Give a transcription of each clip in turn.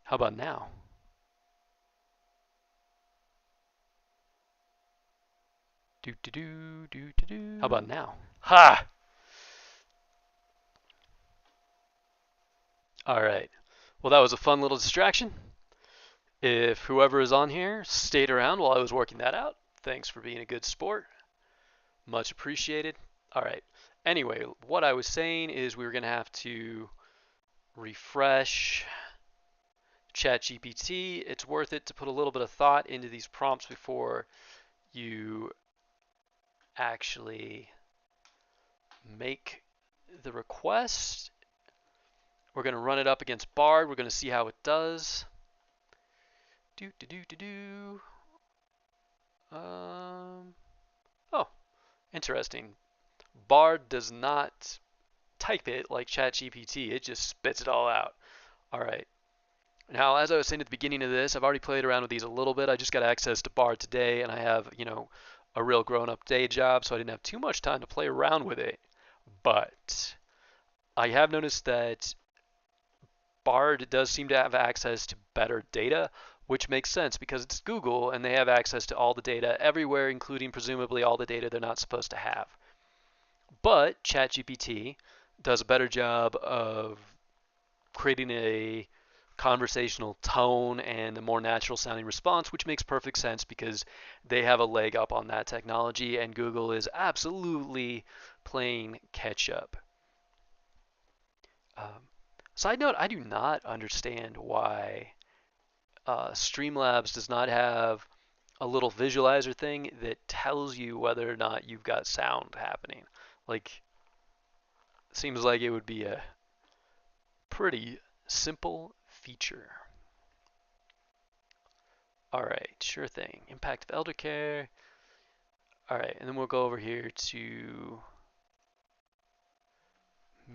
How about now? Do do do do do do. How about now? Ha! All right. Well, that was a fun little distraction. If whoever is on here stayed around while I was working that out, thanks for being a good sport. Much appreciated. All right. Anyway, what I was saying is we were going to have to refresh ChatGPT. It's worth it to put a little bit of thought into these prompts before you actually make the request. We're going to run it up against Bard. We're going to see how it does. Do do do do do. Oh, interesting. Bard does not type it like ChatGPT. It just spits it all out. All right. Now, as I was saying at the beginning of this, I've already played around with these a little bit. I just got access to Bard today, and I have, a real grown-up day job, so I didn't have too much time to play around with it. But I have noticed that Bard does seem to have access to better data, which makes sense because it's Google and they have access to all the data everywhere, including presumably all the data they're not supposed to have. But ChatGPT does a better job of creating a conversational tone and a more natural sounding response, which makes perfect sense because they have a leg up on that technology and Google is absolutely playing catch up. Um, Side note, I do not understand why Streamlabs does not have a little visualizer thing that tells you whether or not you've got sound happening. Like, seems like it would be a pretty simple feature. All right, sure thing. Impact of elder care. All right, and then we'll go over here to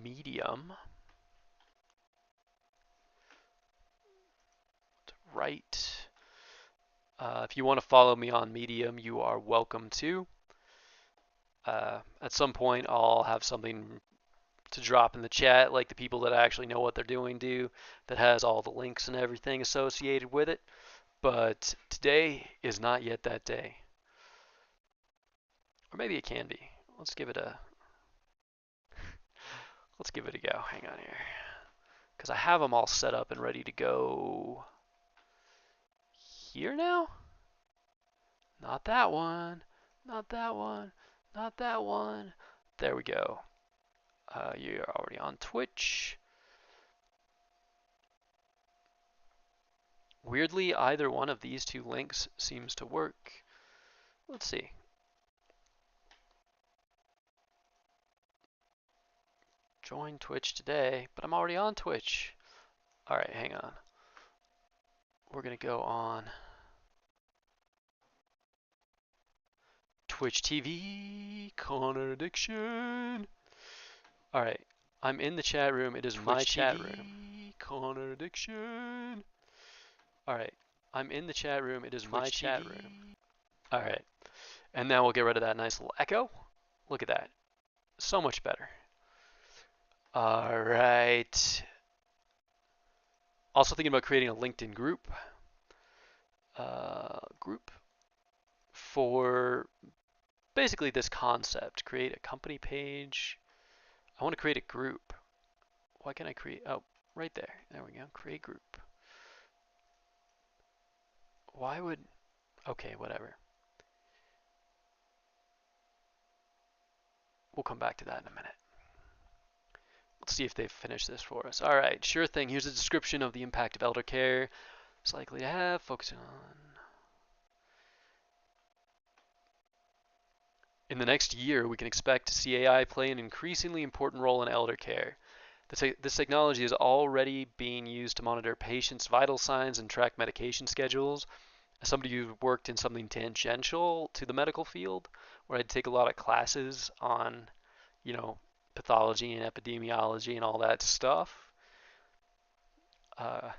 Medium. Right. If you want to follow me on Medium, you are welcome to. At some point, I'll have something to drop in the chat, like the people that actually know what they're doing do, that has all the links and everything associated with it. But today is not yet that day. Or maybe it can be. Let's give it a go. Hang on here. Because I have them all set up and ready to go here now. Not that one. Not that one. Not that one. There we go. You're already on Twitch. Weirdly, either one of these two links seems to work. Let's see. Join Twitch today, but I'm already on Twitch. All right, hang on. We're going to go on Twitch TV, Connor Addiction. All right, I'm in the chat room. It is Twitch my chat room. Connor Addiction. All right, I'm in the chat room. It is Twitch my chat room. All right, and now we'll get rid of that nice little echo. Look at that. So much better. All right. Also thinking about creating a LinkedIn group. For basically this concept. Create a company page. I want to create a group. Why can't I create? Oh, right there. There we go. Create group. Why would? Okay, whatever. We'll come back to that in a minute. Let's see if they've finished this for us. All right, sure thing. Here's a description of the impact of elder care. It's likely to have, focusing on. In the next year, we can expect to see AI play an increasingly important role in elder care. This technology is already being used to monitor patients' vital signs and track medication schedules. As somebody who worked in something tangential to the medical field, where I'd take a lot of classes on, pathology and epidemiology and all that stuff, uh,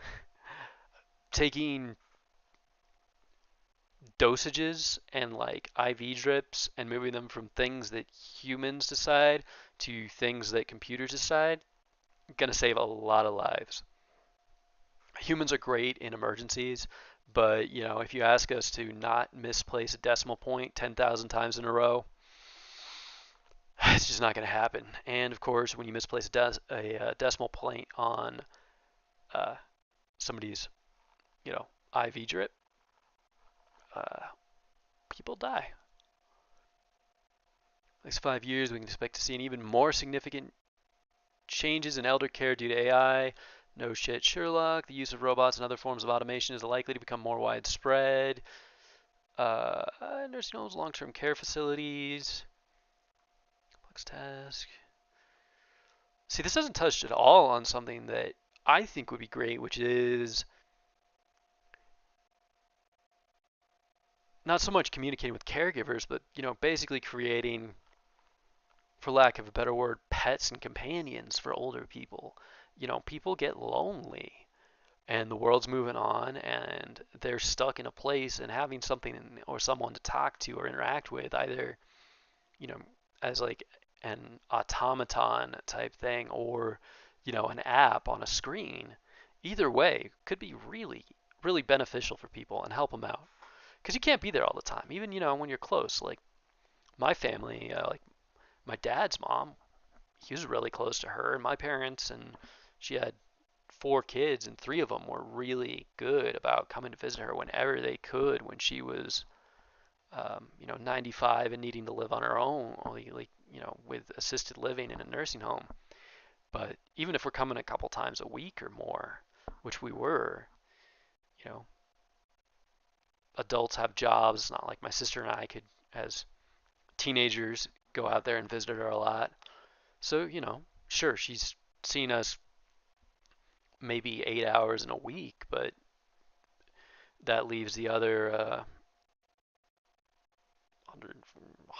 taking dosages and like IV drips and moving them from things that humans decide to things that computers decide, gonna save a lot of lives. Humans are great in emergencies, but if you ask us to not misplace a decimal point 10,000 times in a row, it's just not going to happen. And of course, when you misplace a decimal point on uh, somebody's, IV drip, uh, people die. Next 5 years, we can expect to see an even more significant changes in elder care due to AI. No shit, Sherlock. The use of robots and other forms of automation is likely to become more widespread. Nursing homes, long-term care facilities. Complex task. See, this doesn't touch at all on something that I think would be great, which is not so much communicating with caregivers, but basically creating, for lack of a better word, pets and companions for older people. People get lonely and the world's moving on and they're stuck in a place, and having something or someone to talk to or interact with, either, you know, as like an automaton type thing, or, an app on a screen, either way could be really, really beneficial for people and help them out. Because you can't be there all the time, even, when you're close. Like my family, like my dad's mom, he was really close to her and my parents, and she had 4 kids, and 3 of them were really good about coming to visit her whenever they could when she was, 95 and needing to live on her own, like, with assisted living in a nursing home. But even if we're coming a couple times a week or more, which we were, you know, adults have jobs. It's not like my sister and I could, as teenagers, go out there and visit her a lot. So, sure, she's seen us maybe 8 hours in a week, but that leaves the other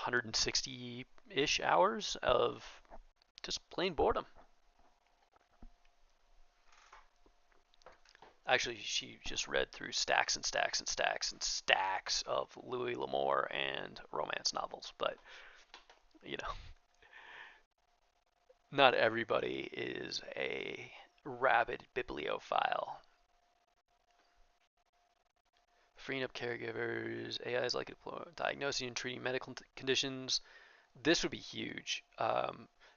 160-ish hours of just plain boredom. Actually, she just read through stacks and stacks and stacks and stacks of Louis L'Amour and romance novels, but you know, not everybody is a rabid bibliophile. Freeing up caregivers, AI is likely to diagnosing and treating medical conditions. This would be huge.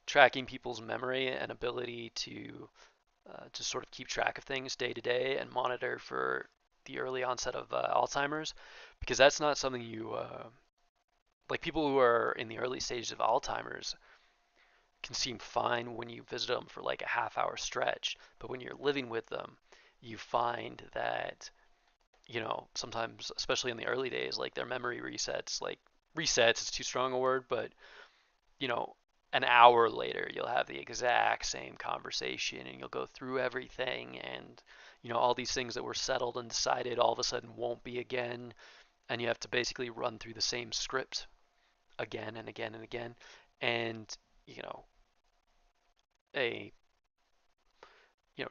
Tracking people's memory and ability to sort of keep track of things day to day and monitor for the early onset of Alzheimer's, because that's not something like people who are in the early stages of Alzheimer's can seem fine when you visit them for like a half-hour stretch, but when you're living with them, you find that sometimes, especially in the early days, like their memory resets. Like resets is too strong a word, but you know, an hour later you'll have the exact same conversation and you'll go through everything, and all these things that were settled and decided all of a sudden won't be again, and you have to basically run through the same script again and again and again. And a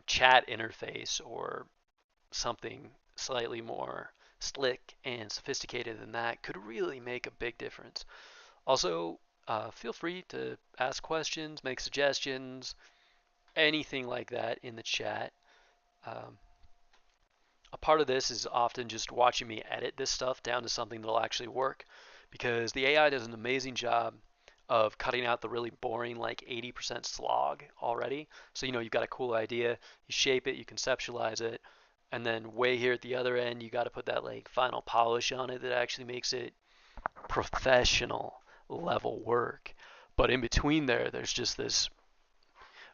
chat interface or something slightly more slick and sophisticated than that could really make a big difference. Also, feel free to ask questions, make suggestions, anything like that in the chat. Um, a part of this is often just watching me edit this stuff down to something that'll actually work, because the AI does an amazing job of cutting out the really boring, like 80% slog already. So you've got a cool idea, you shape it, you conceptualize it, and then way here at the other end, you got to put that like final polish on it that actually makes it professional level work. But in between there's just this.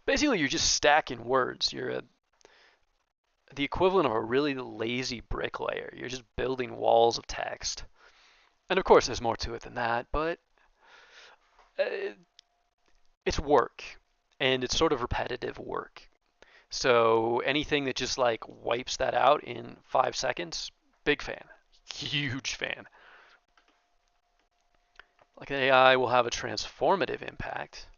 Basically, you're just stacking words. You're the equivalent of a really lazy bricklayer. You're just building walls of text. And of course, there's more to it than that, but uh, it's work, and it's sort of repetitive work. So anything that just like wipes that out in 5 seconds, big fan, huge fan. Like AI will have a transformative impact.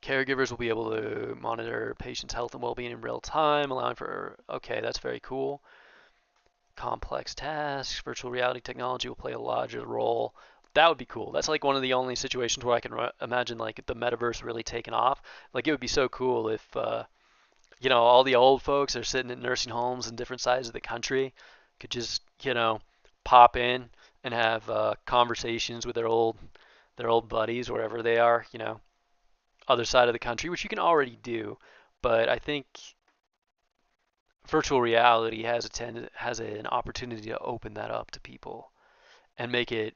Caregivers will be able to monitor patients' health and well-being in real time, allowing for, okay, that's very cool. Complex tasks, virtual reality technology will play a larger role. That would be cool. That's like one of the only situations where I can imagine like the metaverse really taking off. Like it would be so cool if all the old folks are sitting in nursing homes in different sides of the country could just pop in and have conversations with their old buddies wherever they are, other side of the country, which you can already do. But I think virtual reality has an opportunity to open that up to people and make it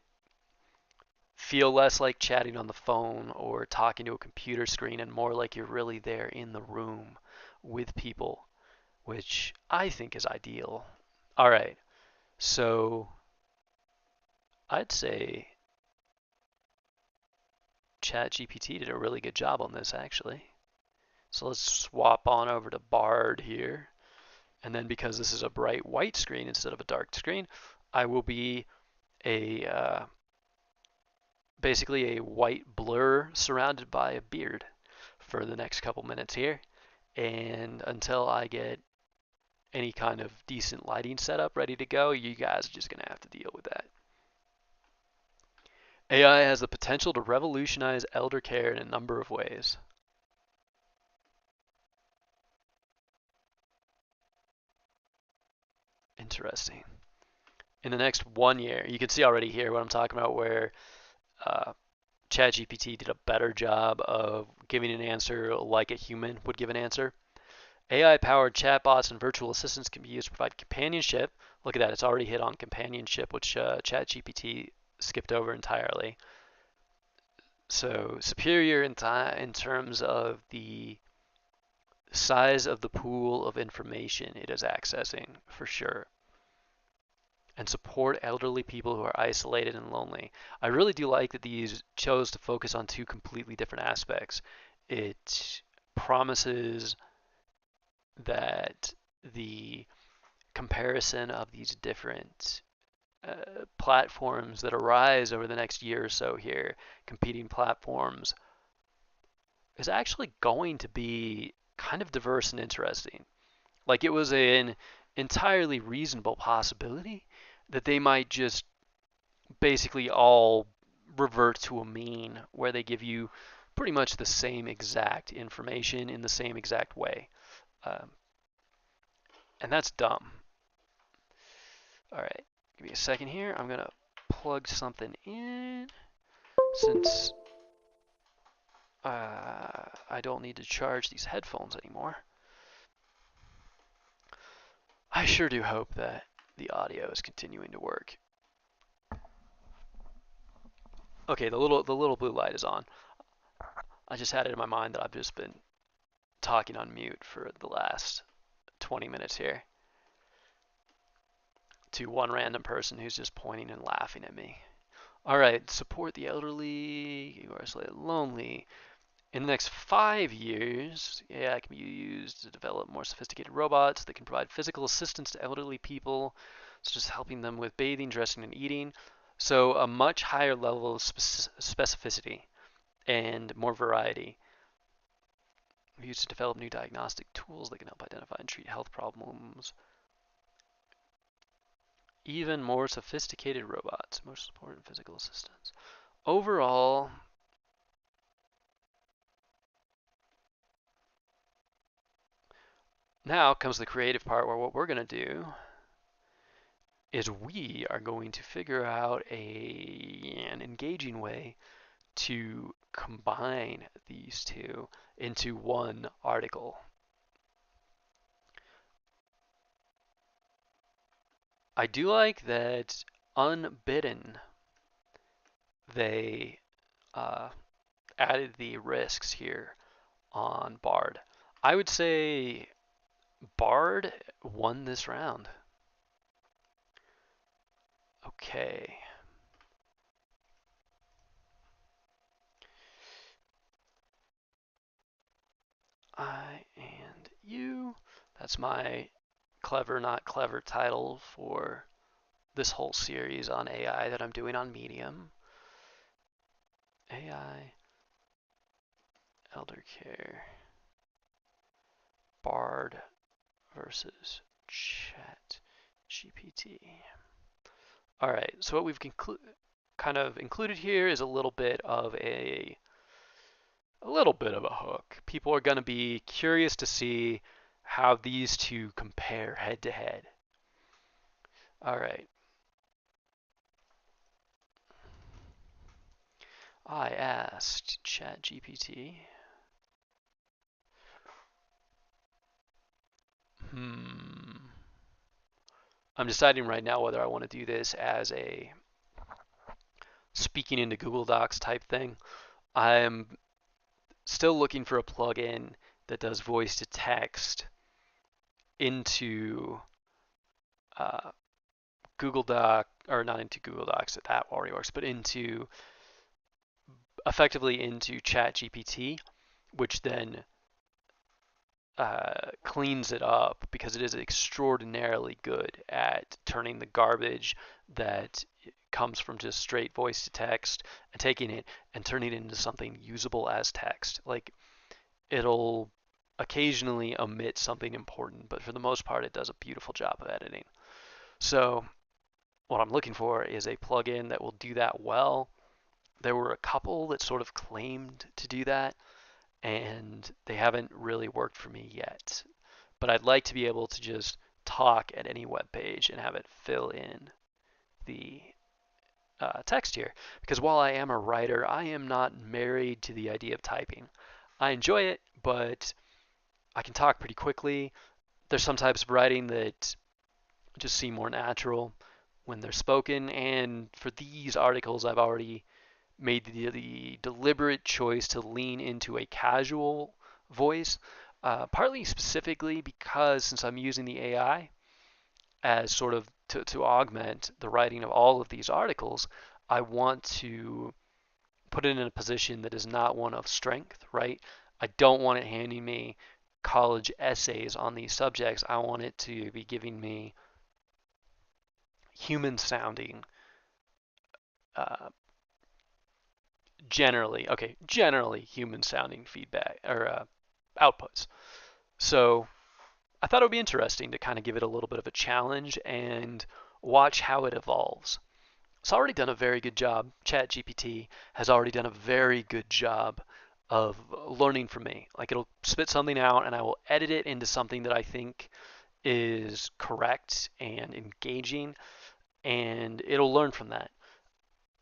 feel less like chatting on the phone or talking to a computer screen and more like you're really there in the room with people, which I think is ideal. All right, so I'd say ChatGPT did a really good job on this actually. So let's swap on over to Bard here. And then because this is a bright white screen instead of a dark screen, I will be a basically a white blur surrounded by a beard for the next couple minutes here. And until I get any kind of decent lighting setup ready to go, you guys are just going to have to deal with that. AI has the potential to revolutionize elder care in a number of ways. Interesting. In the next 1 year, you can see already here what I'm talking about, where uh, ChatGPT did a better job of giving an answer like a human would give an answer. AI-powered chatbots and virtual assistants can be used to provide companionship. Look at that, it's already hit on companionship, which ChatGPT skipped over entirely. So superior in terms of the size of the pool of information it is accessing, for sure. And support elderly people who are isolated and lonely. I really do like that these chose to focus on two completely different aspects. It promises that the comparison of these different platforms that arise over the next year or so here, competing platforms, is actually going to be kind of diverse and interesting. Like it was an entirely reasonable possibility that they might just basically all revert to a mean where they give you pretty much the same exact information in the same exact way. Um, and that's dumb. All right, give me a second here. I'm going to plug something in since I don't need to charge these headphones anymore. I sure do hope that the audio is continuing to work. Okay, the little blue light is on. I just had it in my mind that I've just been talking on mute for the last 20 minutes here to one random person who's just pointing and laughing at me. All right, support the elderly, you are isolated, lonely. In the next 5 years, AI can be used to develop more sophisticated robots that can provide physical assistance to elderly people, such as helping them with bathing, dressing, and eating. So a much higher level of specificity and more variety. Used to develop new diagnostic tools that can help identify and treat health problems. Even more sophisticated robots, more support and physical assistance. Overall, now comes the creative part where what we're going to do is we are going to figure out an engaging way to combine these two into one article. I do like that unbidden they added the risks here on Bard. I would say Bard won this round. Okay. I and you. That's my clever, not clever title for this whole series on AI that I'm doing on Medium. AI, Elder Care, Bard versus Chat GPT. All right, so what we've concluded. kind of included here is a little bit of a hook. People are going to be curious to see how these two compare head to head. All right. I asked ChatGPT. I'm deciding right now whether I want to do this as a speaking into Google Docs type thing. I'm still looking for a plugin that does voice to text into Google Doc, or not into Google Docs, that already works, but effectively into ChatGPT, which then cleans it up because it is extraordinarily good at turning the garbage that comes from just straight voice to text and taking it and turning it into something usable as text. Like, it'll occasionally omit something important, but for the most part, it does a beautiful job of editing. So what I'm looking for is a plugin that will do that well. There were a couple that sort of claimed to do that, and they haven't really worked for me yet. But I'd like to be able to just talk at any web page and have it fill in the text here. Because while I am a writer, I am not married to the idea of typing. I enjoy it, but I can talk pretty quickly. There's some types of writing that just seem more natural when they're spoken, and for these articles, I've already made the deliberate choice to lean into a casual voice, partly specifically because since I'm using the AI as sort of to augment the writing of all of these articles, I want to put it in a position that is not one of strength, right? I don't want it handing me college essays on these subjects. I want it to be giving me human sounding, uh, generally human sounding feedback or outputs. So I thought it would be interesting to kind of give it a little bit of a challenge and watch how it evolves. It's already done a very good job. ChatGPT has already done a very good job of learning from me. Like, it'll spit something out and I will edit it into something that I think is correct and engaging, and it'll learn from that,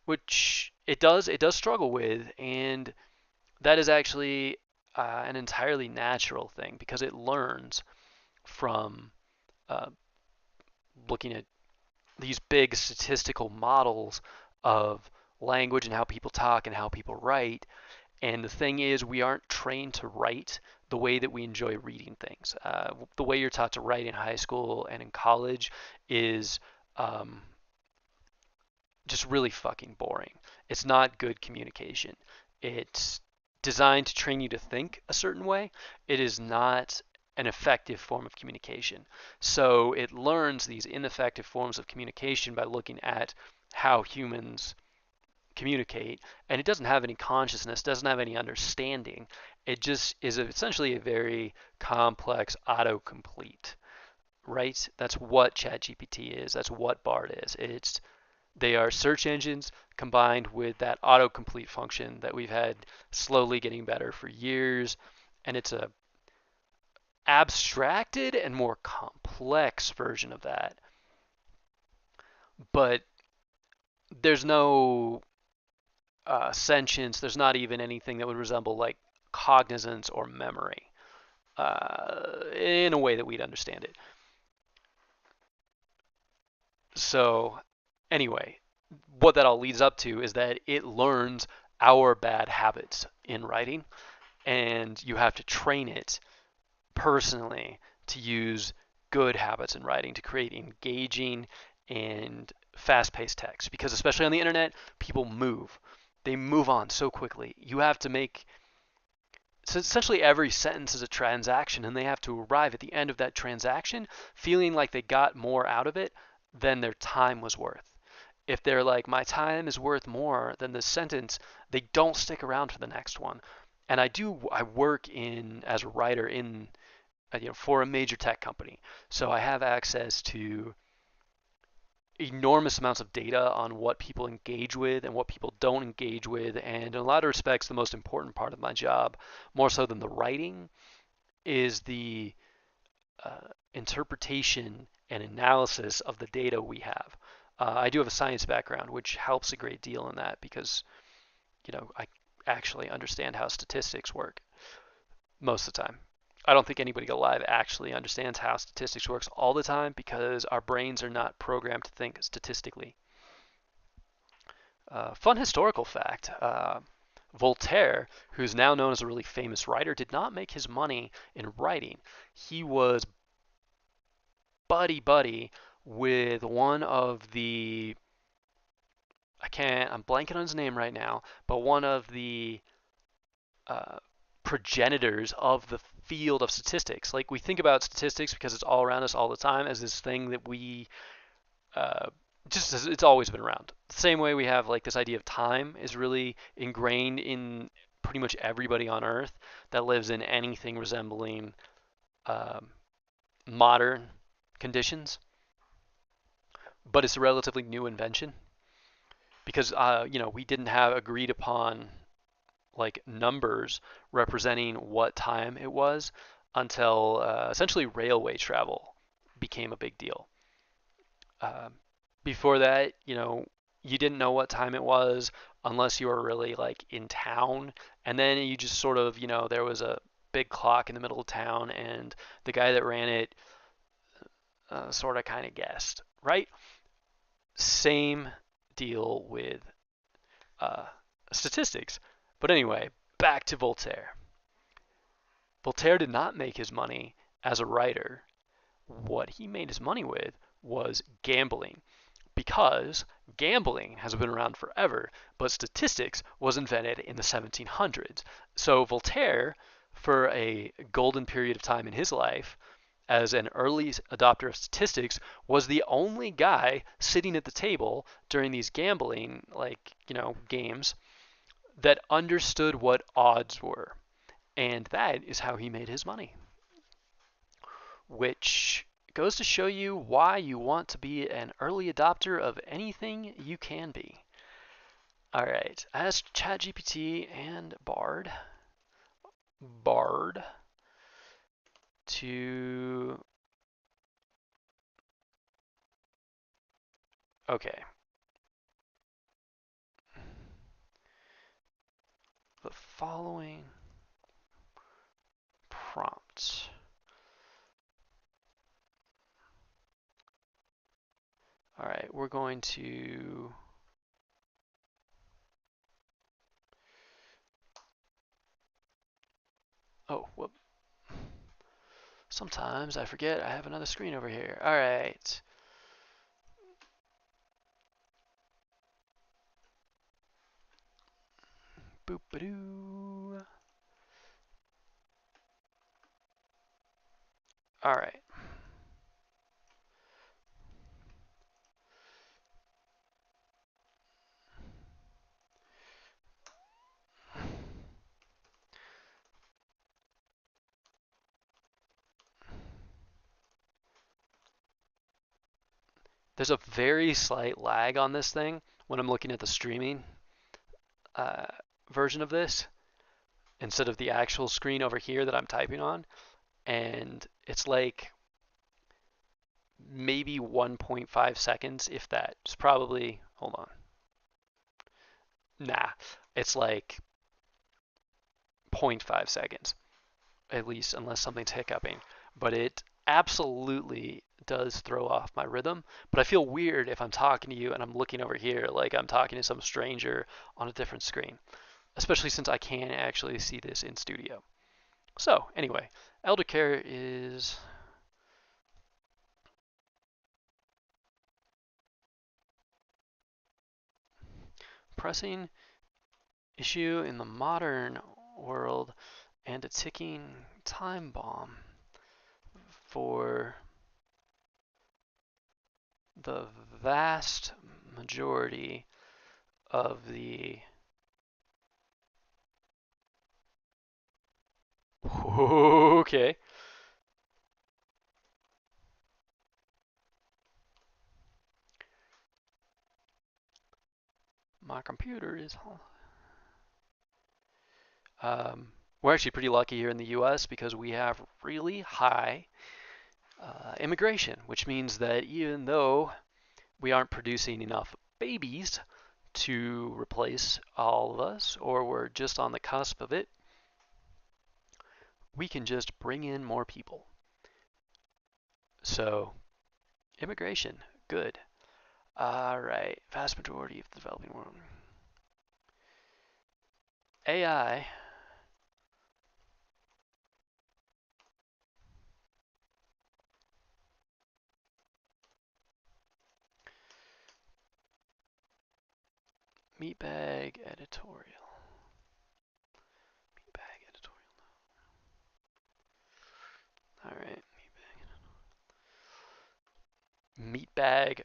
which it does struggle with, and that is actually an entirely natural thing because it learns from uh, looking at these big statistical models of language and how people talk and how people write. And the thing is, we aren't trained to write the way that we enjoy reading things. The way you're taught to write in high school and in college is um, just really fucking boring. It's not good communication. It's designed to train you to think a certain way. It is not an effective form of communication. So it learns these ineffective forms of communication by looking at how humans communicate, and it doesn't have any consciousness, doesn't have any understanding. It just is essentially a very complex autocomplete, right? That's what ChatGPT is. That's what Bard is. They are search engines combined with that autocomplete function that we've had slowly getting better for years, and it's a abstracted and more complex version of that. But there's no sentience. There's not even anything that would resemble like cognizance or memory in a way that we'd understand it. So anyway, what that all leads up to is that it learns our bad habits in writing, and you have to train it personally to use good habits in writing to create engaging and fast-paced text, because especially on the internet, people move. They move on so quickly. You have to make, so essentially every sentence is a transaction, and they have to arrive at the end of that transaction feeling like they got more out of it than their time was worth. If they're like, my time is worth more than this sentence, they don't stick around for the next one. And I work as a writer in for a major tech company, so I have access to enormous amounts of data on what people engage with and what people don't engage with. And in a lot of respects, the most important part of my job, more so than the writing, is the interpretation and analysis of the data we have. I do have a science background, which helps a great deal in that because, I actually understand how statistics work most of the time. I don't think anybody alive actually understands how statistics works all the time because our brains are not programmed to think statistically. Fun historical fact. Voltaire, who's now known as a really famous writer, did not make his money in writing. He was buddy with one of the I'm blanking on his name right now, but one of the uh, progenitors of the field of statistics. Like we think about statistics because it's all around us all the time as this thing that we uh, just as it's always been around. The same way we have like this idea of time is really ingrained in pretty much everybody on Earth that lives in anything resembling um, modern conditions. But it's a relatively new invention because we didn't have agreed upon like numbers representing what time it was until essentially railway travel became a big deal. Uh, Before that, you didn't know what time it was unless you were really like in town, and then you just sort of, there was a big clock in the middle of town, and the guy that ran it sort of kind of guessed, right? Same deal with uh, statistics. But anyway, back to Voltaire. Voltaire did not make his money as a writer. What he made his money with was gambling, because gambling has been around forever, but statistics was invented in the 1700s. So Voltaire, for a golden period of time in his life, as an early adopter of statistics, was the only guy sitting at the table during these gambling, like, games that understood what odds were. And that is how he made his money, which goes to show you why you want to be an early adopter of anything you can be. All right, I asked ChatGPT and Bard to, okay, the following prompt. All right, we're going to, oh, whoop. Sometimes I forget I have another screen over here. All right. Boop-a-doo. All right. There's a very slight lag on this thing when I'm looking at the streaming uh, version of this instead of the actual screen over here that I'm typing on. And it's like maybe 1.5 seconds, if that. It's probably, hold on. Nah, it's like zero point 0.5 seconds, at least, unless something's hiccuping. But it absolutely does throw off my rhythm. But I feel weird if I'm talking to you and I'm looking over here like I'm talking to some stranger on a different screen, especially since I can actually see this in studio. So, anyway, eldercare is pressing issue in the modern world and a ticking time bomb for the vast majority of the okay. My computer is. We're actually pretty lucky here in the U.S. because we have really high immigration, which means that even though we aren't producing enough babies to replace all of us, or we're just on the cusp of it, we can just bring in more people. So, immigration, good. All right, vast majority of the developing world. AI. Meatbag editorial. Meatbag editorial. All right. Meatbag.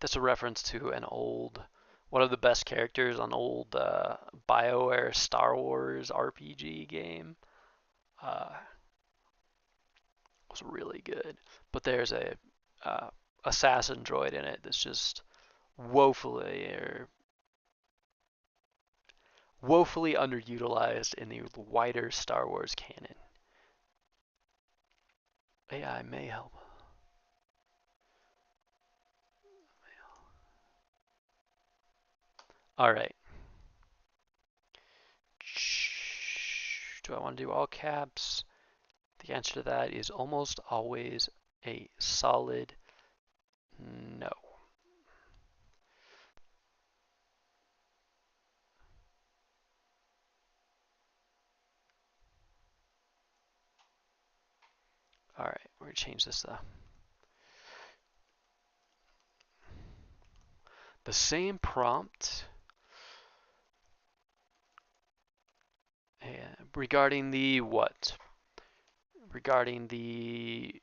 That's a reference to an old, one of the best characters on old BioWare Star Wars RPG game. Was really good. But there's a assassin droid in it that's just woefully underutilized in the wider Star Wars canon. AI may help. All right. Do I want to do all caps? The answer to that is almost always a solid no. All right, we're going to change this though. The same prompt regarding the what? Regarding the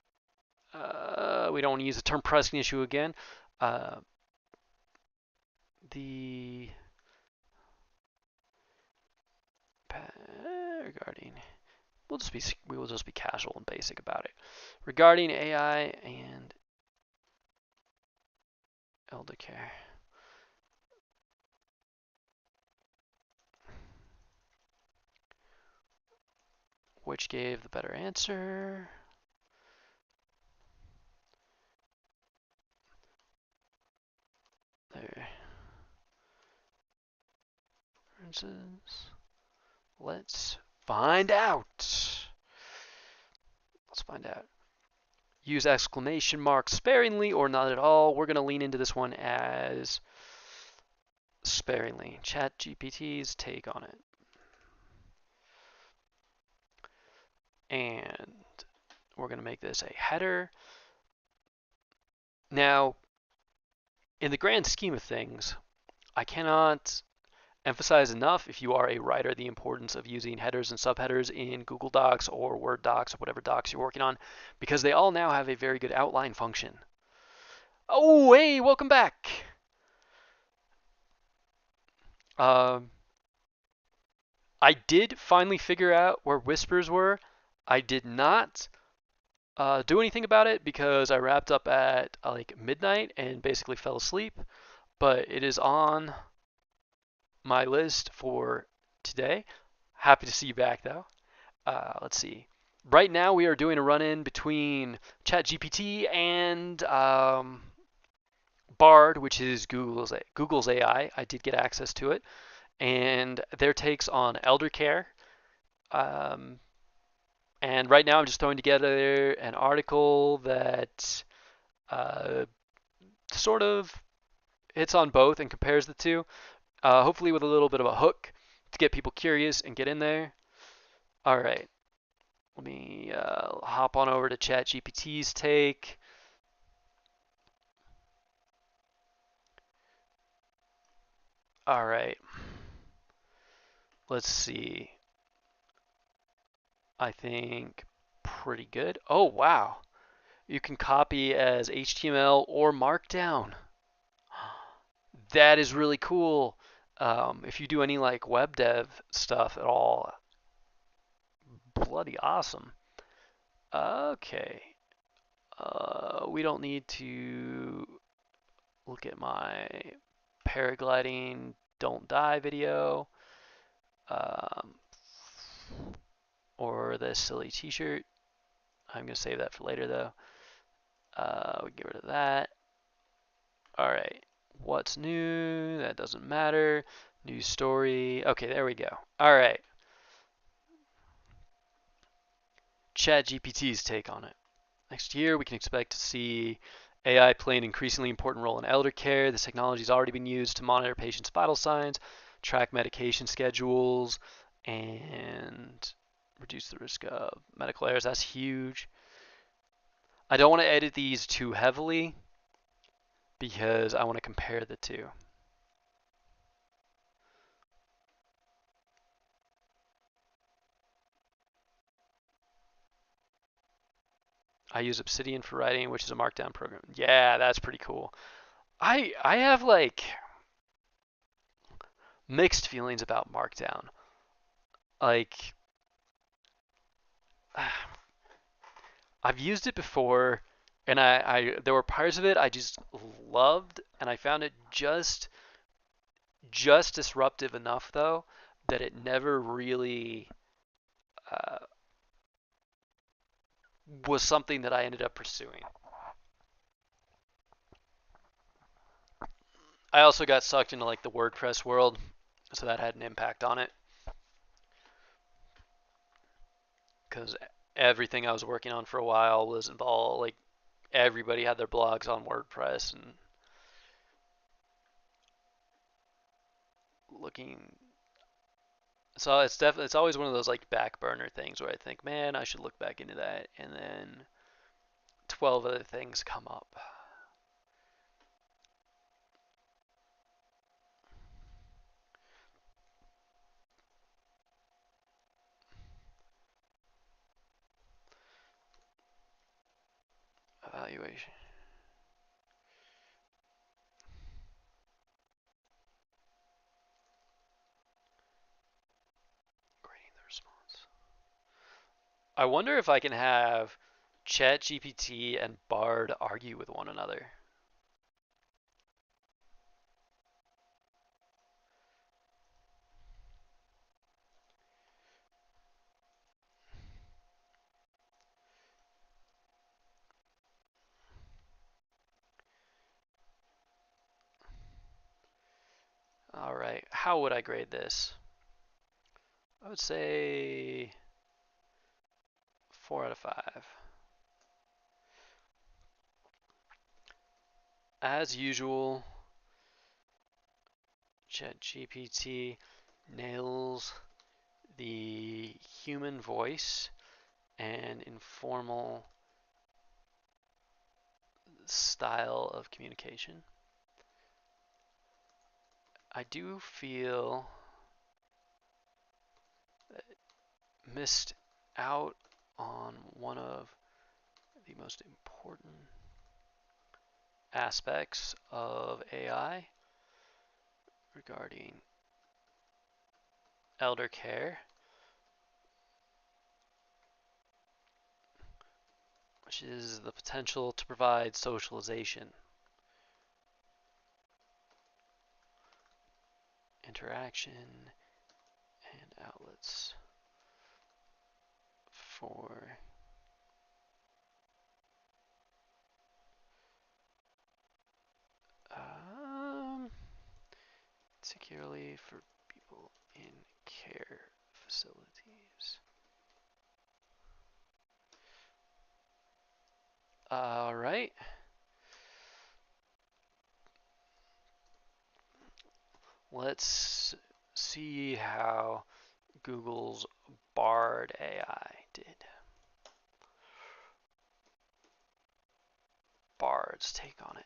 we don't want to use the term pressing issue again. The regarding we will just be casual and basic about it. Regarding AI and elder care. Which gave the better answer? There. Let's find out. Let's find out. Use exclamation marks sparingly or not at all. We're going to lean into this one as sparingly. ChatGPT's take on it. And we're going to make this a header. Now, in the grand scheme of things, I cannot emphasize enough, if you are a writer, the importance of using headers and subheaders in Google Docs or Word Docs or whatever docs you're working on, because they all now have a very good outline function. Oh, hey, welcome back. I did finally figure out where whispers were. I did not do anything about it because I wrapped up at like midnight and basically fell asleep, but it is on my list for today. Happy to see you back though. Let's see. Right now we are doing a run-in between ChatGPT and Bard, which is Google's AI. I did get access to it, and their takes on elder care. And right now I'm just throwing together an article that sort of hits on both and compares the two, hopefully with a little bit of a hook to get people curious and get in there. All right, let me hop on over to ChatGPT's take. All right, let's see. I think pretty good. Oh, wow. You can copy as HTML or Markdown. That is really cool. If you do any like web dev stuff at all, bloody awesome. Okay. We don't need to look at my paragliding don't die video, um, or this silly t-shirt. I'm going to save that for later though. We get rid of that. All right, what's new? That doesn't matter. New story. Okay, there we go. All right. ChatGPT's take on it. Next year, we can expect to see AI play an increasingly important role in elder care. This technology has already been used to monitor patients' vital signs, track medication schedules, and reduce the risk of medical errors. That's huge. I don't want to edit these too heavily because I want to compare the two. I use Obsidian for writing, which is a markdown program. Yeah, that's pretty cool. I have like mixed feelings about markdown. Like I've used it before and I there were parts of it I just loved and I found it just disruptive enough though that it never really uh, was something that I ended up pursuing. I also got sucked into like the WordPress world, so that had an impact on it because everything I was working on for a while was involved like everybody had their blogs on WordPress and looking. So it's always one of those like back burner things where I think, man, I should look back into that, and then 12 other things come up. Evaluation. Grading the response. I wonder if I can have ChatGPT and Bard argue with one another. All right, how would I grade this? I would say 4 out of 5. As usual, ChatGPT nails the human voice and informal style of communication. I do feel missed out on one of the most important aspects of AI regarding elder care, which is the potential to provide socialization, interaction, and outlets for particularly for people in care facilities. All right. Let's see how Google's Bard AI did. Bard's take on it.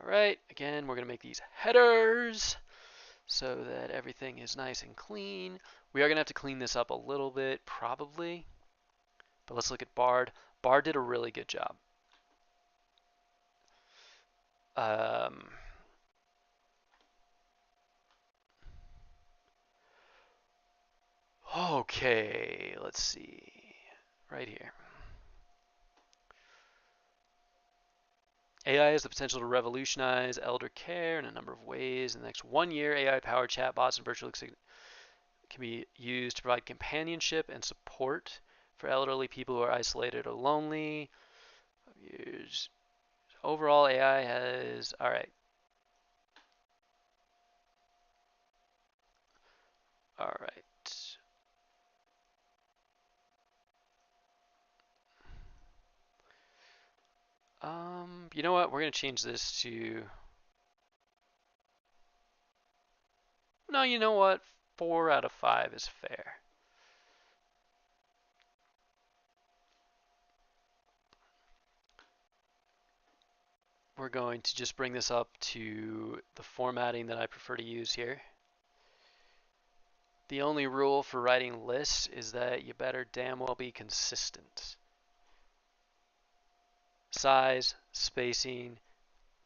All right, again, we're going to make these headers so that everything is nice and clean. We are going to have to clean this up a little bit, probably. But let's look at Bard. Bard did a really good job. Okay, let's see. Right here. AI has the potential to revolutionize elder care in a number of ways. In the next 1 year, AI-powered chatbots and virtual can be used to provide companionship and support for elderly people who are isolated or lonely. Years. Overall, AI has, all right. All right. You know what? We're going to change this to, no, you know what? 4 out of 5 is fair. We're going to just bring this up to the formatting that I prefer to use here. The only rule for writing lists is that you better damn well be consistent. Size, spacing,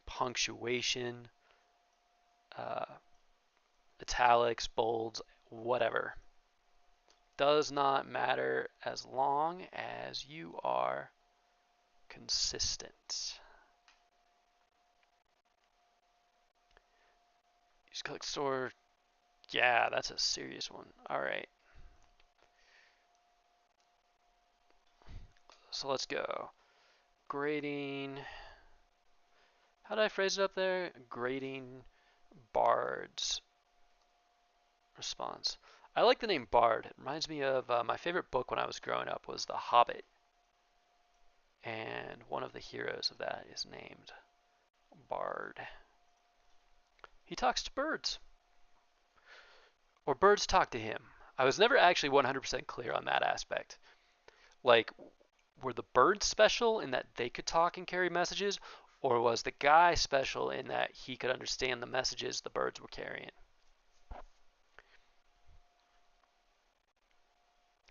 punctuation, uh, italics, bolds, whatever. Does not matter as long as you are consistent. Use click store. Yeah, that's a serious one. All right. So let's go. Grading. How did I phrase it up there? Grading bards response. I like the name Bard. It reminds me of my favorite book when I was growing up was The Hobbit. And one of the heroes of that is named Bard. He talks to birds. Or birds talk to him. I was never actually 100% clear on that aspect. Like, were the birds special in that they could talk and carry messages? Or was the guy special in that he could understand the messages the birds were carrying?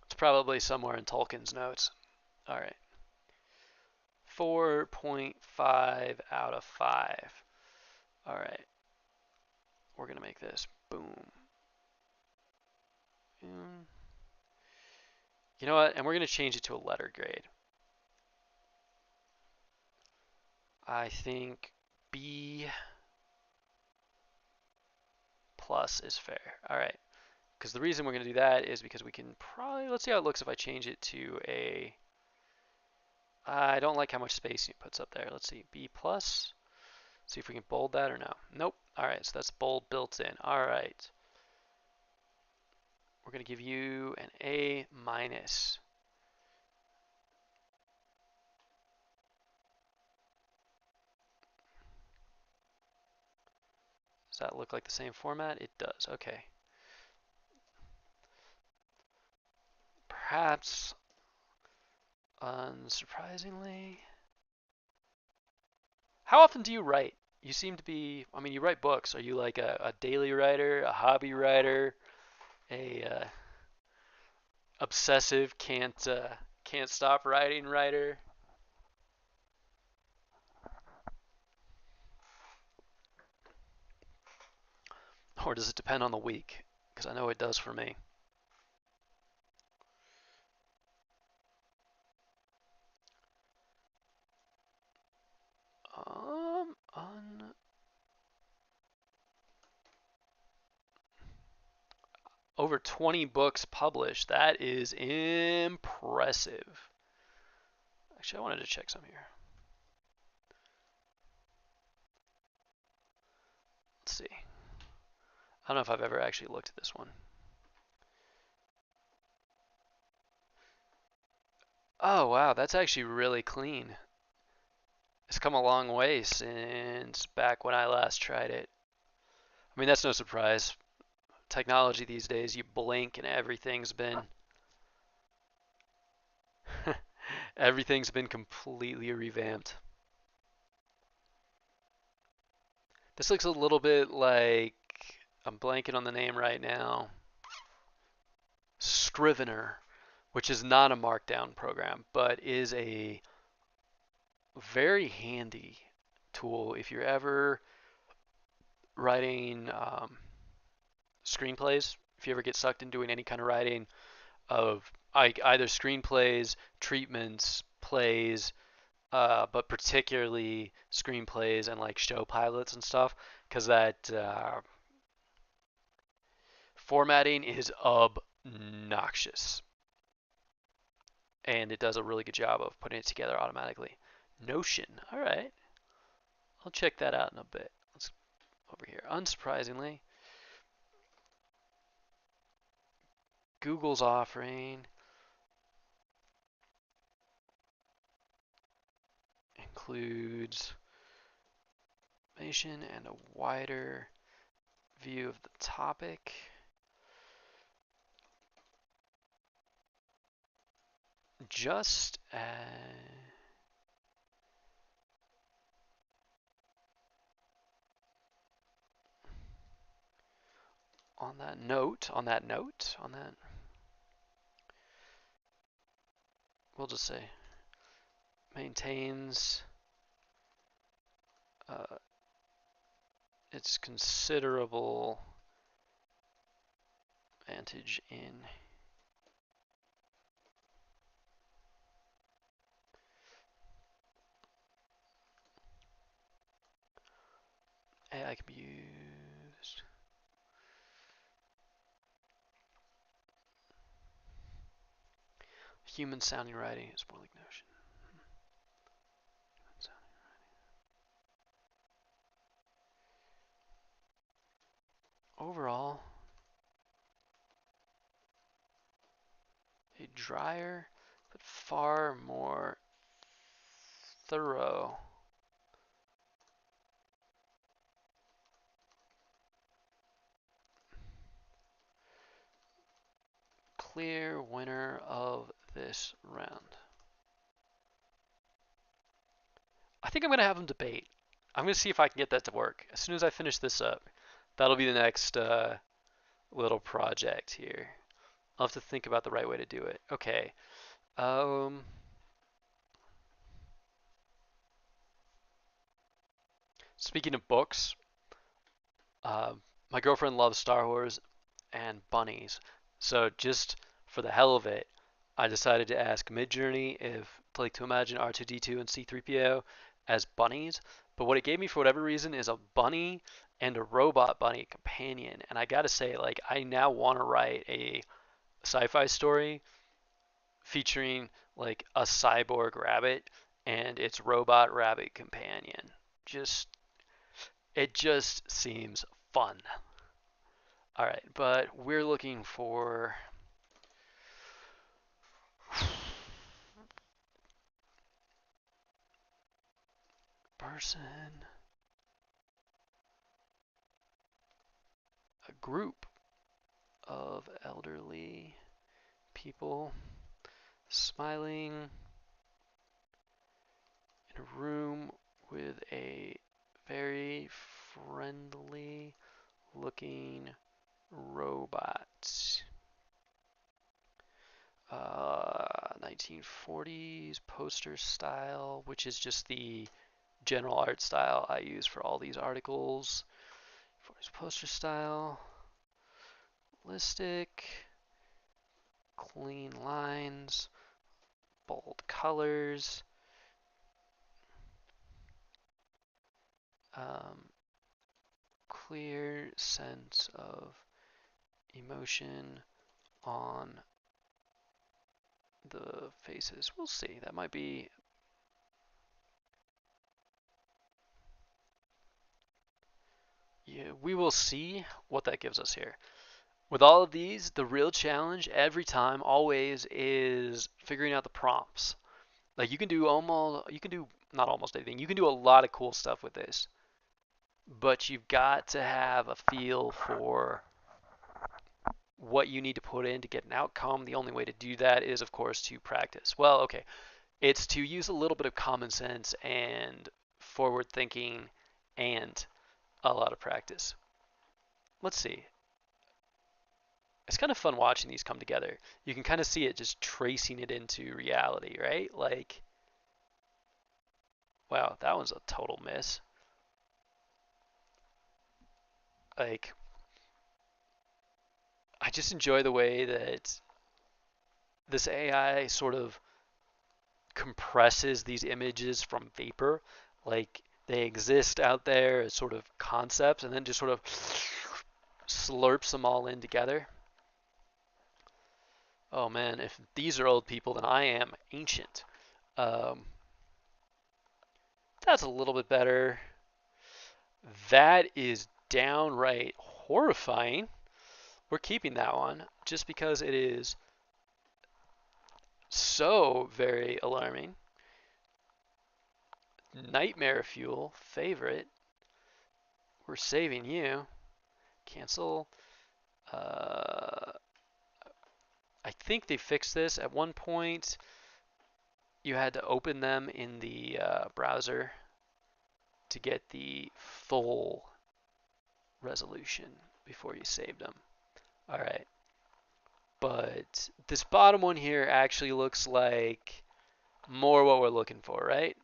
It's probably somewhere in Tolkien's notes. All right. 4.5 out of 5. All right. We're going to make this. Boom. You know what? And we're going to change it to a letter grade. I think B plus is fair. All right. Because the reason we're going to do that is because we can probably, let's see how it looks if I change it to a, I don't like how much space it puts up there. Let's see, B plus. See if we can bold that or no. Nope. All right, so that's bold built in. All right. We're going to give you an A minus. Does that look like the same format? It does. Okay. Perhaps, unsurprisingly. How often do you write? You seem to be, I mean, you write books. Are you like a daily writer, a hobby writer, a obsessive, can't stop writing writer? Or does it depend on the week? Because I know it does for me. On over 20 books published. That is impressive. Actually, I wanted to check some here. Let's see. I don't know if I've ever actually looked at this one. Oh, wow, that's actually really clean. It's come a long way since back when I last tried it. I mean, that's no surprise. Technology these days, you blink and everything's been completely revamped. This looks a little bit like, I'm blanking on the name right now, Scrivener, which is not a markdown program, but is a very handy tool if you're ever writing screenplays. If you ever get sucked in doing any kind of writing of either screenplays, treatments, plays, but particularly screenplays and like show pilots and stuff, because that formatting is obnoxious, and it does a really good job of putting it together automatically. Notion, all right, I'll check that out in a bit. Let's over here. Unsurprisingly, Google's offering includes information and a wider view of the topic. Just on that note, we'll just say maintains its considerable advantage in AI can be used. Human sounding writing is more like Notion. Overall, a drier but far more thorough clear winner of this round. I think I'm going to have them debate. I'm going to see if I can get that to work. As soon as I finish this up, that'll be the next little project here. I'll have to think about the right way to do it. Okay. Speaking of books, my girlfriend loves Star Wars and bunnies. So just for the hell of it, I decided to ask Midjourney if like to imagine R2D2 and C3PO as bunnies. But what it gave me for whatever reason is a bunny and a robot bunny companion. And I gotta say, like, I now want to write a sci-fi story featuring like a cyborg rabbit and its robot rabbit companion. Just it just seems fun. All right, but we're looking for person, a group of elderly people smiling in a room with a very friendly looking robot. 1940s poster style, which is just the general art style I use for all these articles. 40s poster style, realistic, clean lines, bold colors, um, clear sense of emotion on the faces. We'll see. That might be. Yeah, we will see what that gives us here. With all of these, the real challenge every time, always, is figuring out the prompts. Like you can do not almost anything. You can do a lot of cool stuff with this, but you've got to have a feel for what you need to put in to get an outcome. The only way to do that is, of course, to practice. Well, okay, it's to use a little bit of common sense and forward thinking and a lot of practice. Let's see. It's kind of fun watching these come together. You can kind of see it just tracing it into reality, right? Like, wow, that one's a total miss. Like, I just enjoy the way that this AI sort of compresses these images from vapor, like they exist out there as sort of concepts, and then just sort of slurps them all in together. Oh man, if these are old people, then I am ancient. Um, that's a little bit better. That is downright horrifying. We're keeping that one just because it is so very alarming. Nightmare fuel, favorite. We're saving you. Cancel. I think they fixed this. At one point, you had to open them in the browser to get the full resolution before you saved them. All right. But this bottom one here actually looks like more what we're looking for, right?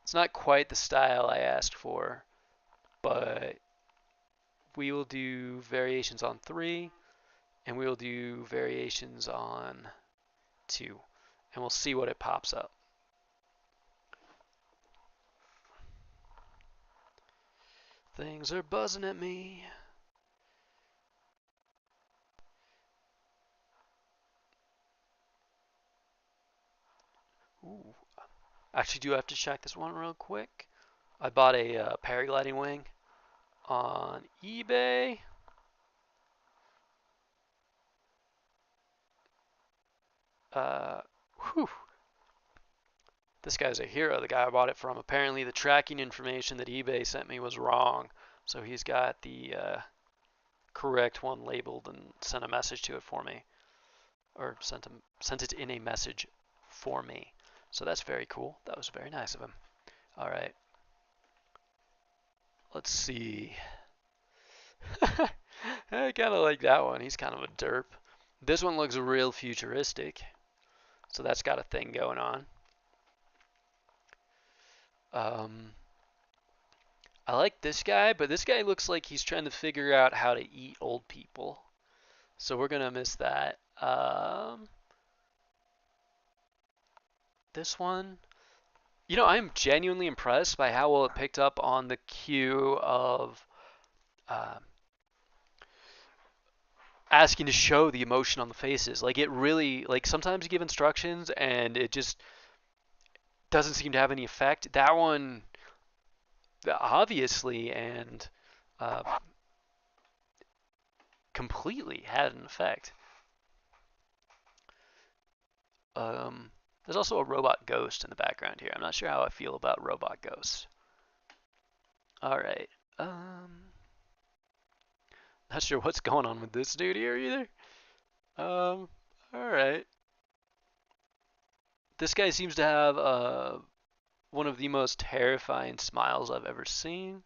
It's not quite the style I asked for, but we will do variations on 3, and we will do variations on 2, and we'll see what it pops up. Things are buzzing at me. Ooh. Actually, do have to check this one real quick. I bought a paragliding wing on eBay. Whew. This guy's a hero, the guy I bought it from. Apparently the tracking information that eBay sent me was wrong. So he's got the correct one labeled and sent a message to it for me. Or sent it in a message for me. So that's very cool. That was very nice of him. Alright. Let's see. I kind of like that one. He's kind of a derp. This one looks real futuristic. So that's got a thing going on. I like this guy, but this guy looks like he's trying to figure out how to eat old people. So we're going to miss that. This one, you know, I'm genuinely impressed by how well it picked up on the cue of asking to show the emotion on the faces. Like, it really, like, sometimes you give instructions and it just doesn't seem to have any effect. That one, obviously, and completely had an effect. There's also a robot ghost in the background here. I'm not sure how I feel about robot ghosts. Alright. Not sure what's going on with this dude here either. Alright. This guy seems to have one of the most terrifying smiles I've ever seen.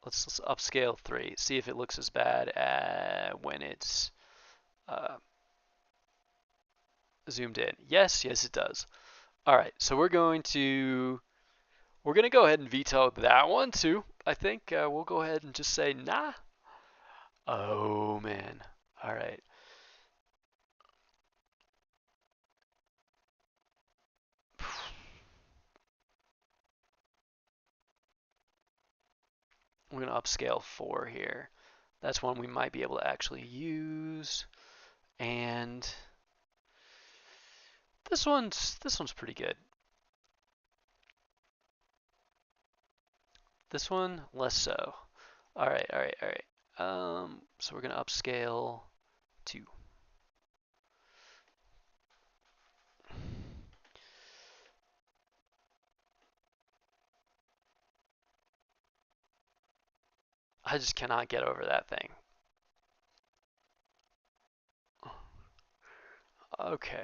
Let's upscale 3. See if it looks as bad when it's zoomed in. Yes, it does. Alright, so we're going to go ahead and veto that one too. I think we'll go ahead and just say nah. Oh man. Alright. We're going to upscale 4 here. That's one we might be able to actually use. And this one's pretty good. This one, less so. Alright. So we're going to upscale 2. I just cannot get over that thing. Okay.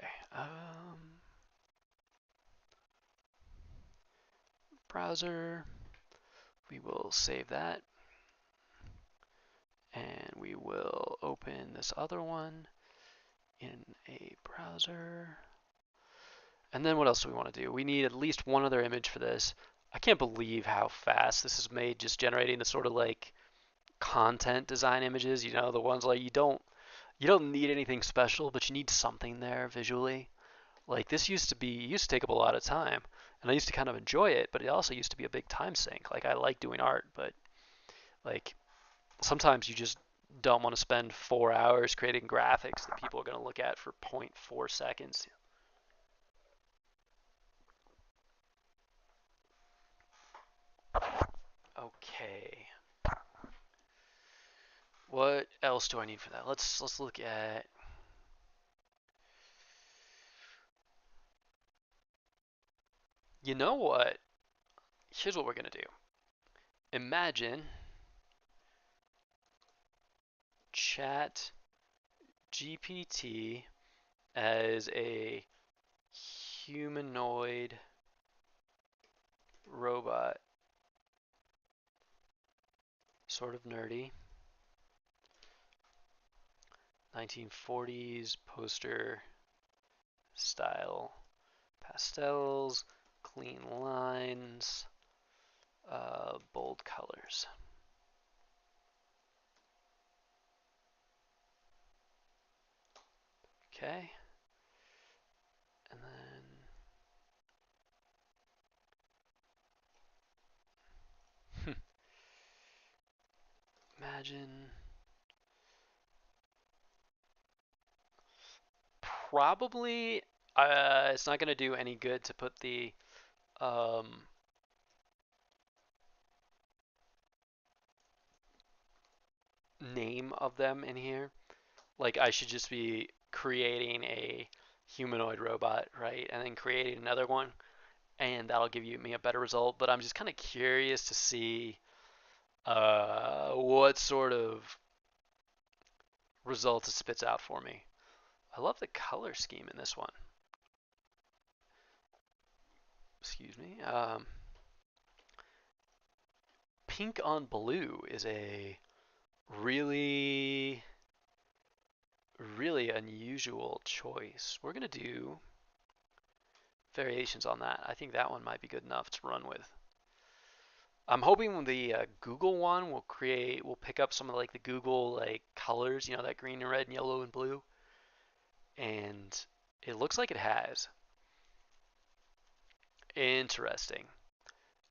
Browser. We will save that. And we will open this other one in a browser. And then what else do we want to do? We need at least one other image for this. I can't believe how fast this is made, just generating the sort of like content design images, you know, the ones like you don't need anything special, but you need something there visually. Like this used to take up a lot of time, and I used to kind of enjoy it, but it also used to be a big time sink. Like I like doing art, but like sometimes you just don't want to spend 4 hours creating graphics that people are going to look at for zero point 0.4 seconds. Okay. What else do I need for that? Let's look at. You know what? Here's what we're gonna do. Imagine Chat GPT as a humanoid robot, sort of nerdy. 1940s poster style, pastels, clean lines, bold colors. Okay, and then imagine probably it's not going to do any good to put the um, name of them in here. Like I should just be creating a humanoid robot, right? And then creating another one, and that'll give me a better result. But I'm just kind of curious to see what sort of results it spits out for me. I love the color scheme in this one. Excuse me. Pink on blue is a really, really unusual choice. We're going to do variations on that. I think that one might be good enough to run with. I'm hoping the Google one will pick up some of like the Google like colors, that green and red and yellow and blue, and it looks like it has. Interesting.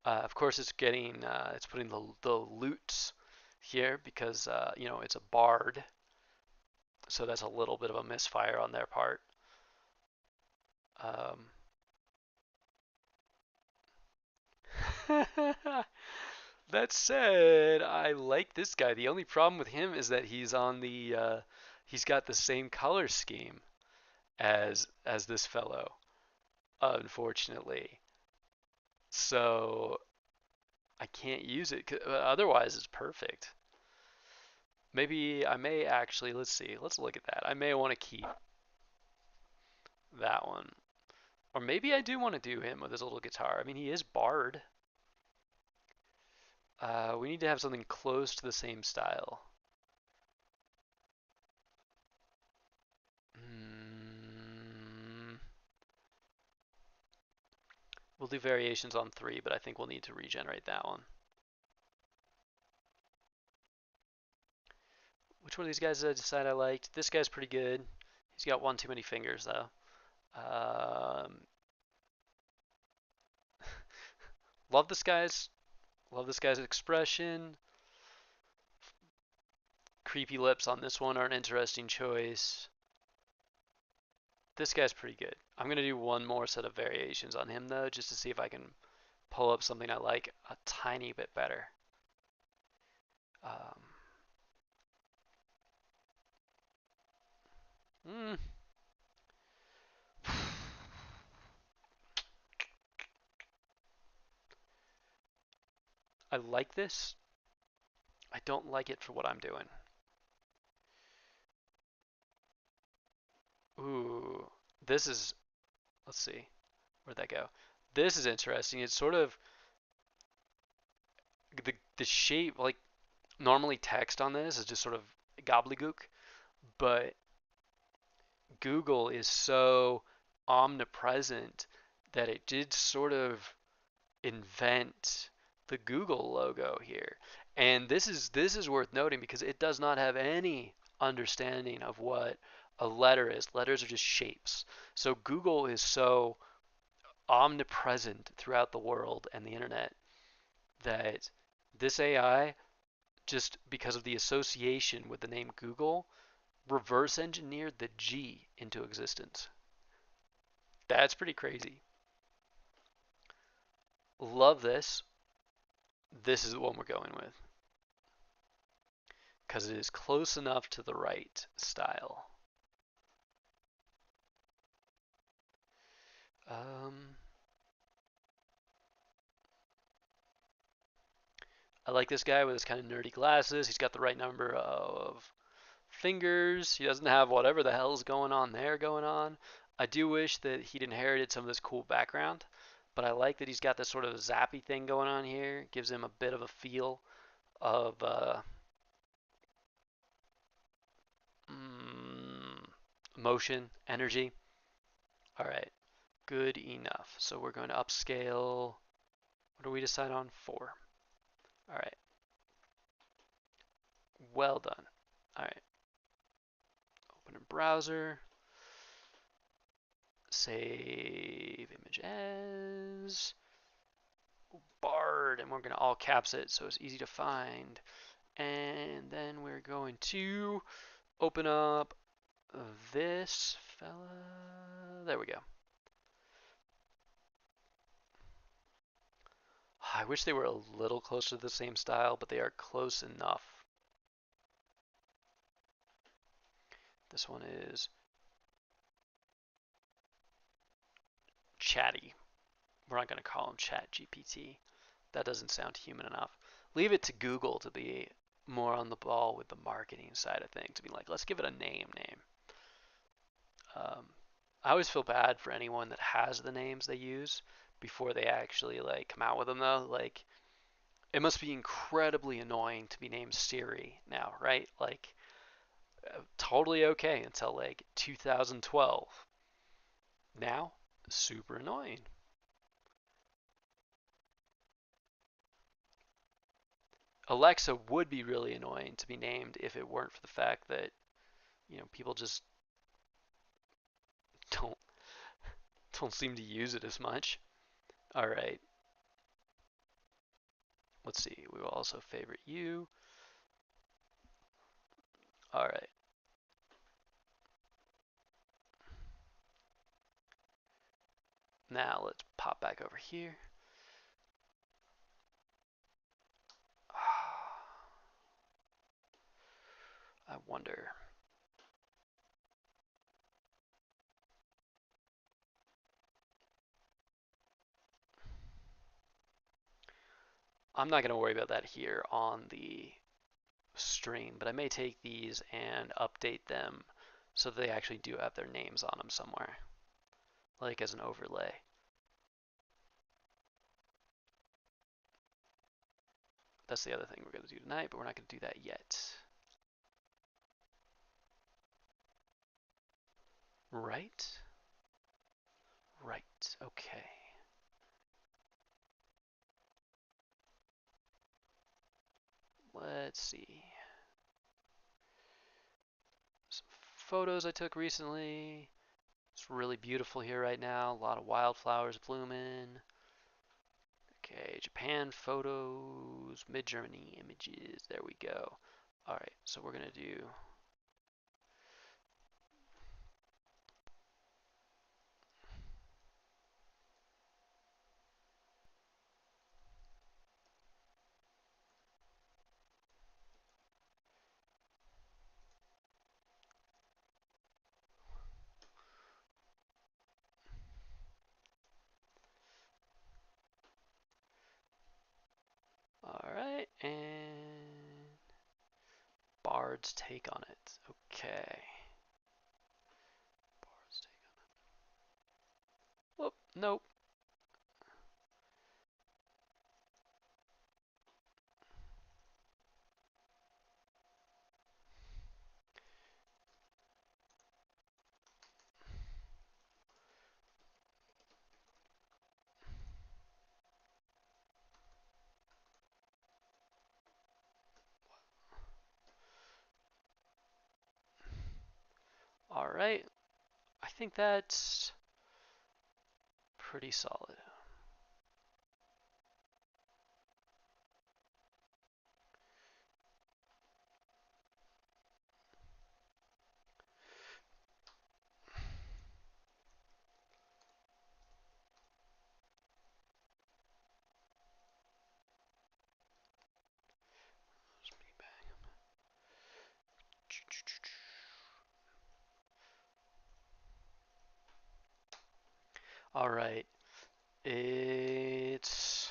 Of course, it's putting the loots here because it's a bard, so that's a little bit of a misfire on their part. Um, that said, I like this guy. The only problem with him is that he's got the same color scheme as this fellow, unfortunately. So I can't use it. Otherwise, it's perfect. Maybe I may actually. Let's see. Let's look at that. I may want to keep that one, or maybe I do want to do him with his little guitar. I mean, he is Bard. We need to have something close to the same style. Hmm. We'll do variations on 3, but I think we'll need to regenerate that one. Which one of these guys did I decide I liked? This guy's pretty good. He's got one too many fingers, though. Um, love this guy's love this guy's expression. Creepy lips on this one are an interesting choice. This guy's pretty good. I'm gonna do one more set of variations on him though, just to see if I can pull up something I like a tiny bit better. Um, mm, I like this. I don't like it for what I'm doing. Ooh, this is. Let's see. Where'd that go? This is interesting. It's sort of the shape. Like normally text on this is just sort of gobbledygook, but Google is so omnipresent that it did sort of invent the Google logo here. And this is worth noting because it does not have any understanding of what a letter is. Letters are just shapes. So Google is so omnipresent throughout the world and the internet that this AI, just because of the association with the name Google, reverse engineered the G into existence. That's pretty crazy. Love this. This is the one we're going with because it is close enough to the right style. Um, I like this guy with his kind of nerdy glasses. He's got the right number of fingers. He doesn't have whatever the hell's going on there going on. I do wish that he'd inherited some of this cool background, but I like that he's got this sort of zappy thing going on here. It gives him a bit of a feel of motion, energy. All right, good enough. So we're going to upscale. What do we decide on? 4. All right, well done. All right, open a browser. Save image as Bard, and we're going to all caps it so it's easy to find. And then we're going to open up this fella. There we go. I wish they were a little closer to the same style, but they are close enough. This one is Chatty. We're not going to call him Chat GPT. That doesn't sound human enough. Leave it to Google to be more on the ball with the marketing side of things, to be like, let's give it a name. I always feel bad for anyone that has the names they use before they actually like come out with them though. Like it must be incredibly annoying to be named Siri now, right? Like totally okay until like 2012. Now, super annoying. Alexa would be really annoying to be named if it weren't for the fact that, people just don't don't seem to use it as much. All right. Let's see. We will also favorite you. All right. Now let's pop back over here. I wonder. I'm not going to worry about that here on the stream, but I may take these and update them so that they actually do have their names on them somewhere, like as an overlay. That's the other thing we're going to do tonight, but we're not going to do that yet. Right? Right. Okay. Let's see. Some photos I took recently. It's really beautiful here right now. A lot of wildflowers blooming. Okay, Japan photos, mid-Germany images. There we go. All right, so we're going to do all right, and Bard's take on it. Okay. Bard's take on it. Whoop, nope. All right. I think that's pretty solid. All right. It's...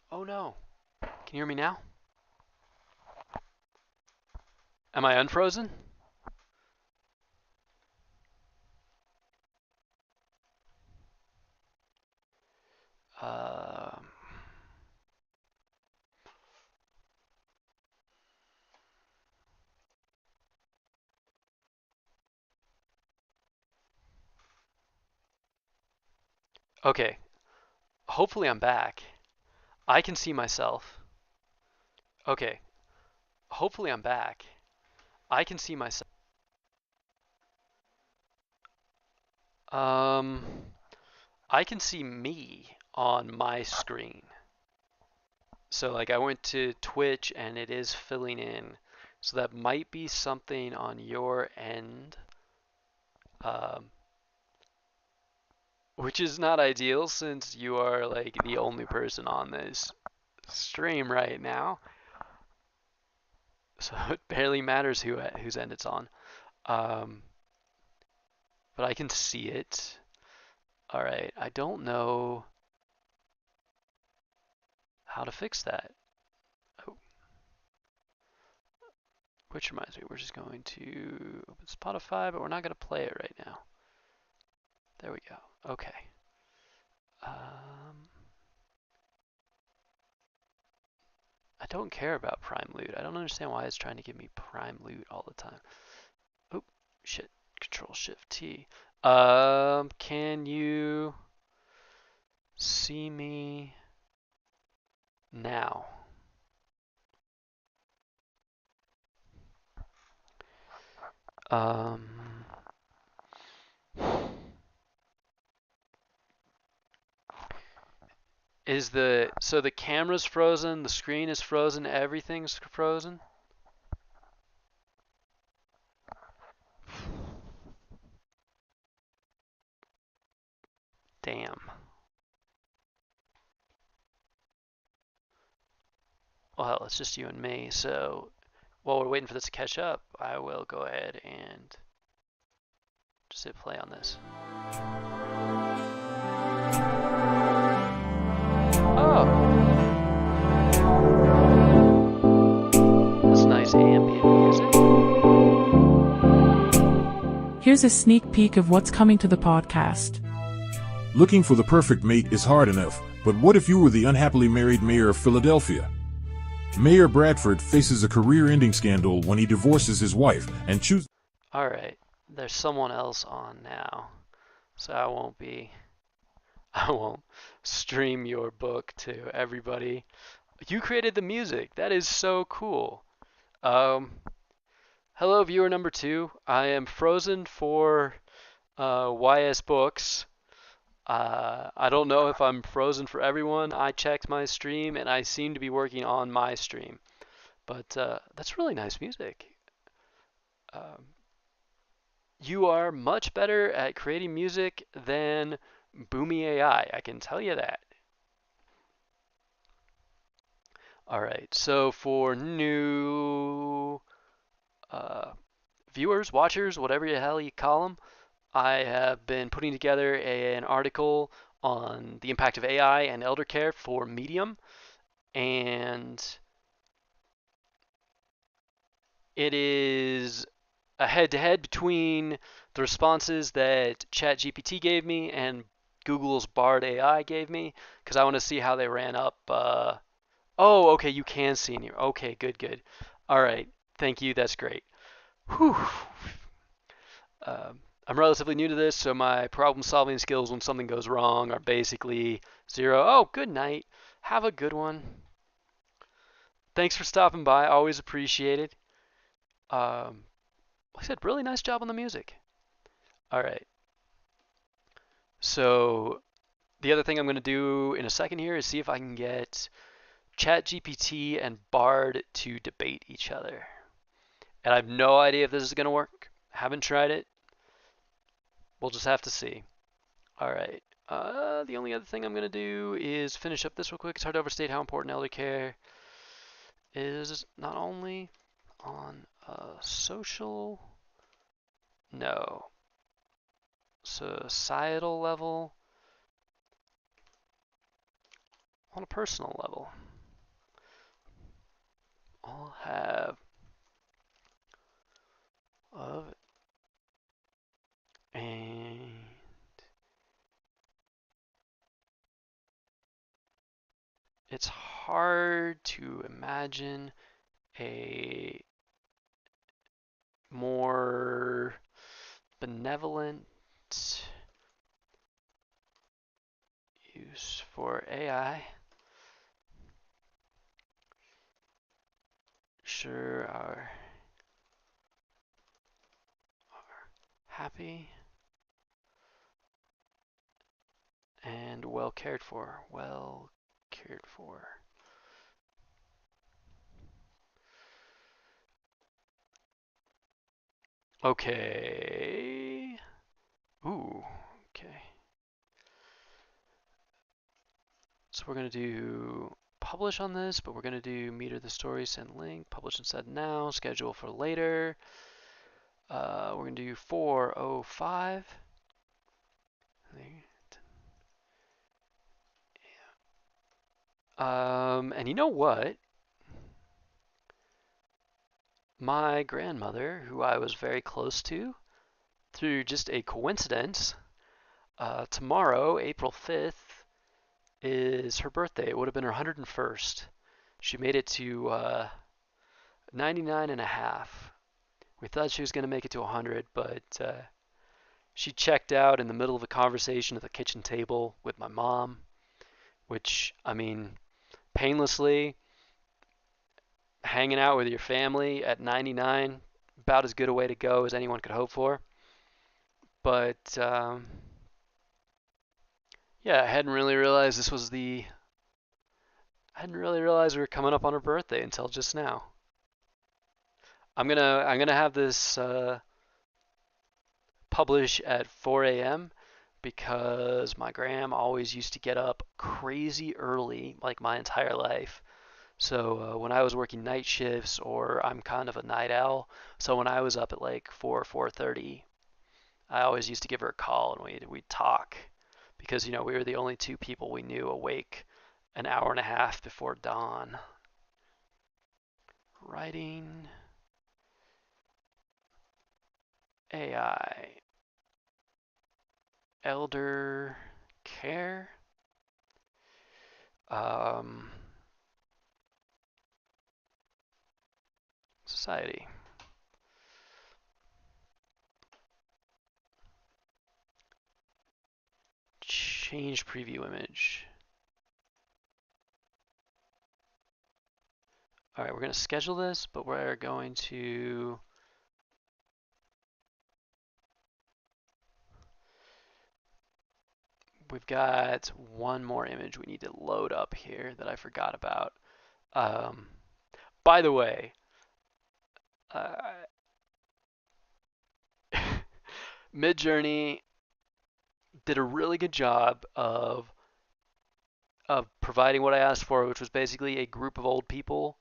Oh no. Can you hear me now? Am I unfrozen? Um, okay. Hopefully I'm back. I can see myself. Okay. Hopefully I'm back. I can see myself. Um, I can see me on my screen. So like I went to Twitch and it is filling in. So that might be something on your end. Um, which is not ideal since you are like the only person on this stream right now. So it barely matters whose end it's on. Um, but I can see it. All right, I don't know how to fix that. Oh, which reminds me, we're just going to open Spotify, but we're not going to play it right now. There we go. Okay. I don't care about Prime Loot. I don't understand why it's trying to give me Prime Loot all the time. Oh, shit. Control Shift T. Can you see me now? Um, so the camera's frozen, the screen is frozen, everything's frozen? Damn. Well, it's just you and me, so while we're waiting for this to catch up, I will go ahead and just hit play on this. Oh! That's nice ambient music. Here's a sneak peek of what's coming to the podcast. Looking for the perfect mate is hard enough, but what if you were the unhappily married mayor of Philadelphia? Mayor Bradford faces a career-ending scandal when he divorces his wife and chooses... Alright, there's someone else on now, so I won't stream your book to everybody. You created the music. That is so cool. Hello, viewer number 2. I am frozen for YS Books. I don't know if I'm frozen for everyone. I checked my stream and I seem to be working on my stream. But that's really nice music. You are much better at creating music than Boomy AI, I can tell you that. Alright, so for new viewers, watchers, whatever the hell you call them, I have been putting together an article on the impact of AI and elder care for Medium, and it is a head-to-head between the responses that ChatGPT gave me and Google's Bard AI gave me, because I want to see how they ran up. Oh, okay, you can see in here. Okay, good. All right, thank you. That's great. Whew. I'm relatively new to this, so my problem-solving skills when something goes wrong are basically zero. Oh, good night. Have a good one. Thanks for stopping by. Always appreciate it. Like I said, really nice job on the music. All right. So the other thing I'm going to do in a second here is see if I can get ChatGPT and Bard to debate each other. And I have no idea if this is going to work. Haven't tried it. We'll just have to see. All right. The only other thing I'm going to do is finish up this real quick. It's hard to overstate how important elder care is, not only on a social, no, societal level, on a personal level. I'll have of and it's hard to imagine a more benevolent use for AI. Sure are happy and well cared for. Well cared for. Okay. Ooh, okay. So we're going to do publish on this, but we're going to do meter the story, send link, publish and set now, schedule for later. We're going to do 4:05. And you know what? My grandmother, who I was very close to, through just a coincidence, tomorrow, April 5th, is her birthday. It would have been her 101st. She made it to 99 and a half. We thought she was going to make it to 100, but she checked out in the middle of a conversation at the kitchen table with my mom, which, I mean, painlessly hanging out with your family at 99, about as good a way to go as anyone could hope for. But yeah, I hadn't really realized I hadn't really realized we were coming up on her birthday until just now. I'm gonna have this publish at 4 a.m. because my gram always used to get up crazy early, like my entire life. So when I was working night shifts, or I'm kind of a night owl, so when I was up at like 4:30, I always used to give her a call and we'd talk because we were the only two people we knew awake an hour and a half before dawn. Writing AI elder care. Um, Society. Change preview image. All right, we're going to schedule this, but we're going to we've got one more image we need to load up here that I forgot about. By the way, uh, Midjourney did a really good job of providing what I asked for, which was basically a group of old people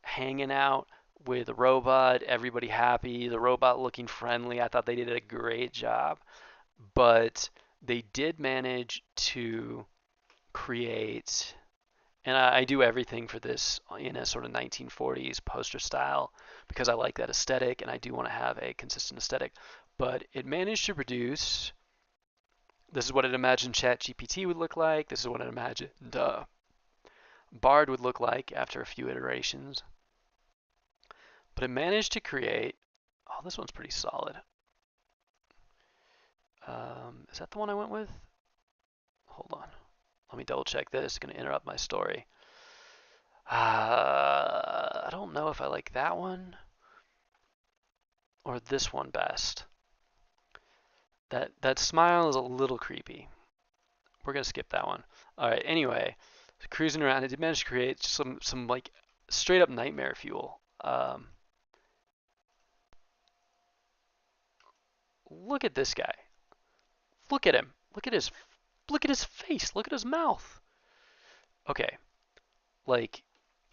hanging out with a robot, everybody happy, the robot looking friendly. I thought they did a great job, but they did manage to create, and I do everything for this in a sort of 1940s poster style because I like that aesthetic and I do want to have a consistent aesthetic, but it managed to produce, this is what it imagined ChatGPT would look like, this is what it imagined Bard would look like after a few iterations, but it managed to create, oh, this one's pretty solid. Is that the one I went with? Hold on. Let me double check this. It's going to interrupt my story. I don't know if I like that one or this one best. That smile is a little creepy. We're gonna skip that one. All right. Anyway, cruising around, I did manage to create some like straight up nightmare fuel. Look at this guy. Look at him. Look at his face. Look at his mouth. Okay, like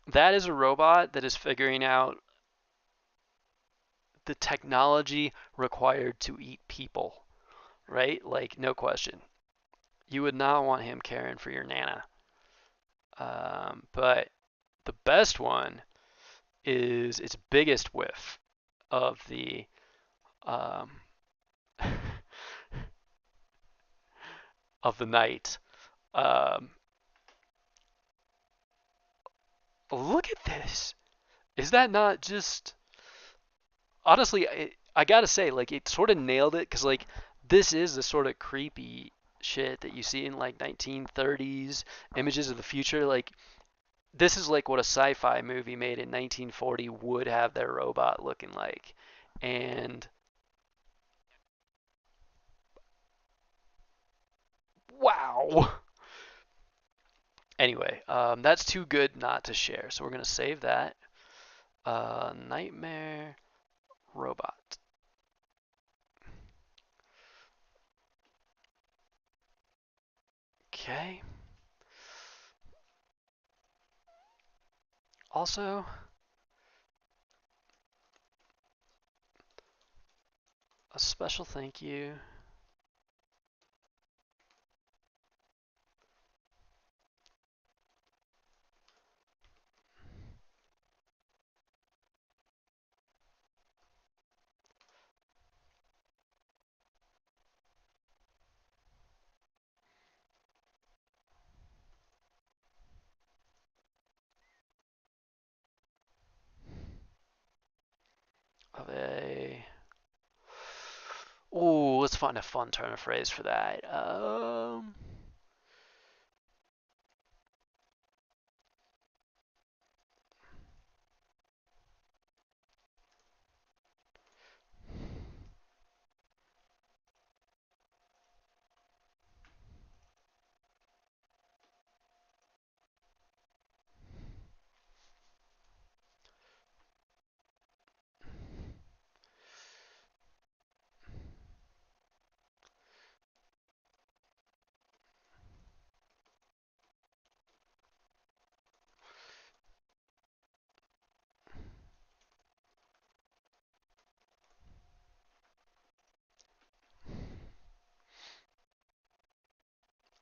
that is a robot that is figuring out the technology required to eat people, right? Like no question. You would not want him caring for your nana. But the best one is its biggest whiff of the um, of the night. Um, Look at this. Is that not just honestly? I gotta say, like it sort of nailed it because like this is the sort of creepy shit that you see in like 1930s images of the future. Like this is like what a sci-fi movie made in 1940 would have their robot looking like, and wow. Anyway, that's too good not to share, so we're gonna save that. Nightmare robot. Okay. Also, a special thank you of a. Ooh, let's find a fun turn of phrase for that.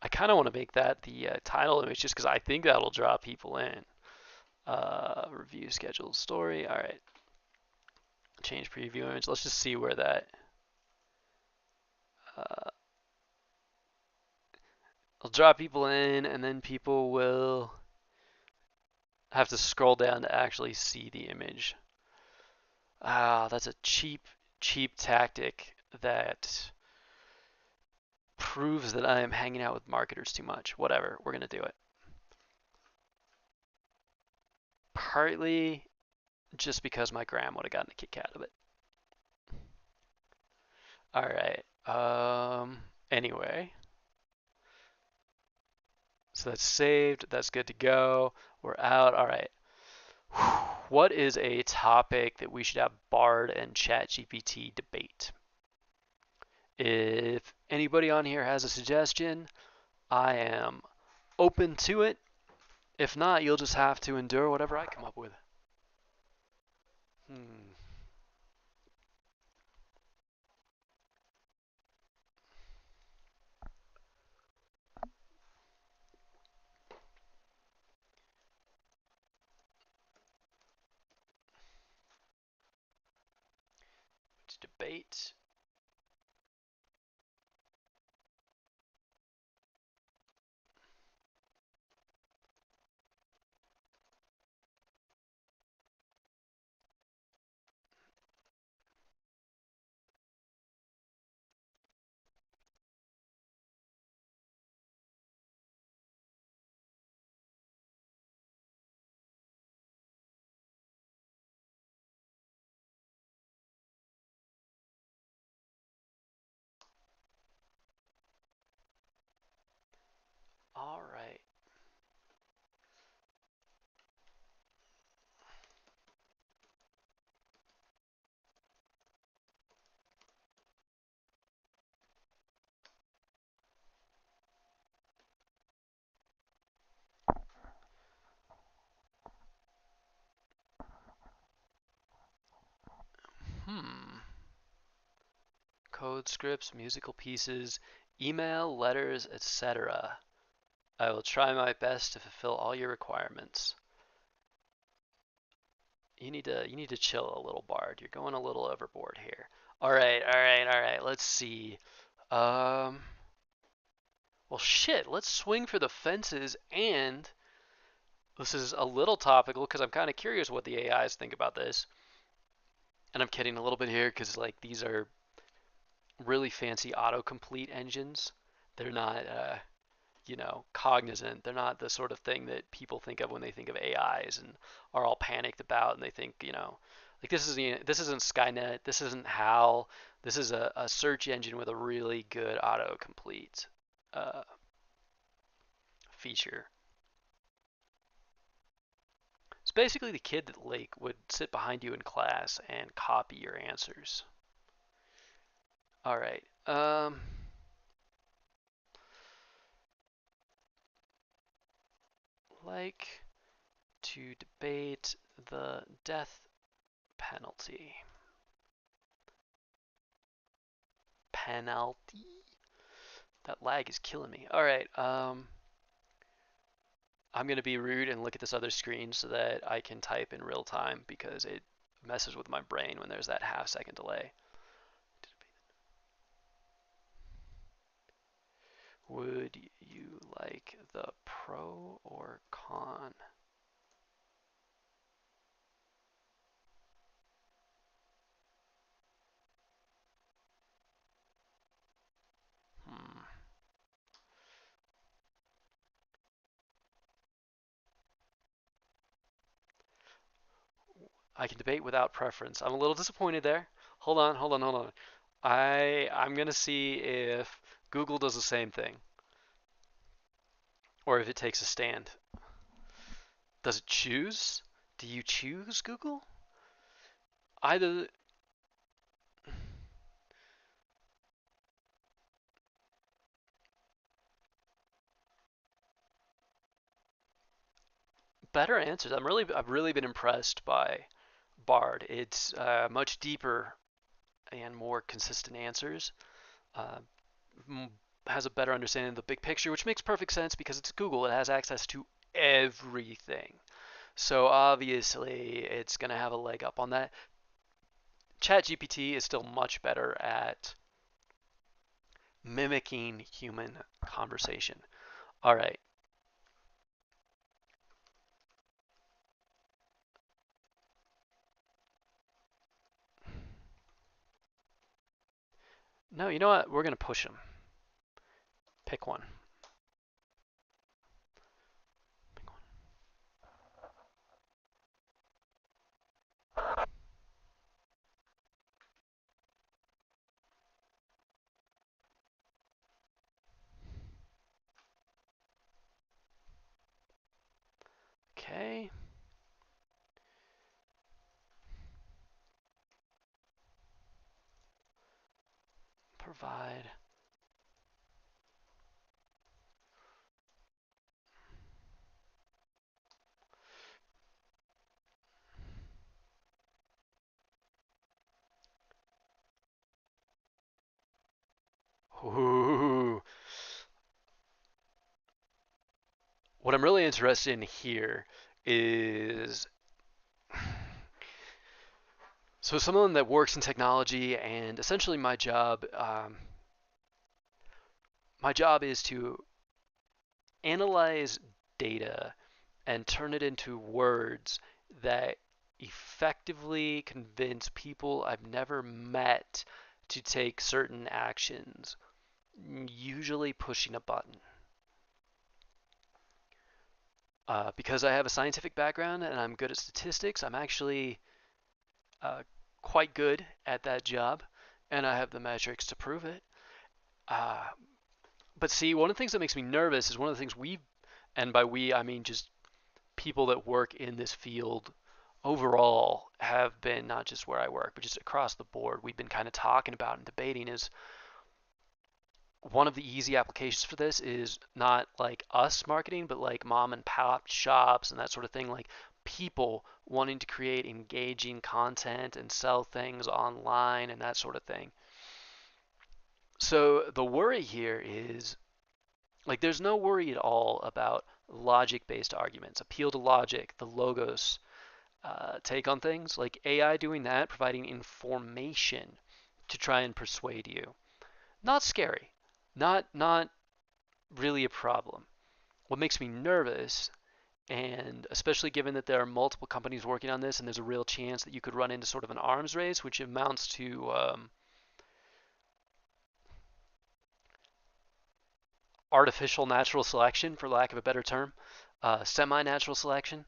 I kind of want to make that the title image just because I think that'll draw people in. Review schedule story. All right. Change preview image. Let's just see where that. Uh, I'll draw people in, and then people will have to scroll down to actually see the image. Ah, that's a cheap tactic that proves that I am hanging out with marketers too much. Whatever, we're gonna do it. Partly just because my gram would have gotten a kick out of it. All right. Anyway, so that's saved. That's good to go. We're out. All right. What is a topic that we should have Bard and ChatGPT debate? If anybody on here has a suggestion, I am open to it. If not, you'll just have to endure whatever I come up with. Hmm. To debate. code scripts, musical pieces, email, letters, etc. I will try my best to fulfill all your requirements. You need to chill a little, Bard. You're going a little overboard here. All right, all right, all right. Let's see. Um, well, shit. Let's swing for the fences, and this is a little topical because I'm kind of curious what the AIs think about this. And I'm kidding a little bit here because like these are really fancy autocomplete engines. They're not, cognizant. They're not the sort of thing that people think of when they think of AIs and are all panicked about. And they think, like this isn't Skynet. This isn't HAL. This is a search engine with a really good autocomplete uh, feature. It's basically the kid that like would sit behind you in class and copy your answers. All right. Like to debate the death penalty. Penalty? That lag is killing me. All right. I'm gonna be rude and look at this other screen so that I can type in real time because it messes with my brain when there's that half-second delay. Would you like the pro or con? Hmm. I can debate without preference. I'm a little disappointed there. Hold on, hold on, hold on. I'm gonna see if Google does the same thing or if it takes a stand. Does it choose? Do you choose Google? Either better answers. I've really been impressed by Bard. It's much deeper and more consistent answers. Uh, has a better understanding of the big picture, which makes perfect sense because it's Google. It has access to everything. So obviously, it's going to have a leg up on that. ChatGPT is still much better at mimicking human conversation. All right. No, you know what? We're going to push them. Pick one. Pick one. Okay. Provide. Ooh. What I'm really interested in here is so someone that works in technology, and essentially my job is to analyze data and turn it into words that effectively convince people I've never met to take certain actions, usually pushing a button. Because I have a scientific background and I'm good at statistics, I'm actually uh, quite good at that job, and I have the metrics to prove it. Uh, but see, one of the things that makes me nervous is one of the things and by we I mean just people that work in this field overall have been, not just where I work, but just across the board, we've been kind of talking about and debating is one of the easy applications for this is not like us marketing, but like mom and pop shops and that sort of thing, like people wanting to create engaging content and sell things online and that sort of thing. So the worry here is like there's no worry at all about logic-based arguments, appeal to logic, the logos take on things. Like AI doing that, providing information to try and persuade you. Not scary, not really a problem. What makes me nervous, and especially given that there are multiple companies working on this, and there's a real chance that you could run into sort of an arms race, which amounts to artificial natural selection, for lack of a better term, semi-natural selection,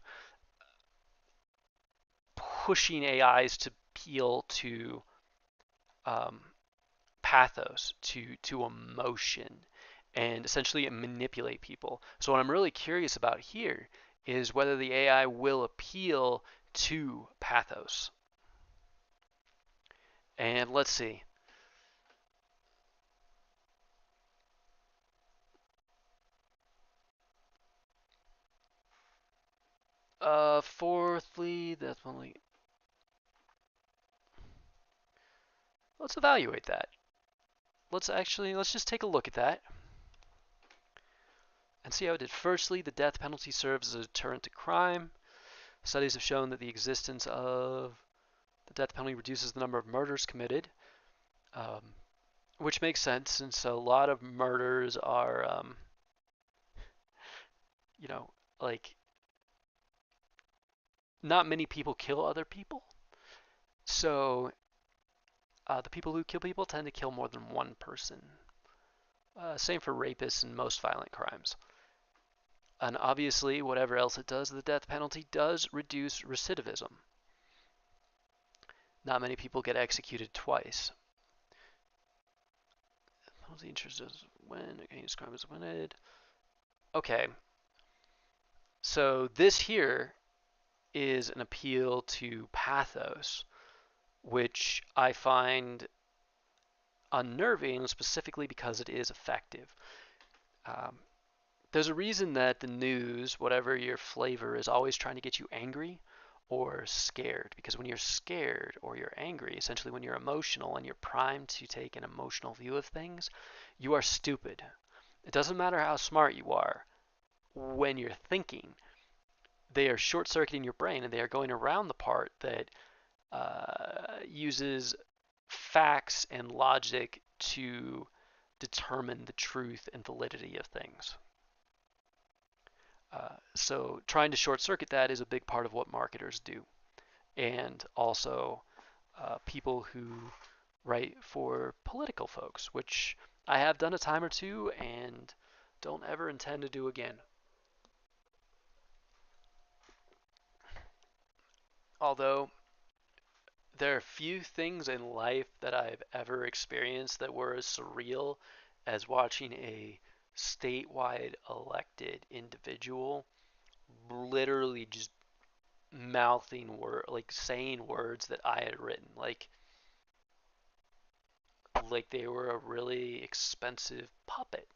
pushing AIs to appeal to um, pathos, to emotion, and essentially manipulate people. So what I'm really curious about here is whether the AI will appeal to pathos. And let's see. Fourthly, definitely. Let's evaluate that. Let's just take a look at that and see how it did. Firstly, the death penalty serves as a deterrent to crime. Studies have shown that the existence of the death penalty reduces the number of murders committed, um, which makes sense since a lot of murders are, you know, like not many people kill other people. So the people who kill people tend to kill more than one person. Same for rapists and most violent crimes. And obviously, whatever else it does, the death penalty does reduce recidivism. Not many people get executed twice. Penalty interest is when against crime is committed. Okay, so this here is an appeal to pathos, which I find unnerving specifically because it is effective. Um, there's a reason that the news, whatever your flavor, is always trying to get you angry or scared. Because when you're scared or you're angry, essentially when you're emotional and you're primed to take an emotional view of things, you are stupid. It doesn't matter how smart you are. When you're thinking, they are short circuiting your brain and they are going around the part that uses facts and logic to determine the truth and validity of things. So trying to short circuit that is a big part of what marketers do, and also people who write for political folks, which I have done a time or two and don't ever intend to do again. Although there are few things in life that I've ever experienced that were as surreal as watching a statewide elected individual literally just mouthing word like saying words that I had written like they were a really expensive puppet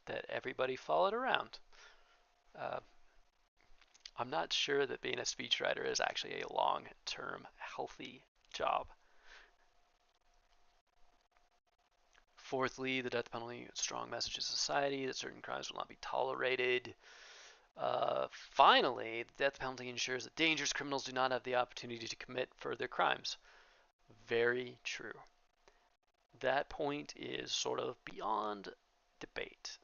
that everybody followed around. Uh, I'm not sure that being a speechwriter is actually a long-term healthy job. Fourthly, the death penalty, strong message to society that certain crimes will not be tolerated. Finally, the death penalty ensures that dangerous criminals do not have the opportunity to commit further crimes. Very true. That point is sort of beyond debate.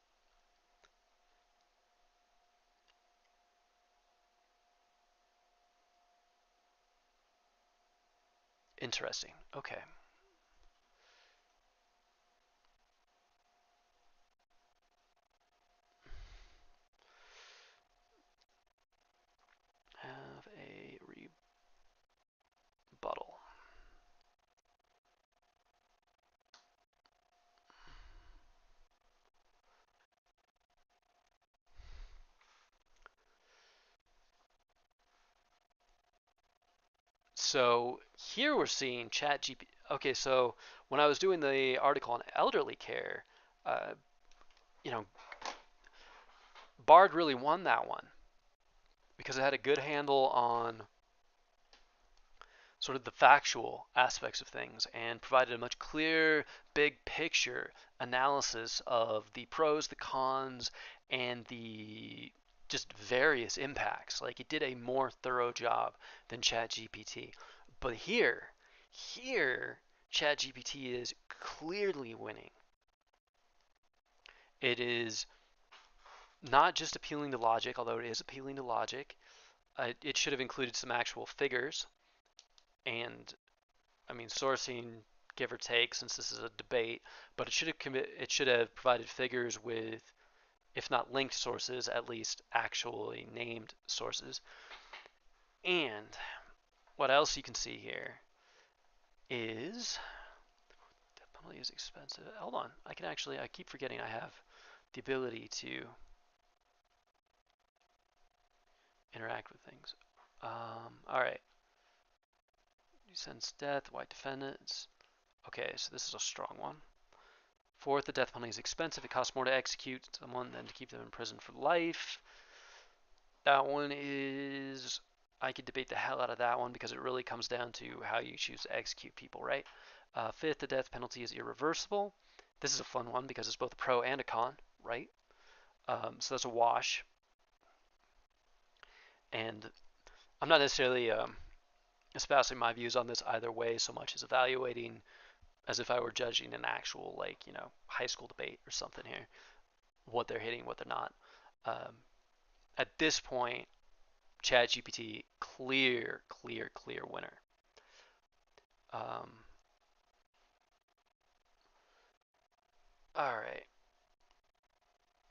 Interesting. Okay. Have a rebuttal. So here we're seeing ChatGPT. Okay, so when I was doing the article on elderly care, uh, you know, Bard really won that one because it had a good handle on sort of the factual aspects of things and provided a much clearer, big picture analysis of the pros, the cons, and the just various impacts. Like it did a more thorough job than ChatGPT. But here, ChatGPT is clearly winning. It is not just appealing to logic, although it is appealing to logic. It should have included some actual figures, and I mean sourcing, give or take, since this is a debate. But it should have provided figures with, if not linked sources, at least actually named sources. And what else you can see here is death penalty is expensive. Hold on, I keep forgetting I have the ability to interact with things. All right. Sentence death, white defendants. Okay, so this is a strong one. Fourth, the death penalty is expensive. It costs more to execute someone than to keep them in prison for life. That one is, I could debate the hell out of that one because it really comes down to how you choose to execute people, right? Fifth, the death penalty is irreversible. This is a fun one because it's both a pro and a con, right? So that's a wash. And I'm not necessarily espousing my views on this either way so much as evaluating as if I were judging an actual, like, high school debate or something here, what they're hitting, what they're not. At this point, ChatGPT, clear winner. All right.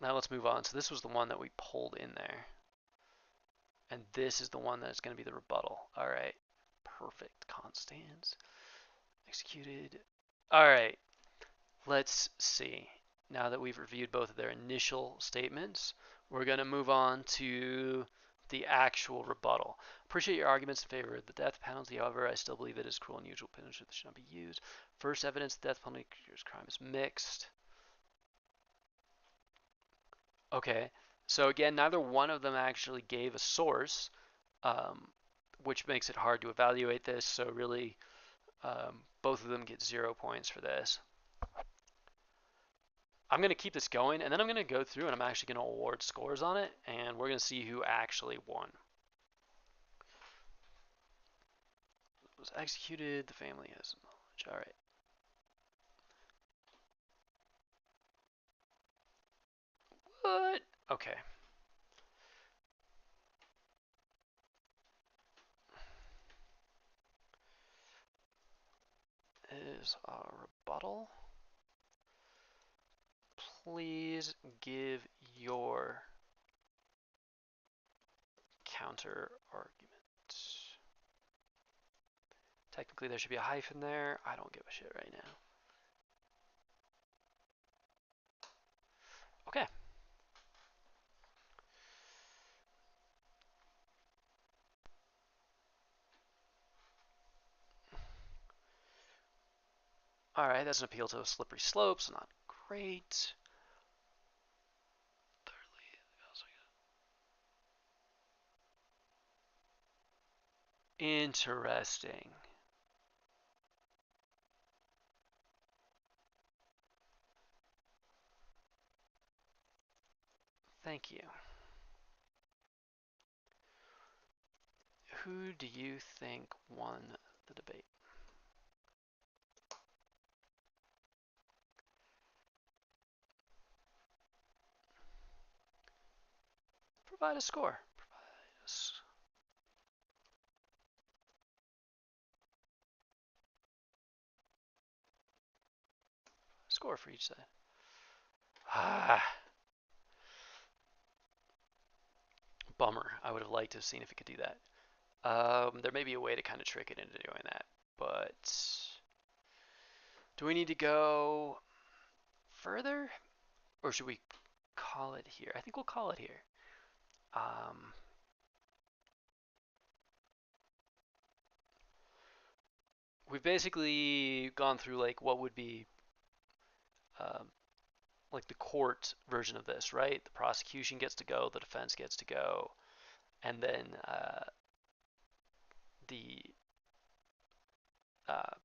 Now let's move on. So this was the one that we pulled in there. And this is the one that's going to be the rebuttal. All right. Perfect. Con stands. Executed. All right. Let's see. Now that we've reviewed both of their initial statements, we're going to move on to the actual rebuttal. Appreciate your arguments in favor of the death penalty. However, I still believe it is cruel and unusual punishment that should not be used. First evidence, the death penalty crime is mixed. Okay, so again, neither one of them actually gave a source, which makes it hard to evaluate this. So really, both of them get 0 points for this. I'm going to keep this going, and then I'm going to go through and I'm actually going to award scores on it, and we're going to see who actually won. It was executed, the family has knowledge. All right. What? Okay. Is a rebuttal. Please give your counter argument. Technically, there should be a hyphen there. I don't give a shit right now. Okay. All right, that's an appeal to a slippery slope, so not great. Interesting. Thank you. Who do you think won the debate? Provide a score. Provide a score for each side. Bummer. I would have liked to have seen if it could do that. There may be a way to kind of trick it into doing that, but do we need to go further, or should we call it here? I think we'll call it here. We've basically gone through like what would be like the court version of this, right? The prosecution gets to go, the defense gets to go, and then the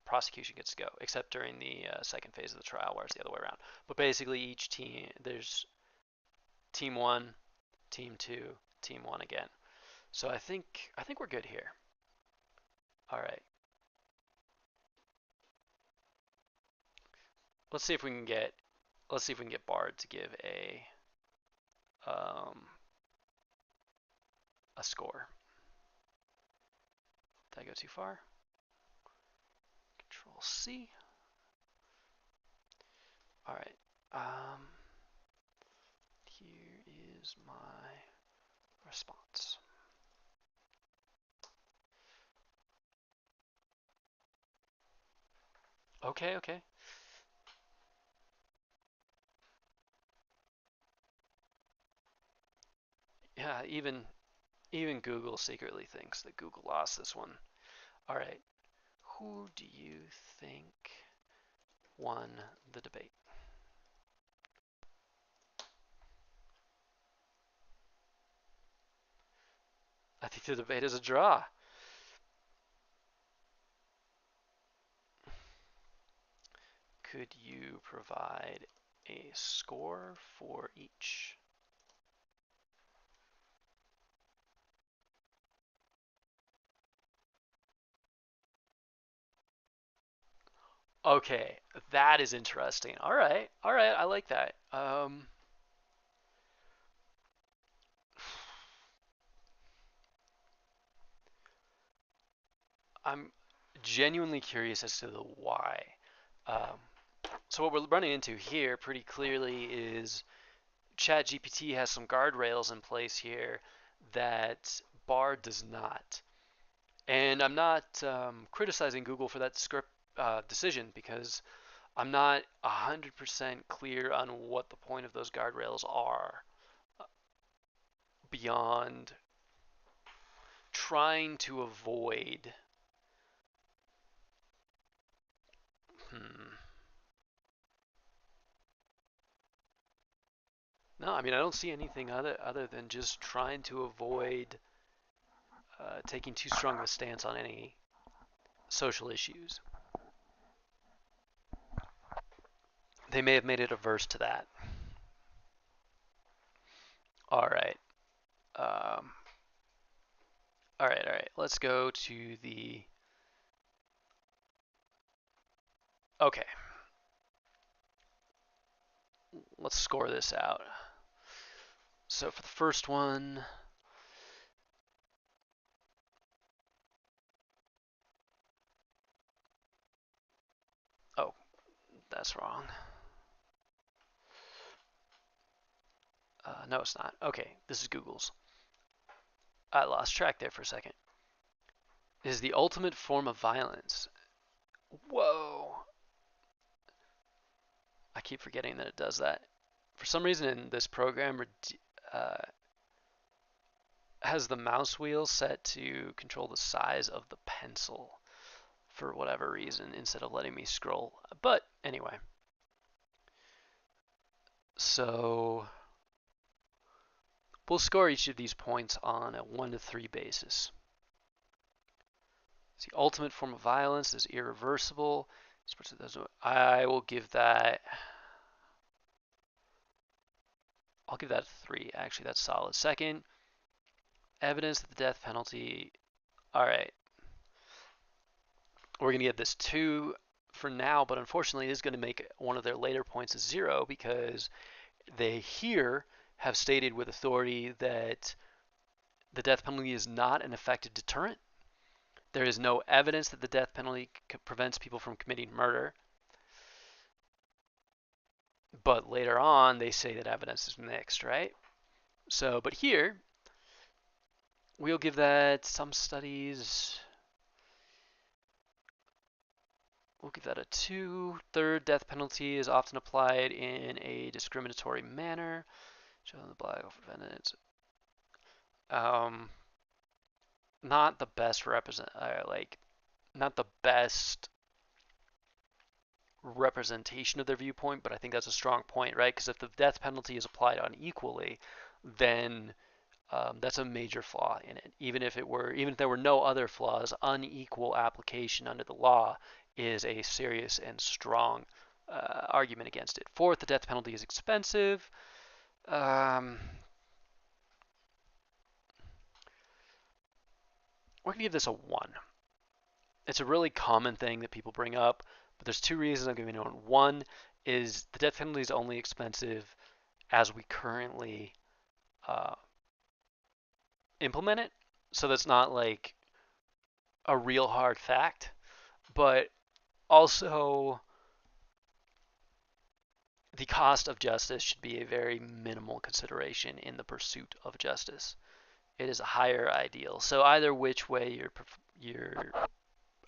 prosecution gets to go, except during the second phase of the trial, where it's the other way around. But basically, each team, there's team one, team two, team one again. So I think we're good here. All right. Let's see if we can get Bard to give a score. Did I go too far? Control C. All right. Here is my response. Okay. Yeah, even Google secretly thinks that Google lost this one. All right. Who do you think won the debate? I think the debate is a draw. Could you provide a score for each? Okay, that is interesting. All right, I like that. I'm genuinely curious as to the why. Um, so what we're running into here pretty clearly is ChatGPT has some guardrails in place here that Bard does not. And I'm not criticizing Google for that script decision, because I'm not 100% clear on what the point of those guardrails are, beyond trying to avoid. No, I mean, I don't see anything other than just trying to avoid taking too strong of a stance on any social issues. They may have made it averse to that. All right. Um, all right. Let's go to the. Okay. Let's score this out. So for the first one, oh, that's wrong. No, it's not. Okay, this is Google's. I lost track there for a second. It is the ultimate form of violence. Whoa. I keep forgetting that it does that. For some reason in this program, has the mouse wheel set to control the size of the pencil for whatever reason, instead of letting me scroll. But anyway. So we'll score each of these points on a 1 to 3 basis. It's the ultimate form of violence is irreversible. I will give that. I'll give that a 3. Actually, that's solid. Second, evidence that the death penalty. All right. We're going to give this 2 for now, but unfortunately, it is going to make one of their later points a 0, because they here have stated with authority that the death penalty is not an effective deterrent. There is no evidence that the death penalty prevents people from committing murder. But later on, they say that evidence is mixed, right? So, but here, we'll give that some studies. We'll give that a 2. Third, death penalty is often applied in a discriminatory manner. Showing the black not the best not the best representation of their viewpoint, but I think that's a strong point, right? Because if the death penalty is applied unequally, then That's a major flaw in it. Even if there were no other flaws, unequal application under the law is a serious and strong argument against it. Fourth, the death penalty is expensive. We're gonna give this a 1. It's a really common thing that people bring up, but there's 2 reasons I'm giving it a 1. One is the death penalty is only expensive as we currently implement it, so that's not like a real hard fact, but also the cost of justice should be a very minimal consideration in the pursuit of justice. It is a higher ideal. So either which way you're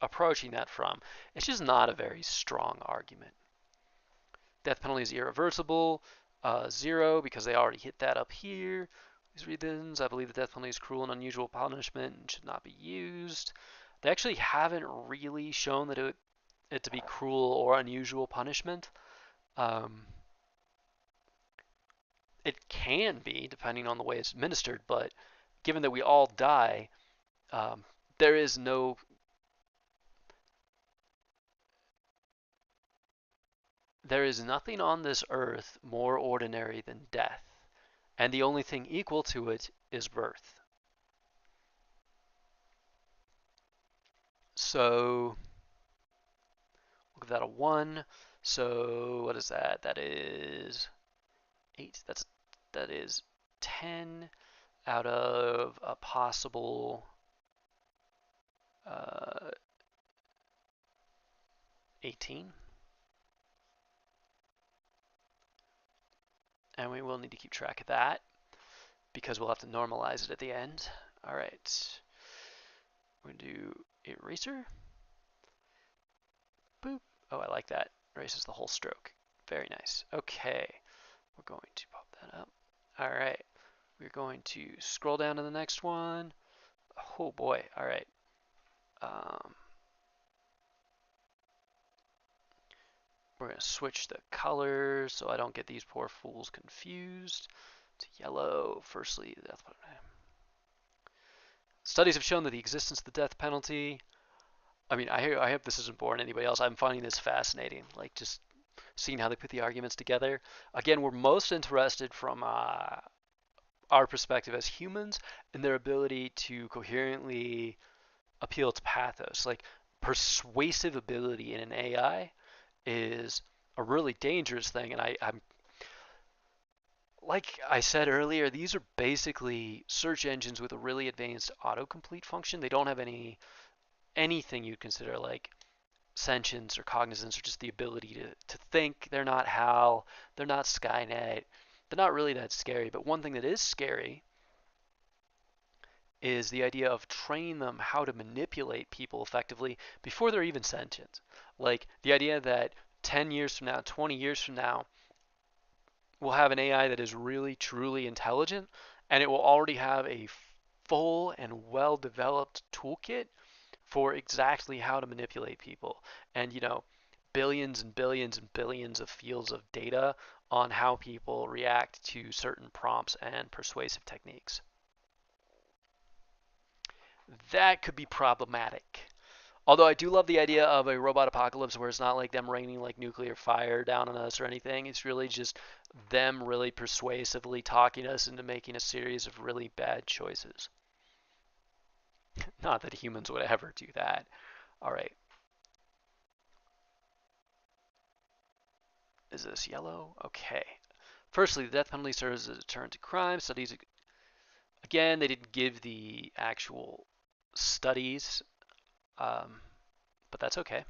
approaching that from, it's just not a very strong argument. Death penalty is irreversible. 0, because they already hit that up here. These reasons, I believe the death penalty is cruel and unusual punishment and should not be used. They actually haven't really shown that it to be cruel or unusual punishment. It can be, depending on the way it's administered, but given that we all die, there is nothing on this earth more ordinary than death, and the only thing equal to it is birth. So we'll give that a 1. So what is that? That is 8. That is 10 out of a possible 18. And we will need to keep track of that because we'll have to normalize it at the end. All right. We're going to do eraser. Boop. Oh, I like that. Erases the whole stroke. Very nice. Okay. We're going to pop that up. All right. We're going to scroll down to the next one. Oh boy. All right. We're going to switch the colors so I don't get these poor fools confused. To yellow. Firstly, the death penalty. Studies have shown that the existence of the death penalty. I mean, I hope this isn't boring to anybody else. I'm finding this fascinating. Like just seeing how they put the arguments together. Again, we're most interested from our perspective as humans in their ability to coherently appeal to pathos. Like persuasive ability in an AI is a really dangerous thing, and I'm like I said earlier, these are basically search engines with a really advanced autocomplete function. They don't have anything you'd consider like sentience or cognizance or just the ability to think. They're not HAL, they're not Skynet, they're not really that scary. But one thing that is scary is the idea of training them how to manipulate people effectively before they're even sentient. Like the idea that 10 years from now, 20 years from now, we'll have an AI that is really truly intelligent and it will already have a full and well-developed toolkit for exactly how to manipulate people. And, billions and billions and billions of fields of data on how people react to certain prompts and persuasive techniques. That could be problematic. Although I do love the idea of a robot apocalypse where it's not like them raining like nuclear fire down on us or anything. It's really just them really persuasively talking us into making a series of really bad choices. Not that humans would ever do that. All right. Is this yellow? Okay. Firstly, the death penalty serves as a deterrent to crime. Studies, again, they didn't give the actual studies, but that's okay.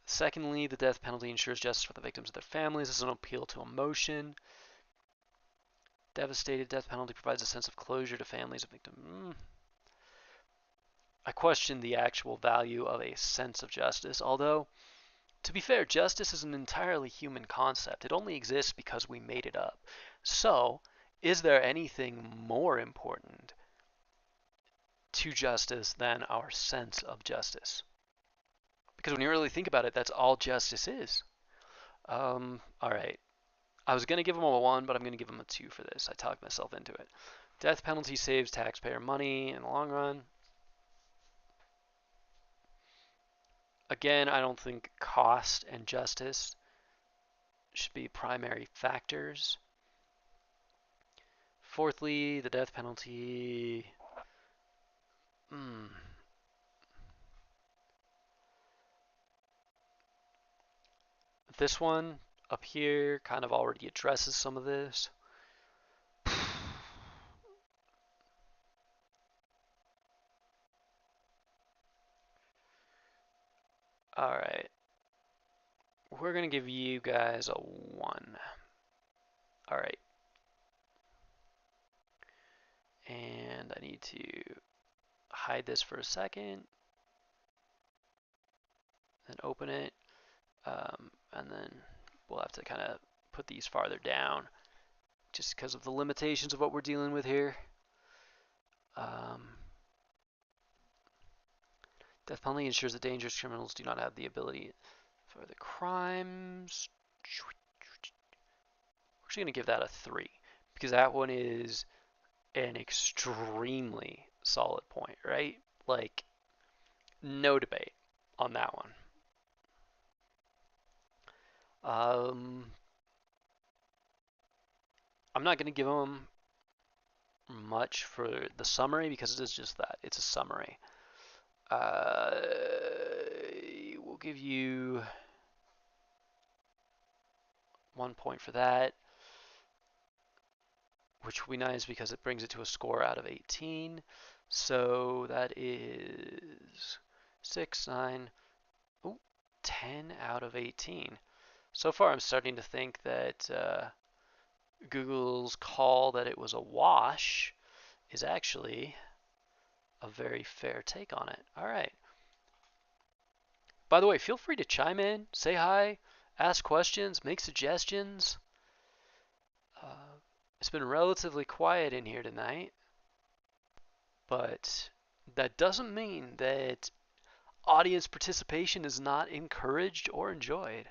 Secondly, the death penalty ensures justice for the victims and their families. This is an appeal to emotion. Devastated, death penalty provides a sense of closure to families of victims. I question the actual value of a sense of justice, although, to be fair, justice is an entirely human concept. It only exists because we made it up. So, is there anything more important to justice than our sense of justice? Because when you really think about it, that's all justice is. All right. I was going to give him a 1, but I'm going to give him a 2 for this. I talked myself into it. Death penalty saves taxpayer money in the long run. Again, I don't think cost and justice should be primary factors. Fourthly, the death penalty. This one up here kind of already addresses some of this. Alright. We're going to give you guys a 1. Alright. And I need to hide this for a second. Then open it. And then we'll have to kind of put these farther down just because of the limitations of what we're dealing with here. Death penalty ensures that dangerous criminals do not have the ability for the crimes. We're actually going to give that a 3 because that one is an extremely solid point, right? Like, no debate on that one. I'm not going to give them much for the summary because it is just that. It's a summary. We'll give you 1 point for that, which will be nice because it brings it to a score out of 18. So that is 6, 9, 10 out of 18. So far, I'm starting to think that Google's call that it was a wash is actually a very fair take on it. All right. By the way, feel free to chime in, say hi, ask questions, make suggestions. It's been relatively quiet in here tonight, but that doesn't mean that audience participation is not encouraged or enjoyed.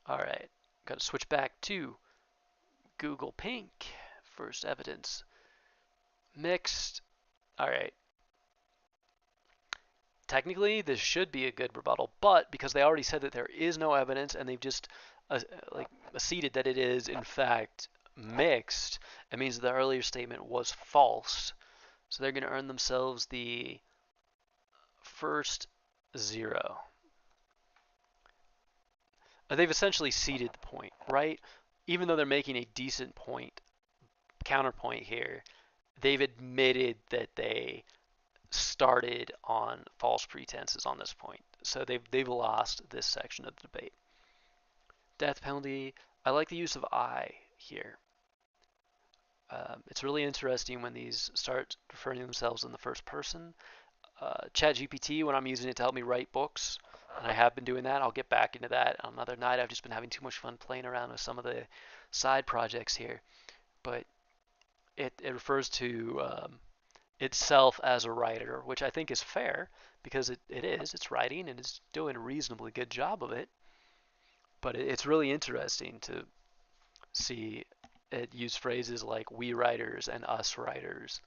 All right, got to switch back to Google Pink. First evidence. Mixed. All right. Technically, this should be a good rebuttal, but because they already said that there is no evidence and they've just acceded that it is in fact mixed, it means that the earlier statement was false. So they're going to earn themselves the first 0. They've essentially ceded the point, right? Even though they're making a decent point, counterpoint here, they've admitted that they started on false pretenses on this point. So they've lost this section of the debate. Death penalty. I like the use of I here. It's really interesting when these start referring to themselves in the first person. ChatGPT, when I'm using it to help me write books, and I have been doing that. I'll get back into that on another night. I've just been having too much fun playing around with some of the side projects here. But it refers to itself as a writer, which I think is fair because it is. It's writing and it's doing a reasonably good job of it. But it's really interesting to see it use phrases like we writers and us writers.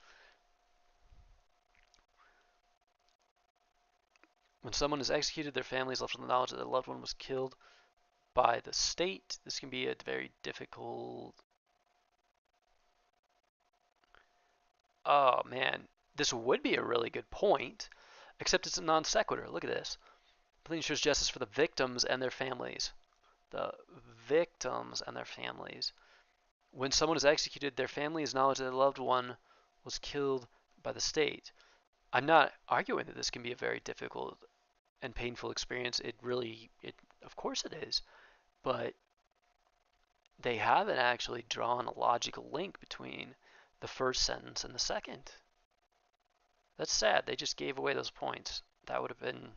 When someone is executed, their family is left with the knowledge that their loved one was killed by the state. This can be a very difficult... Oh, man. This would be a really good point, except it's a non sequitur. Look at this. Plea ensures justice for the victims and their families. The victims and their families. When someone is executed, their family is knowledge that their loved one was killed by the state. I'm not arguing that this can be a very difficult and painful experience. Of course it is. But they haven't actually drawn a logical link between the first sentence and the second. That's sad. They just gave away those points. That would have been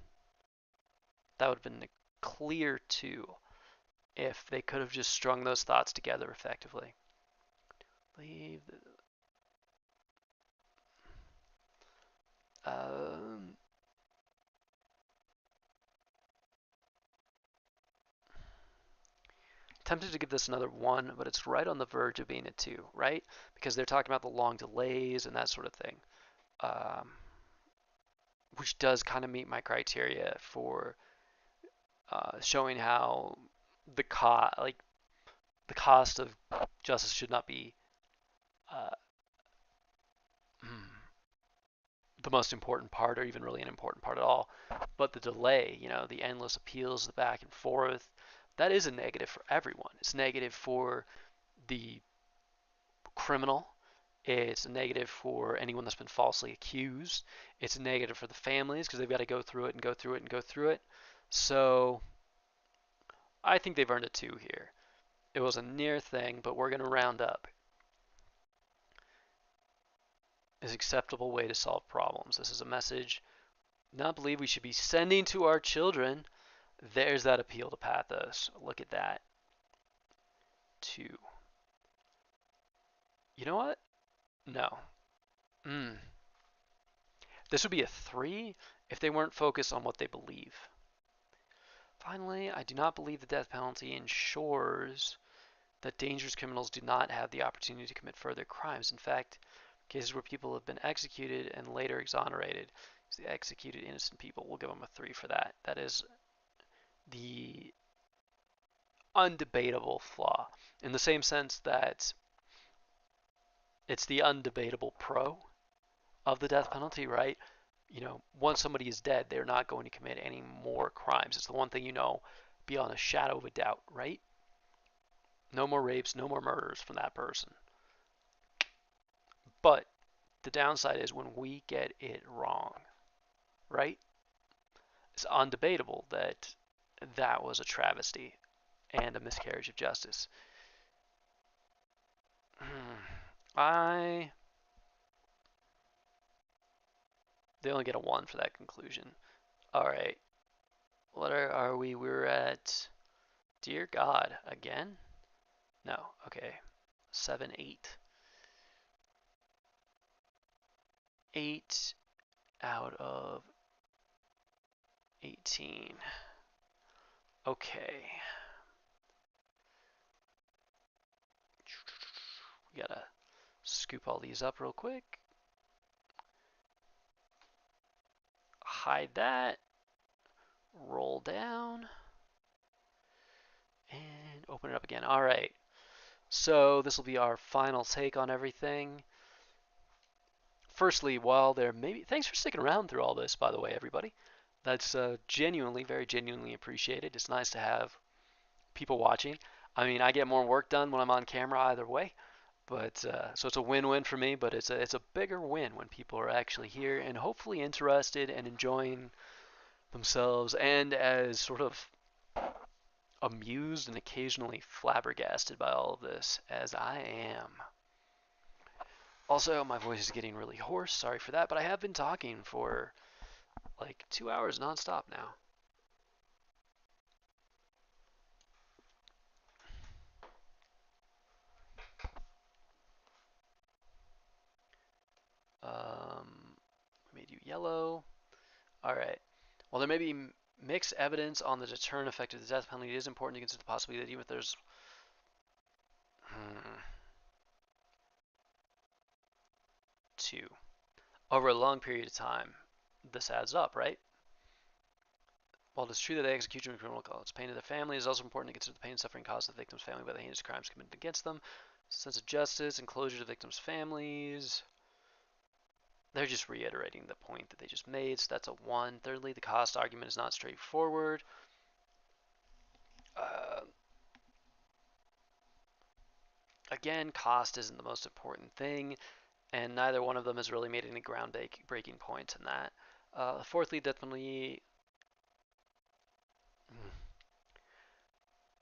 a clear 2 if they could have just strung those thoughts together effectively. Leave the, tempted to give this another 1, but it's right on the verge of being a 2, right? Because they're talking about the long delays and that sort of thing, um, which does kind of meet my criteria for showing how like the cost of justice should not be uh, the most important part, or even really an important part at all. But the delay, the endless appeals, the back and forth, that is a negative for everyone. It's negative for the criminal. It's a negative for anyone that's been falsely accused. It's a negative for the families because they've got to go through it and go through it and go through it. So I think they've earned a 2 here. It was a near thing, but we're going to round up. Is acceptable way to solve problems. This is a message not believe we should be sending to our children. There's that appeal to pathos. Look at that. 2. You know what? No. This would be a 3 if they weren't focused on what they believe. Finally, I do not believe the death penalty ensures that dangerous criminals do not have the opportunity to commit further crimes. In fact, cases where people have been executed and later exonerated, the executed innocent people, we'll give them a 3 for that. That is the undebatable flaw, in the same sense that it's the undebatable pro of the death penalty, right? Once somebody is dead, they're not going to commit any more crimes. It's the one thing beyond a shadow of a doubt, right? No more rapes, no more murders from that person. But the downside is when we get it wrong, right? It's undebatable that that was a travesty and a miscarriage of justice. They only get a 1 for that conclusion. All right. What are we? We're at, dear God, again? No. Okay. 7, 8. 8 out of 18. Okay. We gotta scoop all these up real quick. Hide that. Roll down. And open it up again. All right. So this will be our final take on everything. Firstly, while there may be, thanks for sticking around through all this, by the way, everybody. That's genuinely, very genuinely appreciated. It's nice to have people watching. I mean, I get more work done when I'm on camera either way, but so it's a win-win for me. But it's a bigger win when people are actually here and hopefully interested and enjoying themselves, and as sort of amused and occasionally flabbergasted by all of this as I am. Also, my voice is getting really hoarse. Sorry for that, but I have been talking for like 2 hours nonstop now. We made you yellow. All right. While there may be mixed evidence on the deterrent effect of the death penalty, it is important to consider the possibility that even if there's 2 over a long period of time, this adds up, right? While it is true that the execution of a criminal causes pain to their family, it is also important to consider the pain and suffering caused to the victim's family by the heinous crimes committed against them. Sense of justice and closure to victims' families. They're just reiterating the point that they just made, so that's a 1. Thirdly, the cost argument is not straightforward. Again, cost isn't the most important thing, and neither one of them has really made any ground-breaking points in that. Fourthly, definitely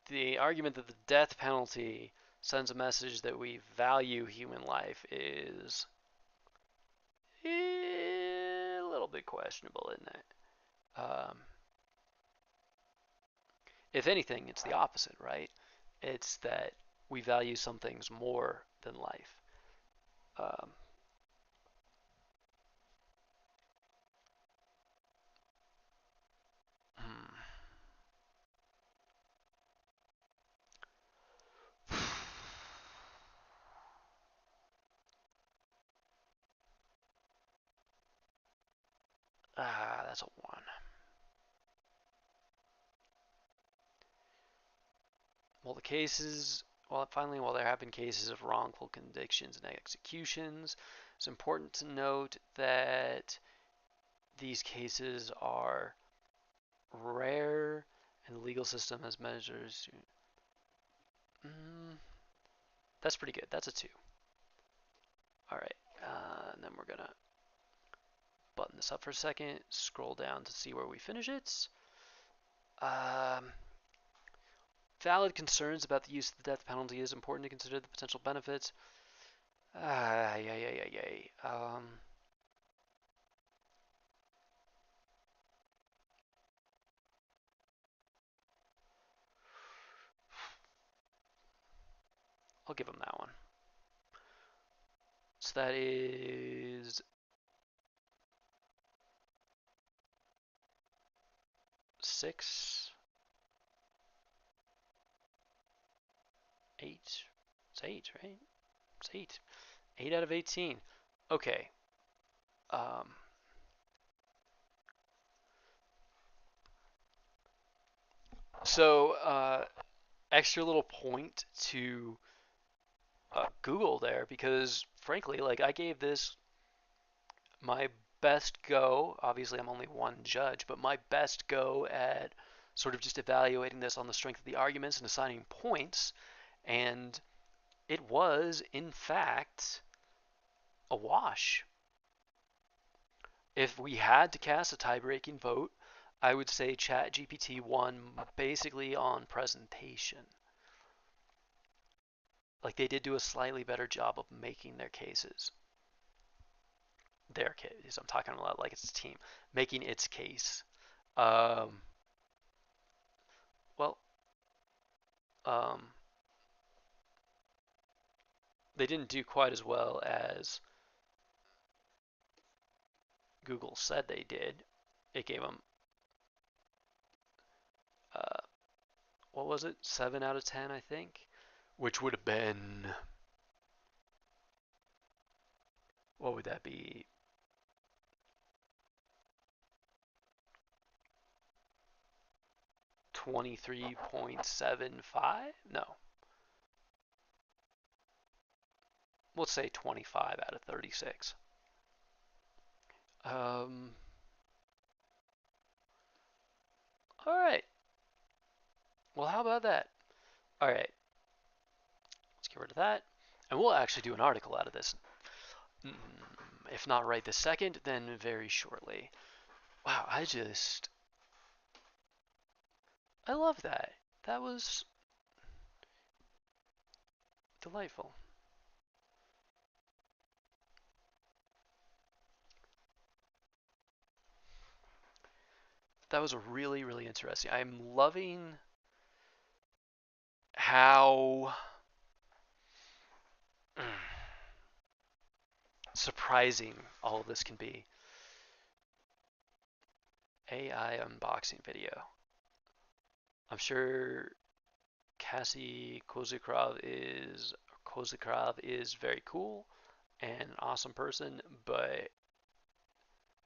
the argument that the death penalty sends a message that we value human life is a little bit questionable, isn't it? If anything, it's the opposite, right? It's that we value some things more than life. That's a 1. Well, while there have been cases of wrongful convictions and executions, it's important to note that these cases are rare, and the legal system has measures. That's pretty good. That's a 2. All right, and then we're gonna button this up for a second. Scroll down to see where we finish it. Valid concerns about the use of the death penalty. Is important to consider the potential benefits. Yeah. I'll give him that one. So that is 6, 8. It's 8, right? It's 8. 8 out of 18. Okay. So extra little point to Google there, because frankly, like, I gave this my best go. Obviously, I'm only one judge, but my best go at sort of just evaluating this on the strength of the arguments and assigning points, and it was, in fact, a wash. If we had to cast a tie-breaking vote, I would say ChatGPT won basically on presentation. Like, they did do a slightly better job of making their cases. Their case. I'm talking about like it's a team making its case. Um, well, um, they didn't do quite as well as Google said they did. It gave them, uh, what was it, 7 out of 10, I think, which would have been, what would that be? 23.75? No, we'll say 25 out of 36. All right. Well, how about that? All right. Let's get rid of that. And we'll actually do an article out of this. If not right this second, then very shortly. Wow, I love that. That was delightful. That was really, really interesting. I'm loving how surprising all of this can be. AI unboxing video. I'm sure Cassie Kozikrov is very cool and an awesome person, but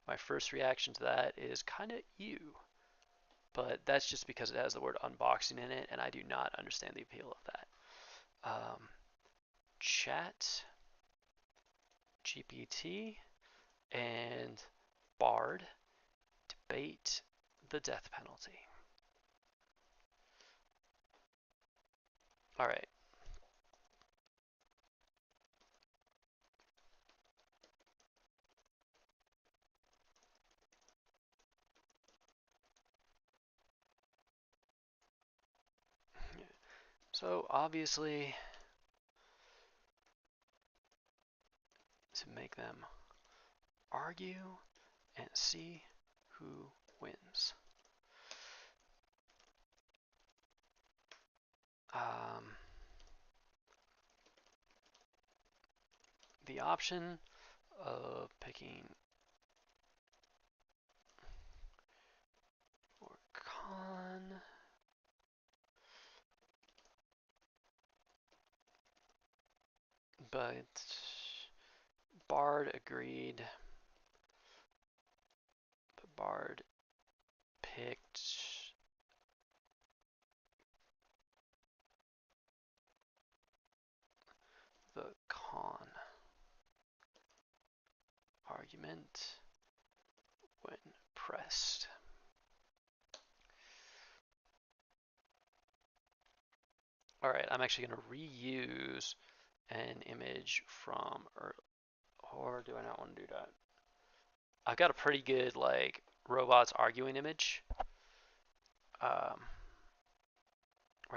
my first reaction to that is kind of ew. But that's just because it has the word unboxing in it, and I do not understand the appeal of that. Chat GPT and Bard debate the death penalty. All right. So obviously, to make them argue and see who wins. The option of picking or con, but Bard agreed, but Bard picked the con argument when pressed. All right, I'm actually going to reuse an image from, or do I not want to do that? I've got a pretty good like robots arguing image right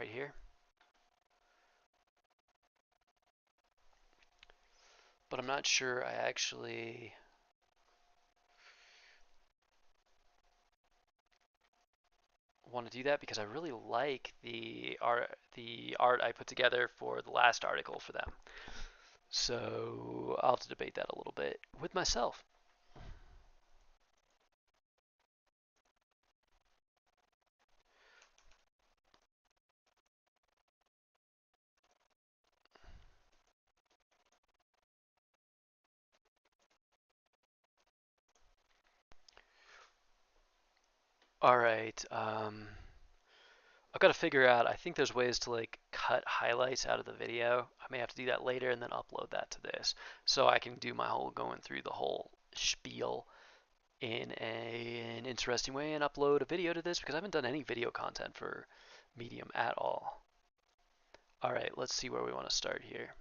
here. But I'm not sure I actually want to do that because I really like the art I put together for the last article for them. So I'll have to debate that a little bit with myself. All right. I've got to figure out, I think there's ways to like cut highlights out of the video. I may have to do that later and then upload that to this. So I can do my whole going through the whole spiel in an interesting way and upload a video to this because I haven't done any video content for Medium at all. All right, let's see where we want to start here.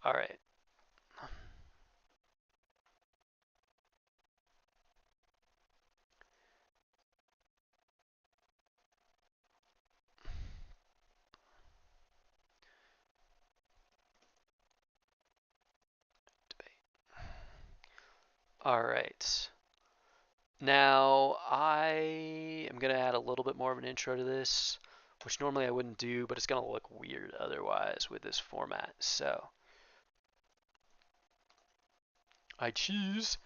All right. All right. Now I am gonna add a little bit more of an intro to this, which normally I wouldn't do, but it's gonna look weird otherwise with this format. So I chose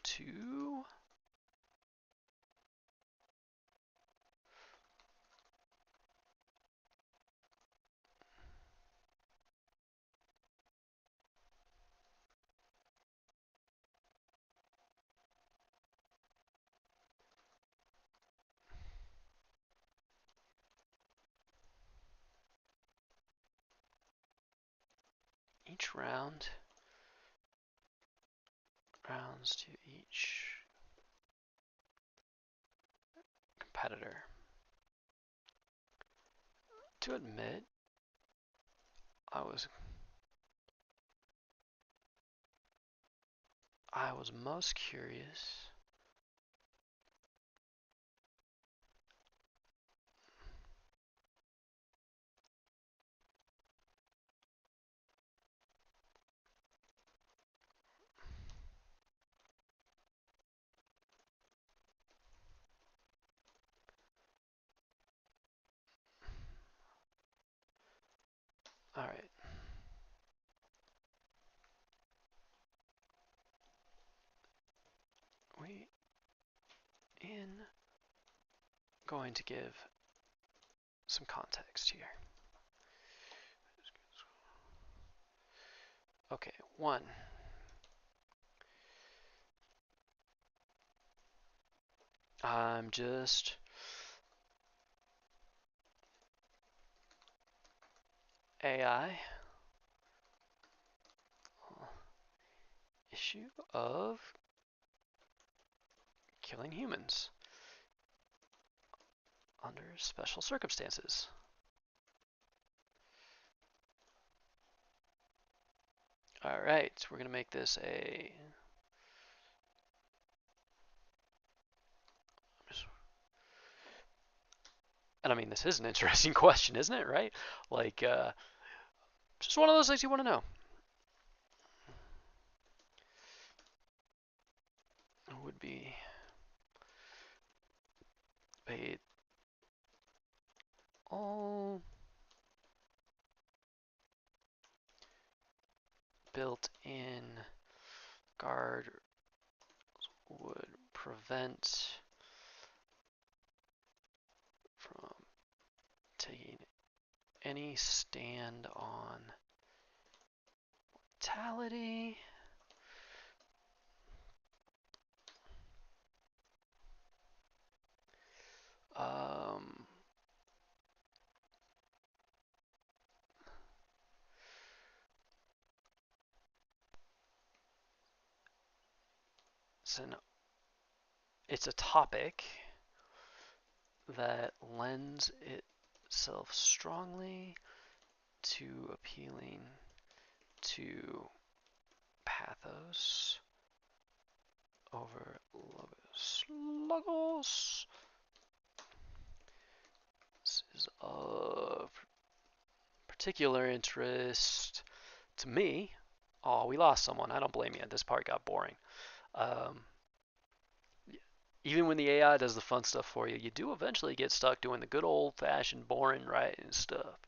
to each rounds to each competitor. To admit, I was most curious all right. We in going to give some context here. Okay, one. I'm just AI issue of killing humans under special circumstances. All right, we're gonna make this a and I mean this is an interesting question, isn't it? Right? Like just one of those things you want to know. Would be paid all built-in guard would prevent from taking any stand on mortality. It's a topic that lends itself strongly to appealing to pathos over logos. This is of particular interest to me. Oh, we lost someone. I don't blame you. This part got boring. Even when the AI does the fun stuff for you, you do eventually get stuck doing the good old-fashioned boring writing stuff.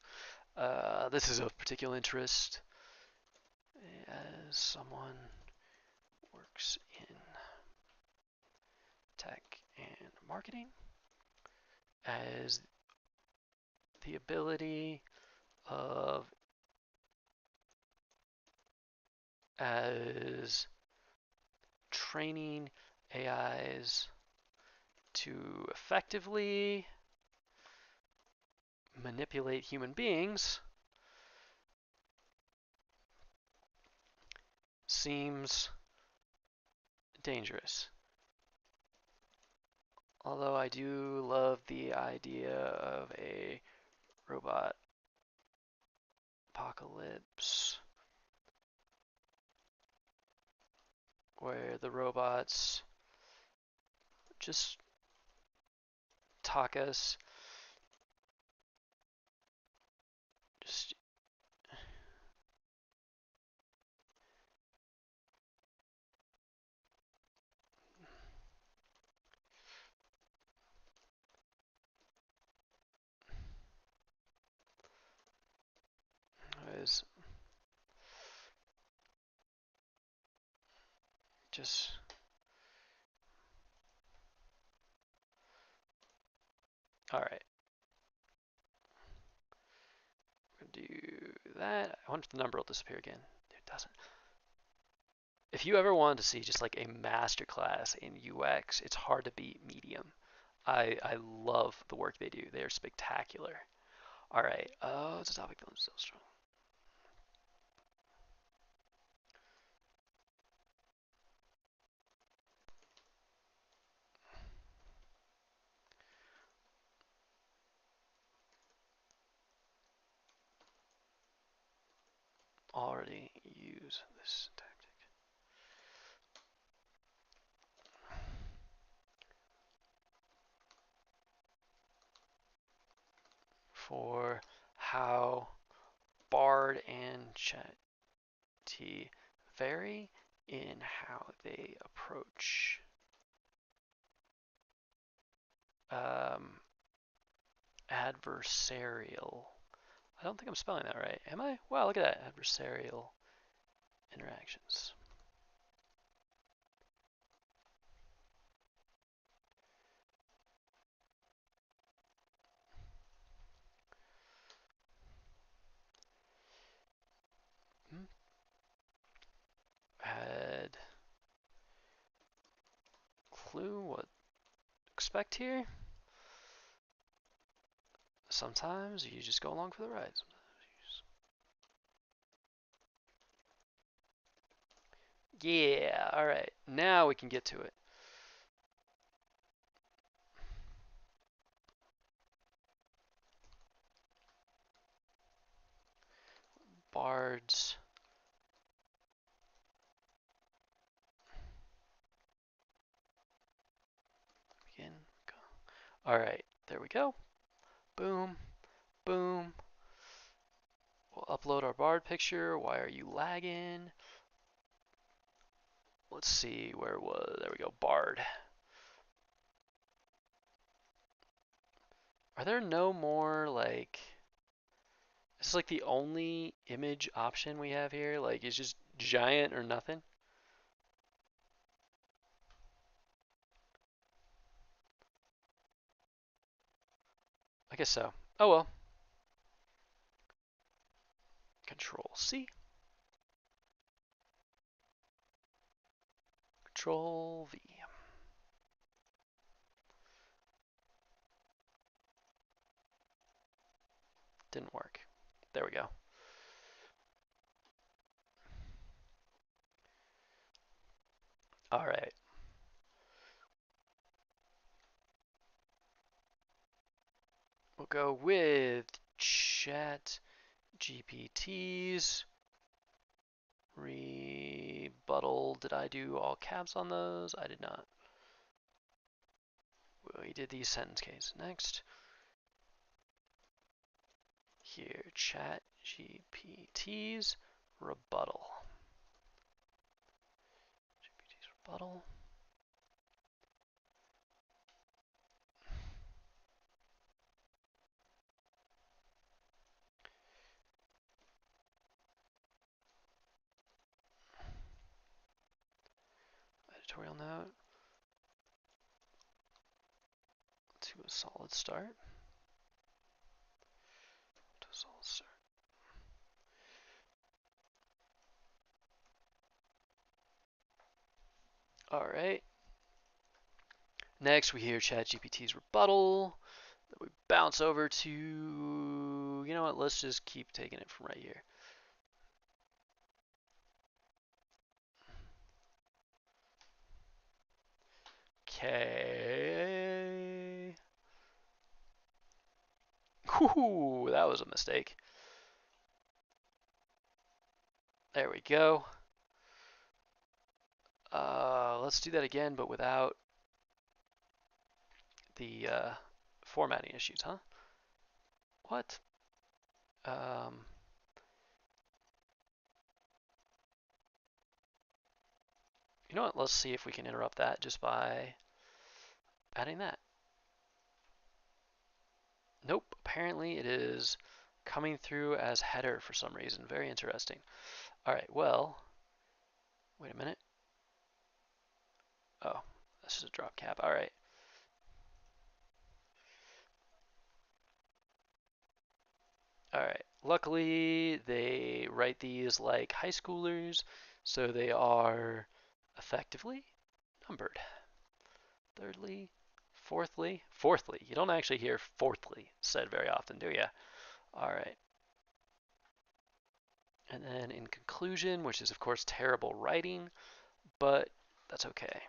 This is of particular interest as someone works in tech and marketing, as the ability of as training AIs to effectively manipulate human beings seems dangerous. Although I do love the idea of a robot apocalypse where the robots just talk us, just is just all right. We're gonna do that. I wonder if the number will disappear again. It doesn't. If you ever wanted to see just like a masterclass in UX, it's hard to beat Medium. I love the work they do. They are spectacular. All right. Oh, it's a topic feeling so strong. Already use this tactic for how Bard and ChatT vary in how they approach adversarial. I don't think I'm spelling that right. Am I? Wow, look at that. Adversarial interactions. Add clue what expect here. Sometimes you just go along for the ride. Yeah, all right. Now we can get to it. Bards. Begin. Go. All right, there we go. Boom, boom. We'll upload our Bard picture. Why are you lagging? Let's see where it was. There we go. Bard. Are there no more like? This is like the only image option we have here. Like, it's just giant or nothing? I guess so. Oh well. Control C. Control V. Didn't work. There we go. All right. We'll go with Chat GPT's rebuttal. Did I do all caps on those? I did not. We did the sentence case. Next. Here, Chat GPT's rebuttal. GPT's rebuttal. Editorial note. To a solid start. To a solid start. All right. Next, we hear ChatGPT's rebuttal. Then we bounce over to, you know what? Let's just keep taking it from right here. Okay. Whoo, that was a mistake. There we go. Let's do that again, but without the formatting issues, huh? What? You know what? Let's see if we can interrupt that just by adding that. Nope. Apparently it is coming through as header for some reason. Very interesting. All right. Well, wait a minute. Oh, this is a drop cap. All right. All right. Luckily, they write these like high schoolers, so they are effectively numbered. Thirdly, fourthly. You don't actually hear fourthly said very often, do you? All right. And then in conclusion, which is of course terrible writing, but that's okay.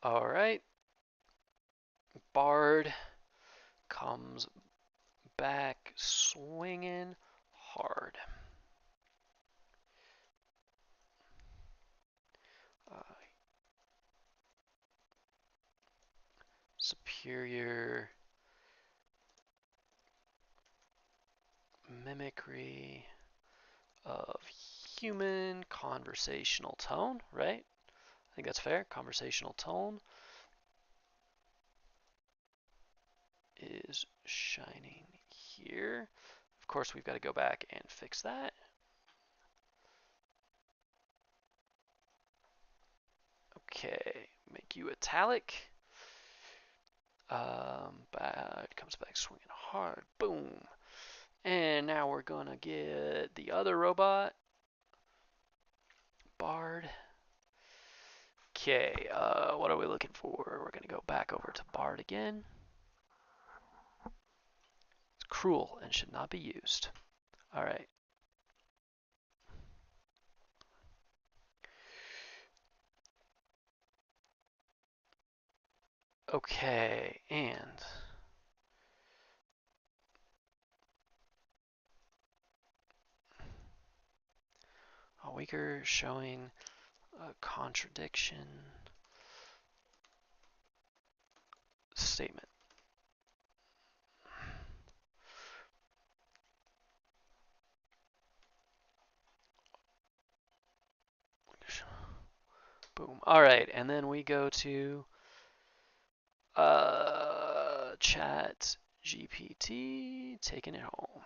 All right. Bard comes back swinging hard. Superior mimicry of human conversational tone, right? I think that's fair. Conversational tone is shining here. Of course, we've got to go back and fix that. Okay, make you italic. It comes back swinging hard. Boom. And now we're going to get the other robot. Bard. Okay, what are we looking for? We're going to go back over to Bard again. It's cruel and should not be used. All right. Okay, and a weaker showing a contradiction statement. Boom. All right, and then we go to Chat GPT, taking it home.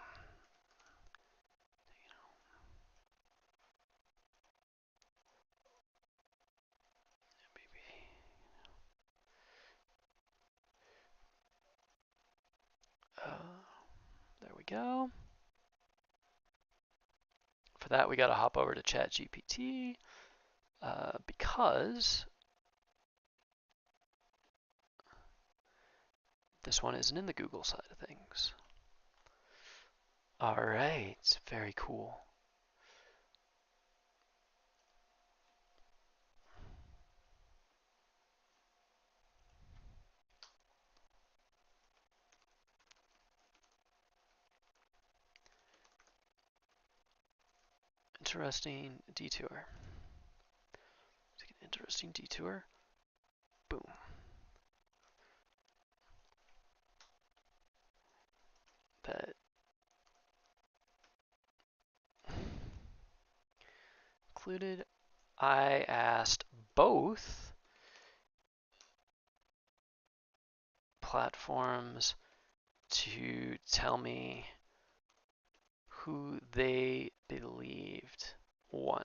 There we go. For that, we got to hop over to ChatGPT because this one isn't in the Google side of things. All right, very cool. Interesting detour. Take an interesting detour. Boom. That included. I asked both platforms to tell me who they believed won.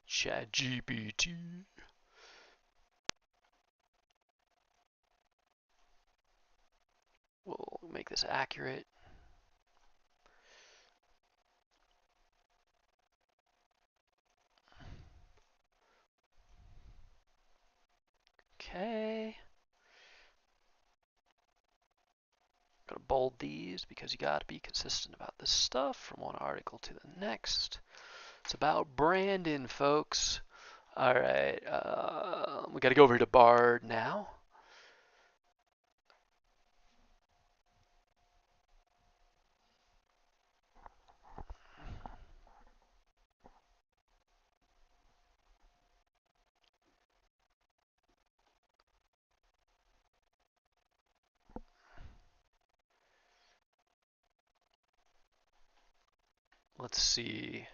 ChatGPT. We'll make this accurate. Okay. I'm gonna bold these because you gotta be consistent about this stuff from one article to the next. It's about Brandon, folks. All right, we gotta go over to Bard now. Let's see.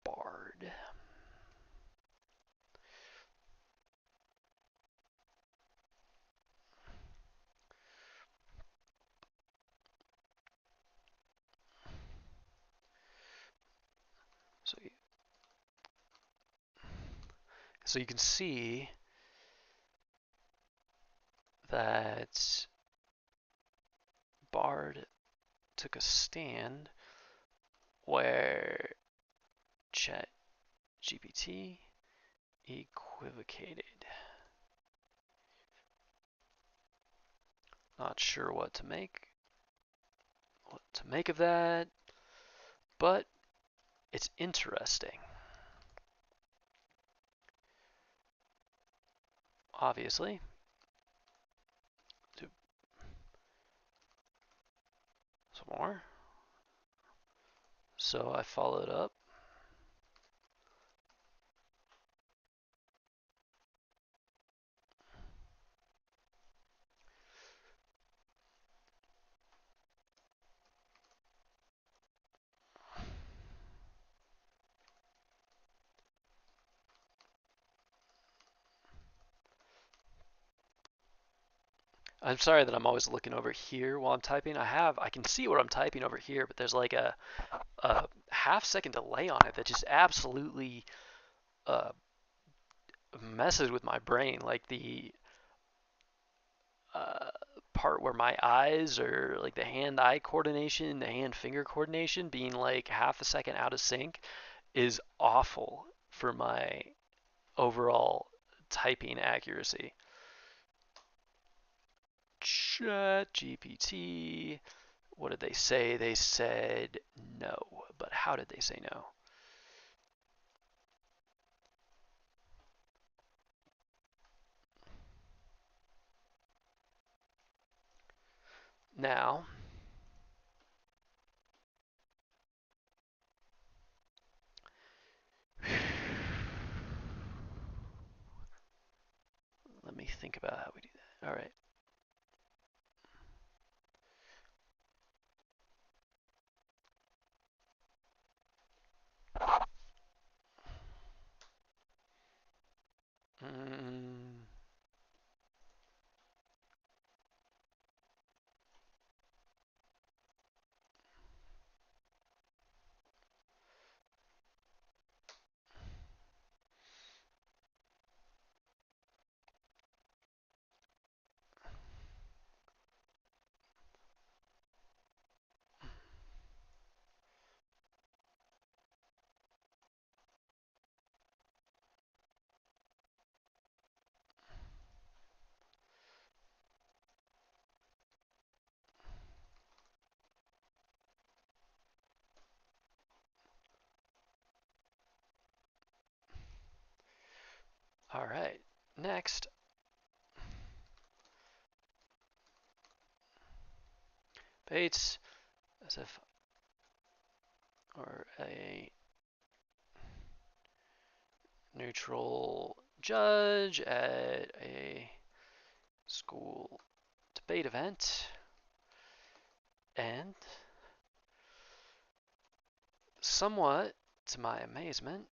Bard. So you can see that Bard took a stand where ChatGPT equivocated. Not sure what to make of that, but it's interesting. Obviously. Some more. So I followed up. I'm sorry that I'm always looking over here while I'm typing. I can see what I'm typing over here, but there's like a half-second delay on it that just absolutely messes with my brain. Like the part where my eyes or like the hand-eye coordination, the hand-finger coordination being like half a second out of sync is awful for my overall typing accuracy. Chat GPT. What did they say? They said no. But how did they say no? Now, me think about how we do that. All right. Mm, all right. Next, Bates as if or a neutral judge at a school debate event, and somewhat to my amazement,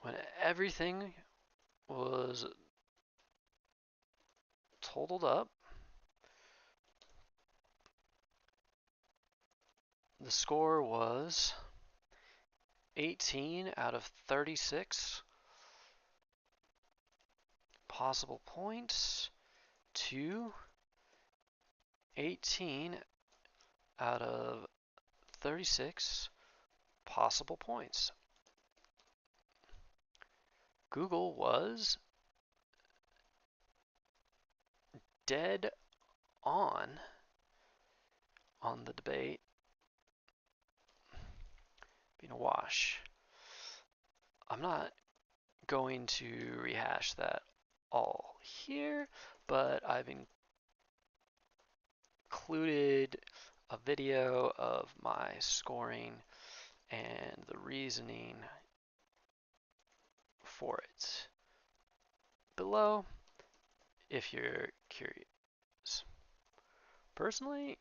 when everything was totaled up, the score was 18 out of 36 possible points to 18 out of 36 possible points. Google was dead on the debate being a wash. I'm not going to rehash that all here, but I've included a video of my scoring and the reasoning for it below if you're curious. Personally,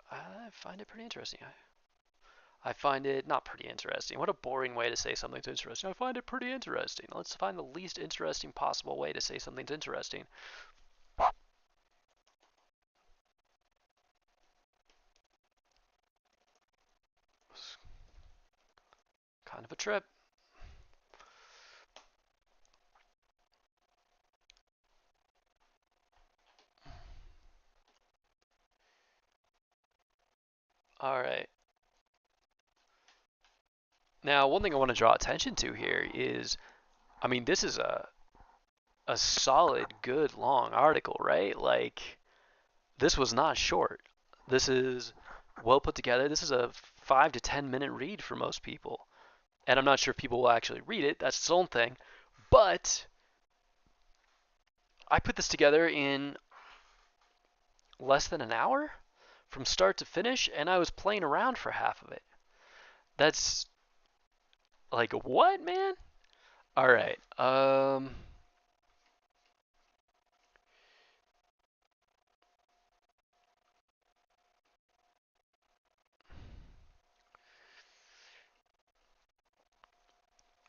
I find it pretty interesting. I find it not pretty interesting. What a boring way to say something's interesting. I find it pretty interesting. Let's find the least interesting possible way to say something's interesting. Kind of a trip. All right. Now, one thing I want to draw attention to here is, I mean, this is a solid, good, long article, right? Like, this was not short. This is well put together. This is a 5 to 10 minute read for most people. And I'm not sure if people will actually read it. That's its own thing. But I put this together in less than an hour from start to finish, and I was playing around for half of it. That's like, what, man? All right.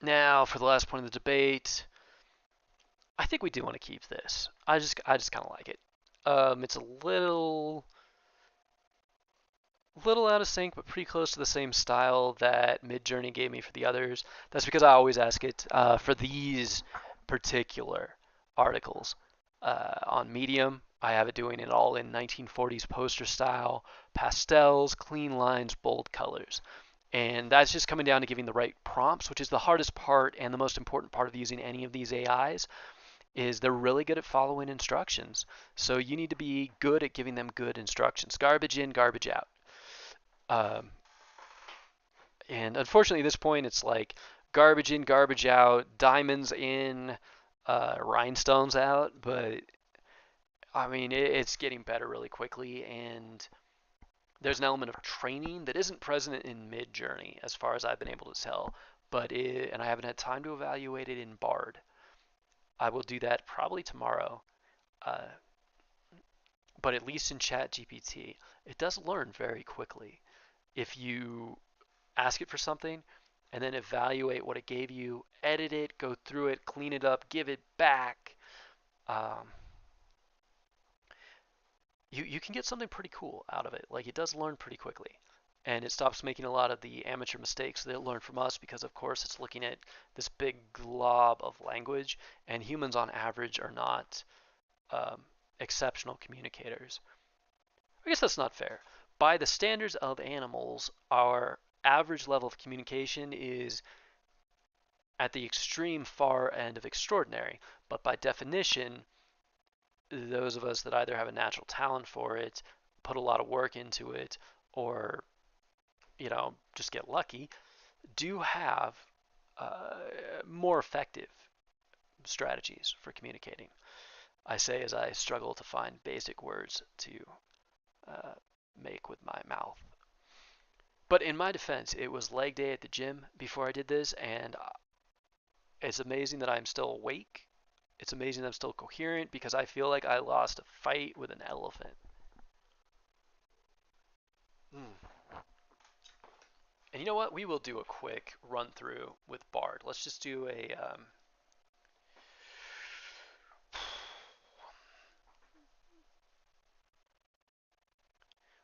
Now for the last point of the debate, I think we do want to keep this. I just kind of like it. It's a little out of sync, but pretty close to the same style that Midjourney gave me for the others. That's because I always ask it for these particular articles. On Medium, I have it doing it all in 1940s poster style, pastels, clean lines, bold colors. And that's just coming down to giving the right prompts, which is the hardest part and the most important part of using any of these AIs, is they're really good at following instructions. So you need to be good at giving them good instructions. Garbage in, garbage out. And unfortunately, at this point, it's like garbage in, garbage out, diamonds in, rhinestones out. But I mean, it's getting better really quickly, and There's an element of training that isn't present in Midjourney, as far as I've been able to tell, and I haven't had time to evaluate it in Bard. I will do that probably tomorrow. Uh, but at least in ChatGPT, it does learn very quickly. If you ask it for something and then evaluate what it gave you, edit it, go through it, clean it up, give it back, um, you can get something pretty cool out of it. Like it does learn pretty quickly. And it stops making a lot of the amateur mistakes that it learned from us because, of course, it's looking at this big glob of language, and humans on average are not um, exceptional communicators. I guess that's not fair. By the standards of animals, our average level of communication is at the extreme far end of extraordinary. But by definition, those of us that either have a natural talent for it, put a lot of work into it, or just get lucky, do have uh, more effective strategies for communicating. I say as I struggle to find basic words to uh, make with my mouth. But in my defense, it was leg day at the gym before I did this, and it's amazing that I'm still awake. It's amazing that I'm still coherent because I feel like I lost a fight with an elephant. Mm. And you know what? We will do a quick run through with Bard. Let's just do a.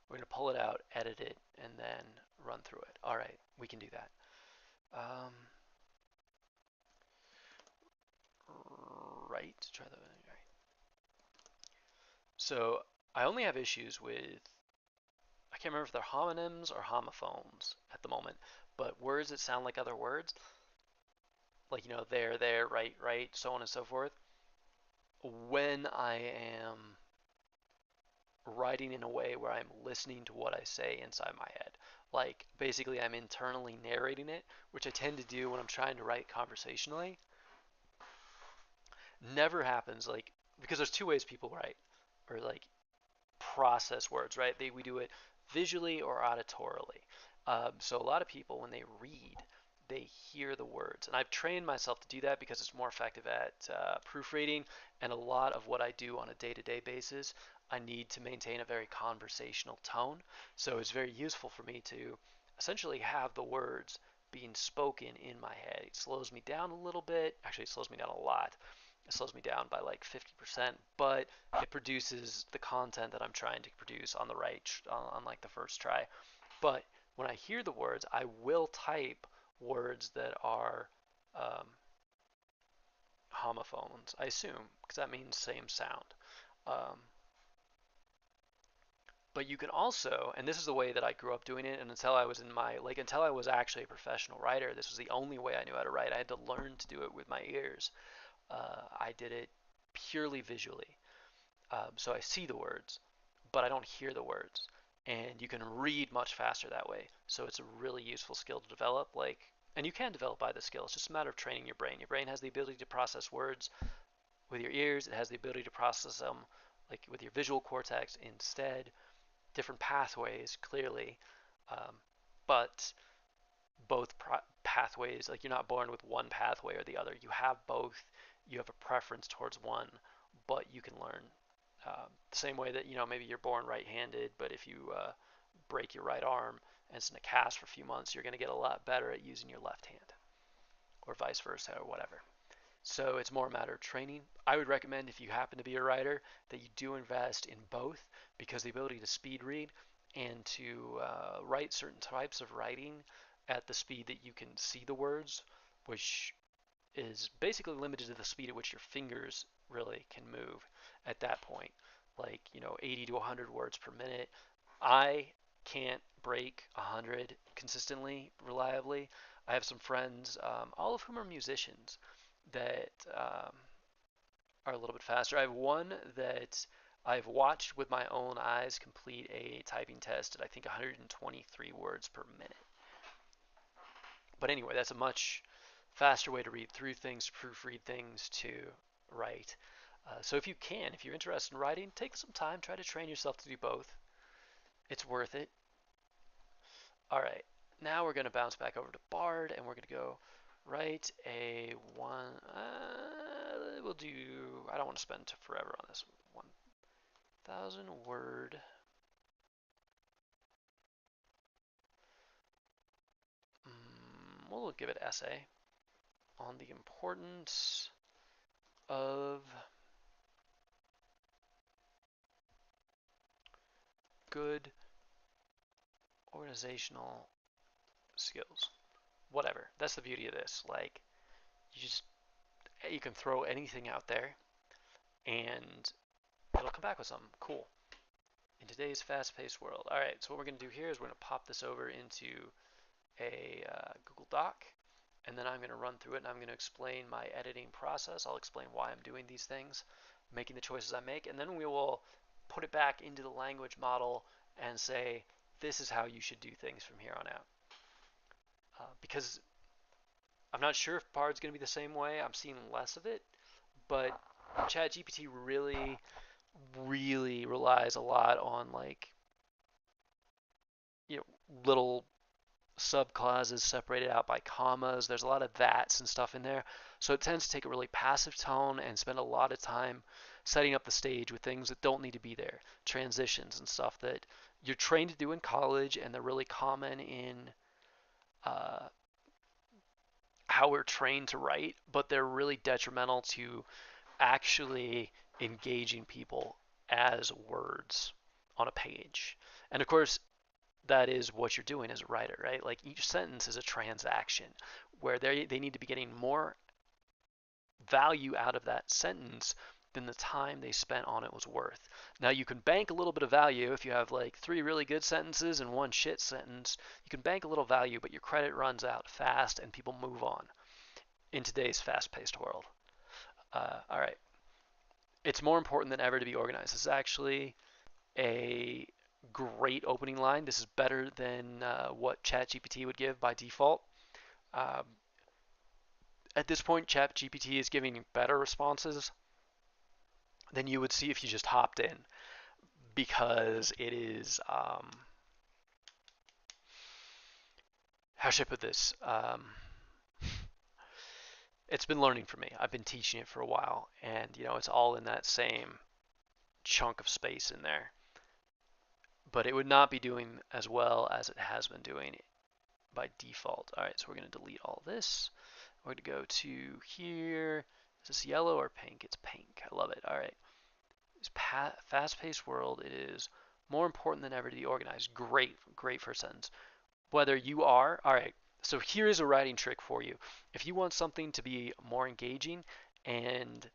We're going to pull it out, edit it, and then run through it. All right, we can do that. Um, right, try the right. So I only have issues with, I can't remember if they're homonyms or homophones at the moment, but words that sound like other words, like, there, right, so on and so forth. When I am writing in a way where I'm listening to what I say inside my head, like basically I'm internally narrating it, which I tend to do when I'm trying to write conversationally, never happens like because there's two ways people write or like process words, right? We do it visually or auditorily. So a lot of people, when they read, they hear the words, and I've trained myself to do that because it's more effective at proofreading. And a lot of what I do on a day-to-day basis, I need to maintain a very conversational tone. So it's very useful for me to essentially have the words being spoken in my head. It slows me down a little bit. Actually, it slows me down a lot. It slows me down by like 50%, but it produces the content that I'm trying to produce on the on like the first try. But when I hear the words, I will type words that are um, homophones, I assume, because that means same sound. Um, but you can also, and this is the way that I grew up doing it, and until I was actually a professional writer, this was the only way I knew how to write. I had to learn to do it with my ears. I did it purely visually. So I see the words, but I don't hear the words. And you can read much faster that way. So it's a really useful skill to develop. And you can develop either skill. It's just a matter of training your brain. Your brain has the ability to process words with your ears. It has the ability to process them like with your visual cortex instead. Different pathways, clearly. Um, but both pathways, like you're not born with one pathway or the other. You have both. You have a preference towards one, but you can learn the same way that maybe you're born right-handed, but if you break your right arm and it's in a cast for a few months, you're going to get a lot better at using your left hand, or vice versa, or whatever. So it's more a matter of training. I would recommend if you happen to be a writer that you do invest in both, because the ability to speed read and to write certain types of writing at the speed that you can see the words, which is basically limited to the speed at which your fingers really can move at that point, like 80 to 100 words per minute. I can't break 100 consistently, reliably. I have some friends, all of whom are musicians, that are a little bit faster. I have one that I've watched with my own eyes complete a typing test at I think 123 words per minute. But anyway, that's a much faster way to read through things, to proofread things, to write. So if you're interested in writing, take some time, try to train yourself to do both. It's worth it. All right, now we're going to bounce back over to Bard, and we're going to go write a one. We'll do. I don't want to spend forever on this. 1,000 word. We'll give it essay on the importance of good organizational skills. Whatever. That's the beauty of this. Like, you can throw anything out there, and it'll come back with something cool. In today's fast-paced world. All right. So what we're going to do here is we're going to pop this over into a Google Doc, and then I'm going to run through it, and I'm going to explain my editing process. I'll explain why I'm doing these things, making the choices I make, and then we will put it back into the language model and say, this is how you should do things from here on out. Because I'm not sure if Bard's going to be the same way. I'm seeing less of it, but ChatGPT really, really relies a lot on little subclauses separated out by commas. There's a lot of that's and stuff in there. So it tends to take a really passive tone and spend a lot of time setting up the stage with things that don't need to be there. Transitions and stuff that you're trained to do in college, and they're really common in uh, how we're trained to write, but they're really detrimental to actually engaging people as words on a page. And of course, that is what you're doing as a writer, right? Like, each sentence is a transaction where they need to be getting more value out of that sentence than the time they spent on it was worth. Now, you can bank a little bit of value if you have like 3 really good sentences and 1 shit sentence. You can bank a little value, but your credit runs out fast and people move on in today's fast-paced world. All right. It's more important than ever to be organized. This is actually a great opening line. This is better than what ChatGPT would give by default. Um, at this point, ChatGPT is giving better responses than you would see if you just hopped in, because it is, how should I put this? It's been learning for me. I've been teaching it for a while, and it's all in that same chunk of space in there. But it would not be doing as well as it has been doing by default. All right, so we're going to delete all this. We're going to go to here. Is this yellow or pink? It's pink. I love it. All right. This fast-paced world, it is more important than ever to be organized. Great, great first sentence. Whether you are, all right, so here is a writing trick for you. If you want something to be more engaging and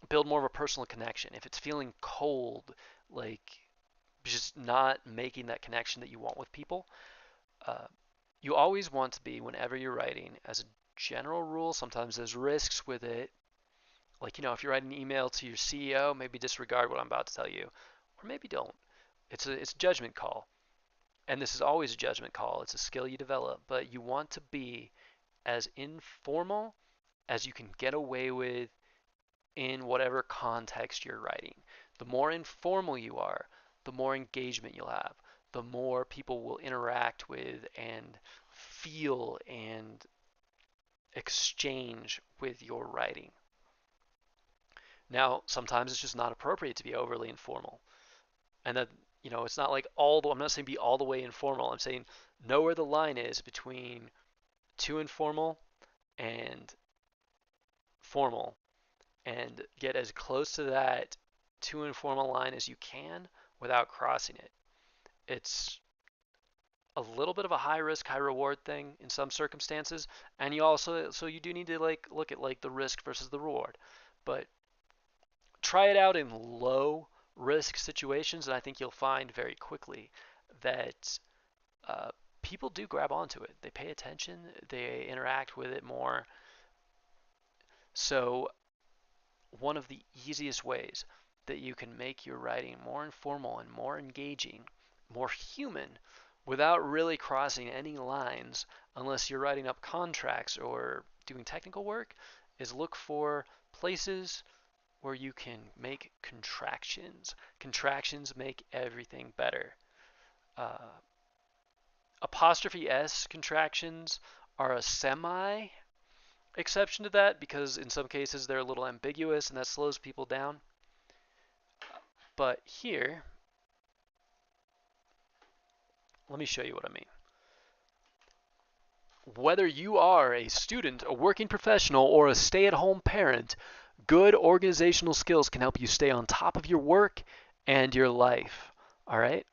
build more of a personal connection, if it's feeling cold, like just not making that connection that you want with people, you always want to be, whenever you're writing, as a general rule, sometimes there's risks with it. Like, if you write an email to your CEO, maybe disregard what I'm about to tell you, or maybe don't. It's a judgment call. And this is always a judgment call. It's a skill you develop, but you want to be as informal as you can get away with in whatever context you're writing. The more informal you are, the more engagement you'll have, the more people will interact with and feel and exchange with your writing. Now, sometimes it's just not appropriate to be overly informal. And that, it's not like I'm not saying be all the way informal. I'm saying know where the line is between too informal and formal, and get as close to that too informal line as you can without crossing it. It's a little bit of a high risk, high reward thing in some circumstances, and you do need to look at the risk versus the reward. But try it out in low risk situations, and I think you'll find very quickly that people do grab onto it. They pay attention, they interact with it more. So one of the easiest ways that you can make your writing more informal and more engaging, more human, without really crossing any lines, unless you're writing up contracts or doing technical work, is look for places where you can make contractions. Contractions make everything better. apostrophe S contractions are a semi exception to that because in some cases they're a little ambiguous and that slows people down. But here, let me show you what I mean. Whether you are a student, a working professional, or a stay-at-home parent, good organizational skills can help you stay on top of your work and your life. All right?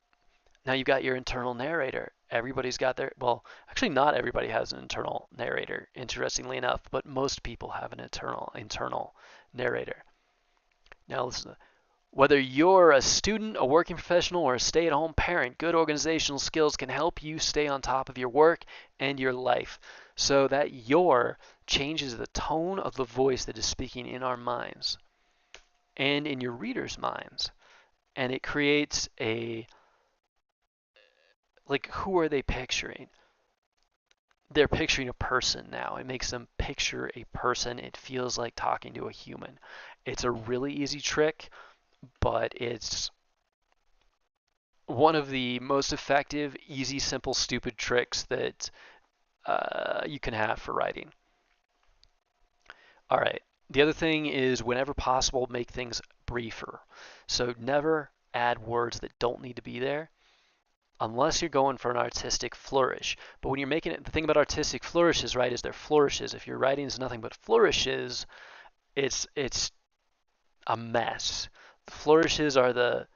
Now you've got your internal narrator. Everybody's got their, well, actually not everybody has an internal narrator, interestingly enough, but most people have an internal narrator. Now listen, whether you're a student, a working professional, or a stay-at-home parent, good organizational skills can help you stay on top of your work and your life. So that your changes the tone of the voice that is speaking in our minds and in your readers' minds. And it creates a, like, who are they picturing? They're picturing a person now. It makes them picture a person. It feels like talking to a human. It's a really easy trick, but it's one of the most effective, easy, simple, stupid tricks that you can have for writing. All right. The other thing is, whenever possible, make things briefer. So never add words that don't need to be there unless you're going for an artistic flourish. But when you're making it, the thing about artistic flourishes, right, is they're flourishes. If your writing is nothing but flourishes, it's a mess. The flourishes are the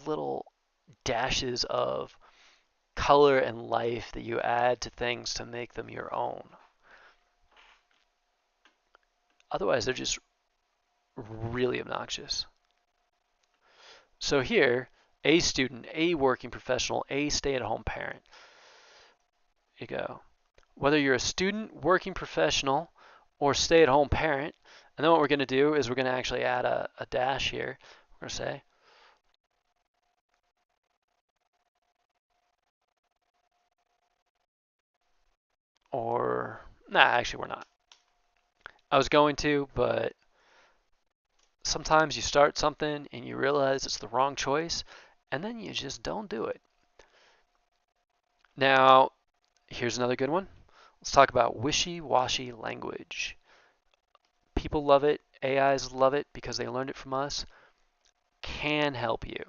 little dashes of color and life that you add to things to make them your own. Otherwise, they're just really obnoxious. So here, a student, a working professional, a stay-at-home parent. You go. Whether you're a student, working professional, or stay-at-home parent, and then what we're going to do is we're going to actually add a dash here. We're going to say, or, nah, actually we're not. I was going to, but sometimes you start something and you realize it's the wrong choice, and then you just don't do it. Now, here's another good one. Let's talk about wishy-washy language. People love it. AIs love it because they learned it from us. Can help you.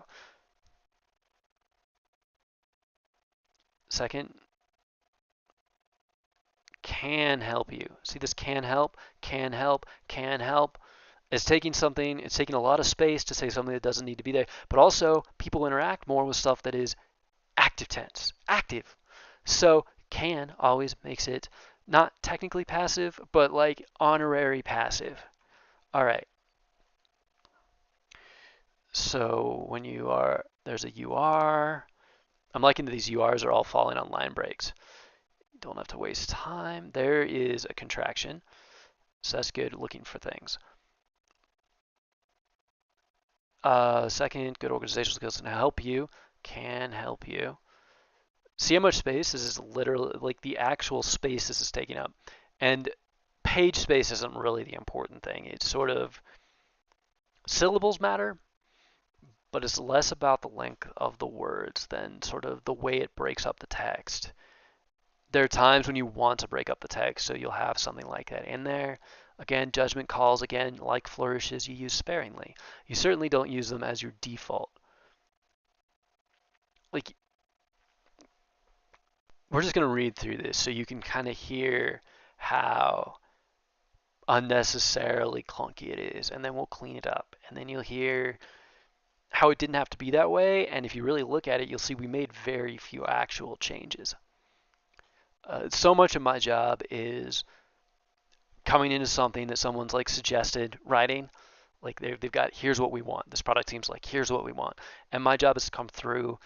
Second, can help you. See this can help, can help, can help. It's taking something, it's taking a lot of space to say something that doesn't need to be there. But also, people interact more with stuff that is active tense, active. So can always makes it not technically passive, but like honorary passive. All right. So when you are, there's a UR. I'm liking that these URs are all falling on line breaks. Don't have to waste time. There is a contraction. So that's good, looking for things. Second, good organizational skills can help you. Can help you. See how much space this is literally, like the actual space this is taking up. And page space isn't really the important thing. It's sort of, syllables matter, but it's less about the length of the words than sort of the way it breaks up the text. There are times when you want to break up the text, so you'll have something like that in there. Again, judgment calls, again, like flourishes, you use sparingly. You certainly don't use them as your default. Like, we're just going to read through this so you can kind of hear how unnecessarily clunky it is, and then we'll clean it up. And then you'll hear how it didn't have to be that way, and if you really look at it, you'll see we made very few actual changes. So much of my job is coming into something that someone's like suggested writing, like they've got, here's what we want. This product team's like, here's what we want. And my job is to come through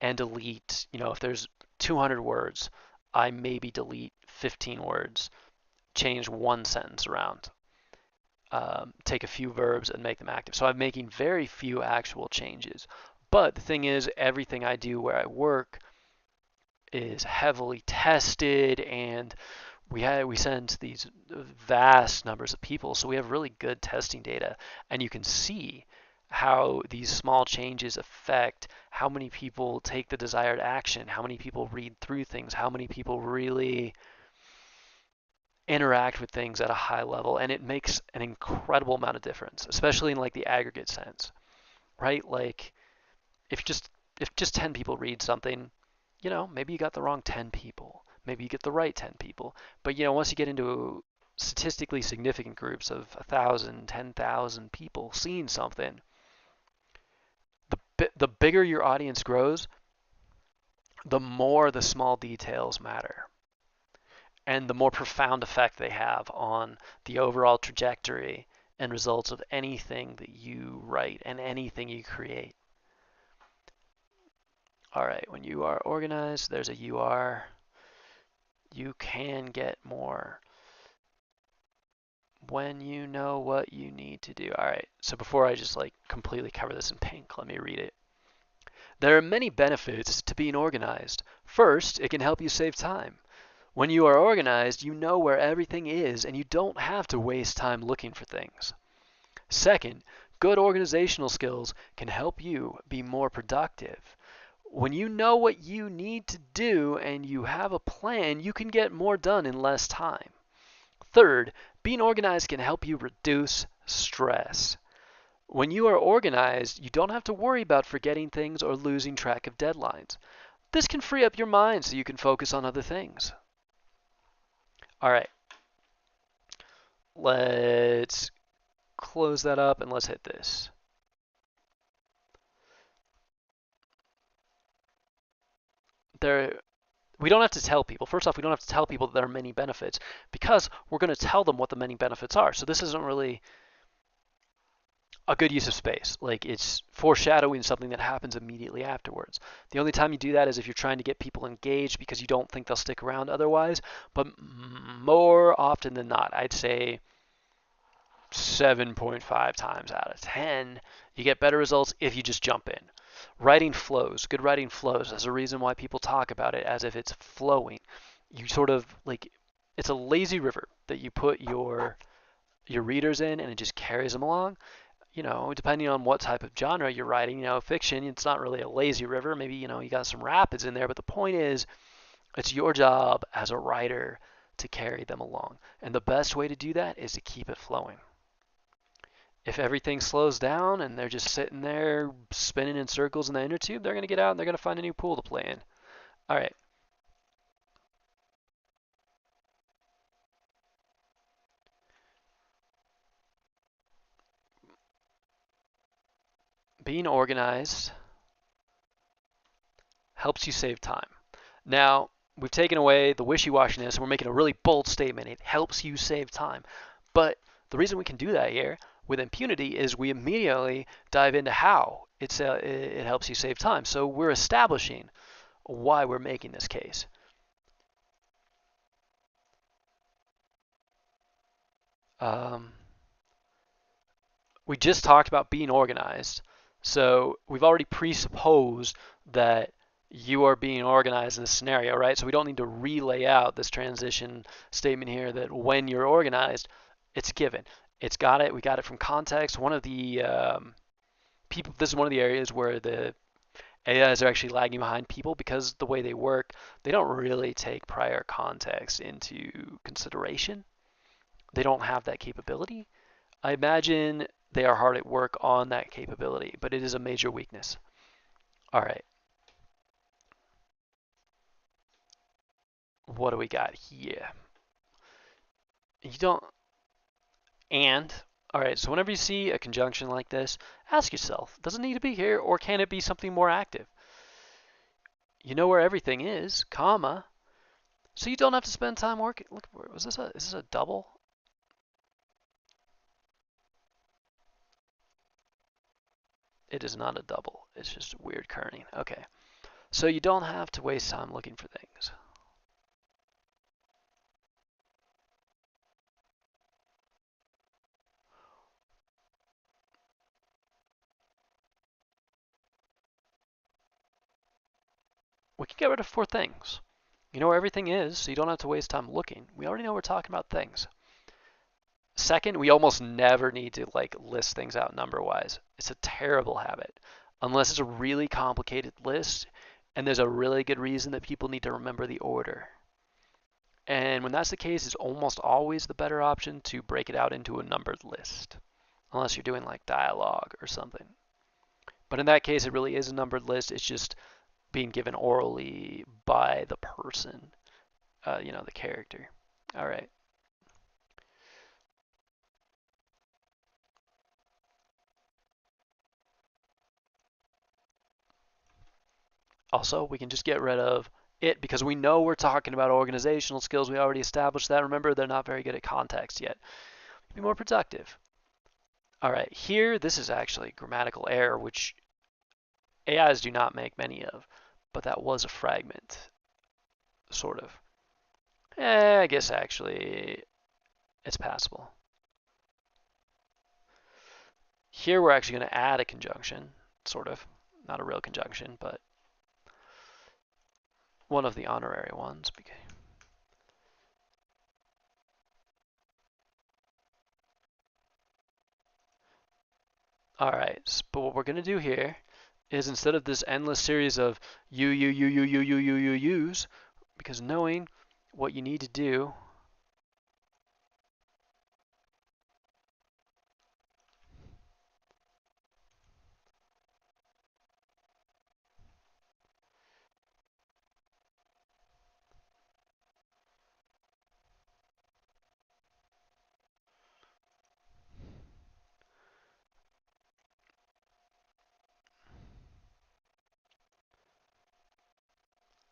and delete, if there's 200 words, I maybe delete 15 words, change one sentence around, take a few verbs and make them active. So I'm making very few actual changes. But the thing is, everything I do where I work is heavily tested, and we send these vast numbers of people, so we have really good testing data, and you can see how these small changes affect how many people take the desired action, how many people read through things, how many people really interact with things at a high level, and it makes an incredible amount of difference, especially in like the aggregate sense, right? Like if just 10 people read something, maybe you got the wrong 10 people, maybe you get the right 10 people, but once you get into statistically significant groups of 1,000, 10,000 people seeing something, the bigger your audience grows, the more the small details matter and the more profound effect they have on the overall trajectory and results of anything that you write and anything you create. All right, when you are organized, there's a UR. You can get more when you know what you need to do. All right, so before I just like completely cover this in pink, let me read it. There are many benefits to being organized. First, it can help you save time. When you are organized, you know where everything is and you don't have to waste time looking for things. Second, good organizational skills can help you be more productive. When you know what you need to do and you have a plan, you can get more done in less time. Third, being organized can help you reduce stress. When you are organized, you don't have to worry about forgetting things or losing track of deadlines. This can free up your mind so you can focus on other things. All right, let's close that up and let's hit this. We don't have to tell people. First off, we don't have to tell people that there are many benefits because we're going to tell them what the many benefits are. So this isn't really a good use of space. Like it's foreshadowing something that happens immediately afterwards. The only time you do that is if you're trying to get people engaged because you don't think they'll stick around otherwise. But more often than not, I'd say 7.5 times out of 10, you get better results if you just jump in. Writing flows. Good writing flows. There's a reason why people talk about it as if it's flowing. You sort of like, it's a lazy river that you put your readers in and it just carries them along. Depending on what type of genre you're writing, fiction, it's not really a lazy river. Maybe, you got some rapids in there, but the point is, it's your job as a writer to carry them along. And the best way to do that is to keep it flowing. If everything slows down and they're just sitting there spinning in circles in the inner tube, they're going to get out and they're going to find a new pool to play in. All right. Being organized helps you save time. Now, we've taken away the wishy-washiness and we're making a really bold statement. It helps you save time. But the reason we can do that here with impunity is we immediately dive into how it helps you save time. So we're establishing why we're making this case. We just talked about being organized. So we've already presupposed that you are being organized in this scenario, right? So we don't need to relay out this transition statement here that when you're organized, it's given. It's got it. We got it from context. One of the people. This is one of the areas where the AIs are actually lagging behind people because the way they work, they don't really take prior context into consideration. They don't have that capability. I imagine they are hard at work on that capability, but it is a major weakness. All right. What do we got here? You don't, and, all right, so whenever you see a conjunction like this, ask yourself, does it need to be here or can it be something more active? You know where everything is, comma, so you don't have to spend time working. Look, is this a double? It is not a double, it's just weird kerning. Okay, so you don't have to waste time looking for things. We can get rid of 4 things. You know where everything is, so you don't have to waste time looking. We already know we're talking about things. Second, we almost never need to like list things out number wise. It's a terrible habit. Unless it's a really complicated list and there's a really good reason that people need to remember the order. And when that's the case, it's almost always the better option to break it out into a numbered list. Unless you're doing like dialogue or something. But in that case, it really is a numbered list. It's just being given orally by the person, the character. All right. Also, we can just get rid of it because we know we're talking about organizational skills. We already established that. Remember, they're not very good at context yet. Be more productive. All right, here, this is actually grammatical error, which AIs do not make many of, but that was a fragment, sort of. I guess actually it's passable. Here we're actually going to add a conjunction, sort of. Not a real conjunction, but one of the honorary ones. All right, but what we're going to do here is instead of this endless series of use, because knowing what you need to do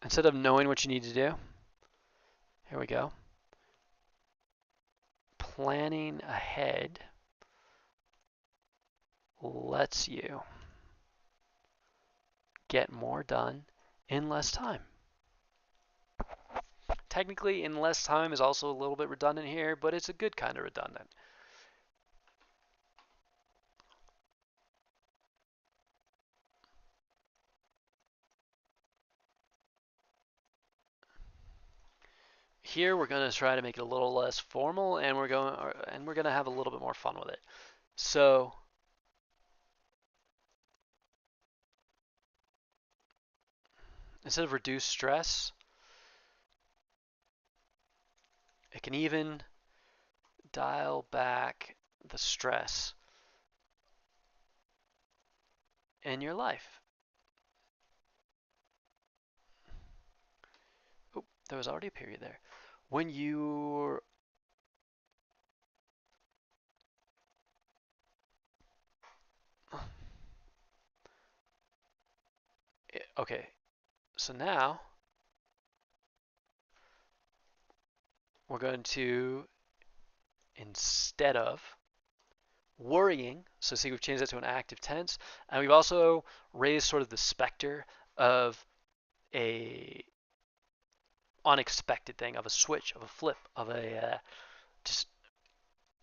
instead of knowing what you need to do, here we go. Planning ahead lets you get more done in less time. Technically, in less time is also a little bit redundant here, but it's a good kind of redundant. Here we're going to try to make it a little less formal, and we're going to have a little bit more fun with it. So instead of reduce stress, it can even dial back the stress in your life. Oh, there was already a period there. When you're okay, so now we're going to, instead of worrying, so see we've changed that to an active tense, and we've also raised sort of the specter of a unexpected thing, of a switch, of a flip, of a just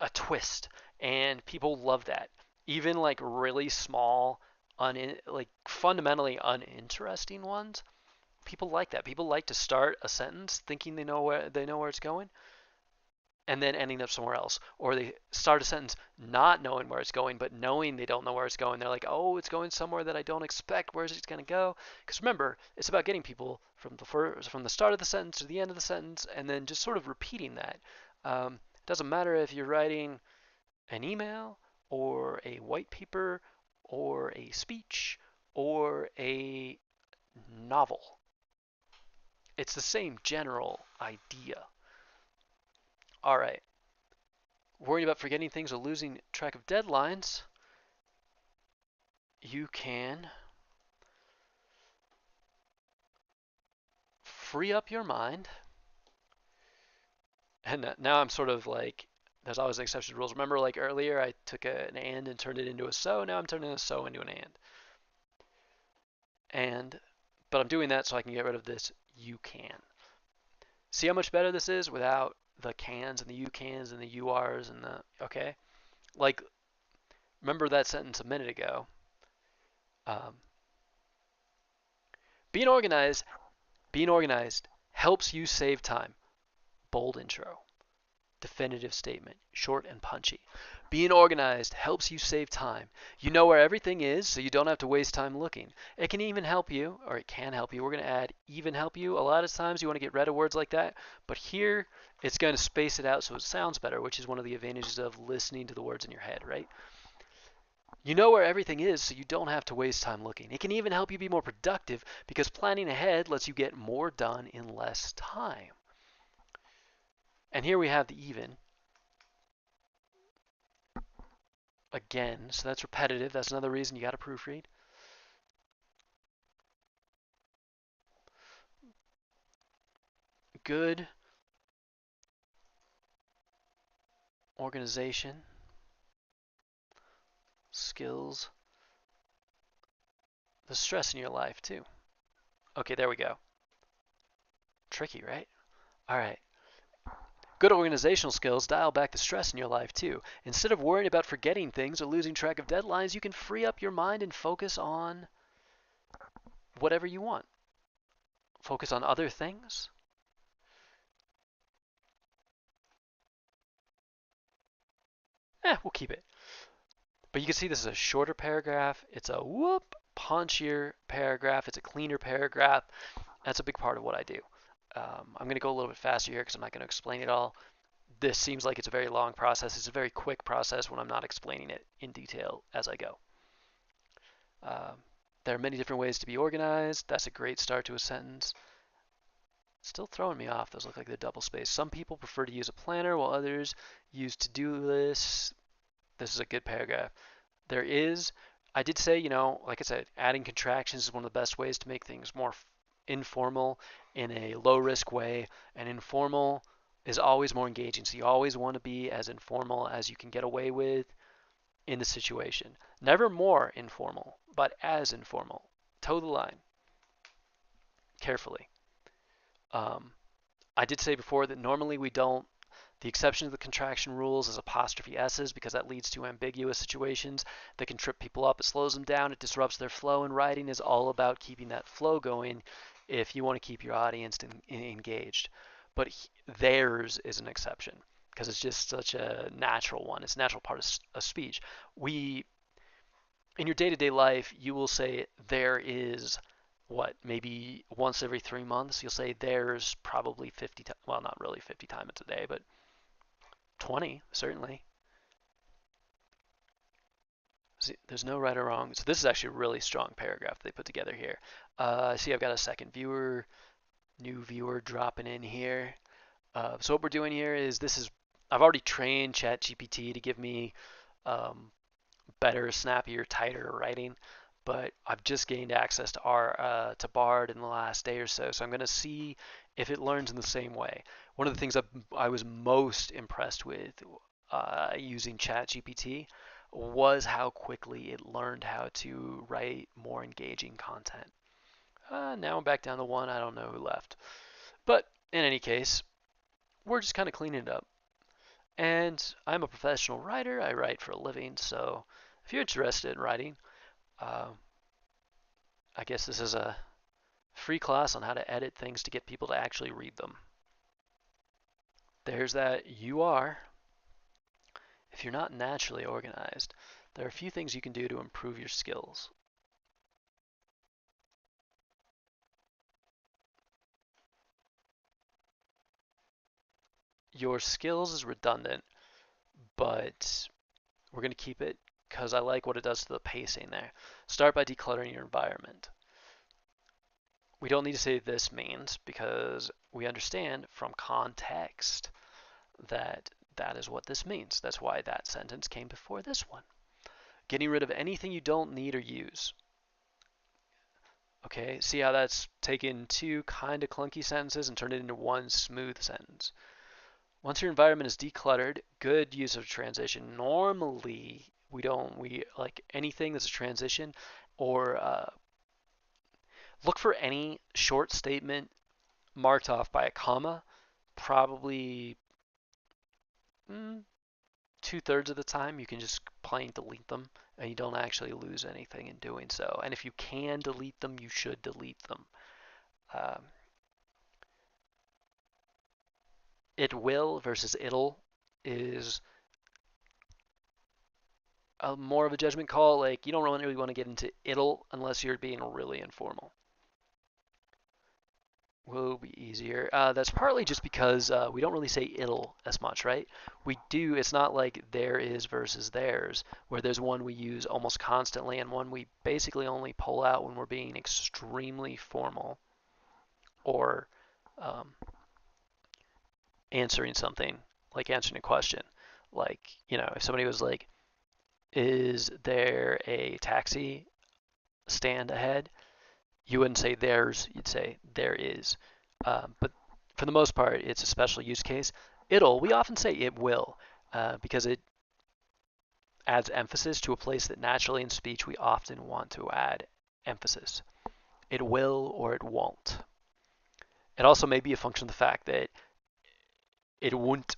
a twist, and people love that. Even like really small, like fundamentally uninteresting ones, people like that. People like to start a sentence thinking they know where it's going, and then ending up somewhere else. Or they start a sentence not knowing where it's going, but knowing they don't know where it's going. They're like, oh, it's going somewhere that I don't expect. Where is it going to go? Because remember, it's about getting people from the start of the sentence to the end of the sentence, and then just sort of repeating that. It doesn't matter if you're writing an email or a white paper or a speech or a novel. It's the same general idea. All right. Worried about forgetting things or losing track of deadlines, you can free up your mind. And now I'm sort of like, there's always exception rules. Remember, like earlier, I took an and turn it into a so. Now I'm turning a so into an and. But I'm doing that so I can get rid of this you can. See how much better this is without the cans and the you cans and the you ares and the, okay? Like, remember that sentence a minute ago. Um, being organized helps you save time. Bold intro. definitive statement, short and punchy. Being organized helps you save time. You know where everything is, so you don't have to waste time looking. It can even help you, or it can help you. We're going to add even help you. A lot of times you want to get rid of words like that, but here it's going to space it out so it sounds better, which is one of the advantages of listening to the words in your head, right? You know where everything is, so you don't have to waste time looking. It can even help you be more productive because planning ahead lets you get more done in less time. And here we have the even. Again, so that's repetitive. That's another reason you got to proofread. Good organization, skills, the stress in your life too. Okay, there we go. Tricky, right? All right. Good organizational skills dial back the stress in your life too. Instead of worrying about forgetting things or losing track of deadlines, you can free up your mind and focus on whatever you want. Focus on other things. We'll keep it. But you can see this is a shorter paragraph. It's a punchier paragraph. It's a cleaner paragraph. That's a big part of what I do. I'm going to go a little bit faster here because I'm not going to explain it all. This seems like it's a very long process. It's a very quick process when I'm not explaining it in detail as I go. There are many different ways to be organized. That's a great start to a sentence. Still throwing me off. Those look like they're double spaced. Some people prefer to use a planner while others use to-do lists. This is a good paragraph. I did say, like I said, adding contractions is one of the best ways to make things more informal in a low-risk way. And informal is always more engaging. So you always want to be as informal as you can get away with in the situation. Never more informal, but as informal. Toe the line carefully. I did say before that normally we don't. The exception to the contraction rules is apostrophe s's because that leads to ambiguous situations that can trip people up. It slows them down. It disrupts their flow, and writing is all about keeping that flow going if you want to keep your audience engaged. But theirs is an exception because it's just such a natural one. It's a natural part of speech. In your day-to-day life, you will say there is maybe once every 3 months, you'll say there's probably 50 times, well, not really 50 times a day, but 20, certainly. See, there's no right or wrong. So this is actually a really strong paragraph they put together here. See, I've got a second viewer, new viewer dropping in here. So what we're doing here is I've already trained ChatGPT to give me better, snappier, tighter writing, but I've just gained access to Bard in the last day or so. So I'm going to see if it learns in the same way. One of the things I was most impressed with using ChatGPT was how quickly it learned how to write more engaging content. Now I'm back down to 1. I don't know who left. But in any case, we're just kind of cleaning it up. And I'm a professional writer. I write for a living. So if you're interested in writing, I guess this is a free class on how to edit things to get people to actually read them. There's that you are. If you're not naturally organized, there are a few things you can do to improve your skills. Your skills is redundant, but we're going to keep it because I like what it does to the pacing there. Start by decluttering your environment. We don't need to say this means because we understand from context that that is what this means. That's why that sentence came before this one. Getting rid of anything you don't need or use. Okay, see how that's taken 2 kind of clunky sentences and turned it into 1 smooth sentence. Once your environment is decluttered, good use of transition. Normally, we like anything that's a transition or look for any short statement marked off by a comma, probably 2/3 of the time you can just plain delete them and you don't actually lose anything in doing so. And if you can delete them, you should delete them. It will versus it'll is more of a judgment call. Like, you don't really want to get into it'll unless you're being really informal. Will be easier. That's partly just because we don't really say it'll as much, right? We do. It's not like there is versus theirs, where there's one we use almost constantly and one we basically only pull out when we're being extremely formal or um, answering something, like answering a question. Like, if somebody was like, is there a taxi stand ahead? You wouldn't say there's, you'd say there is. But for the most part, it's a special use case. We often say it will, because it adds emphasis to a place that naturally in speech we often want to add emphasis. It will or it won't. It also may be a function of the fact that it won't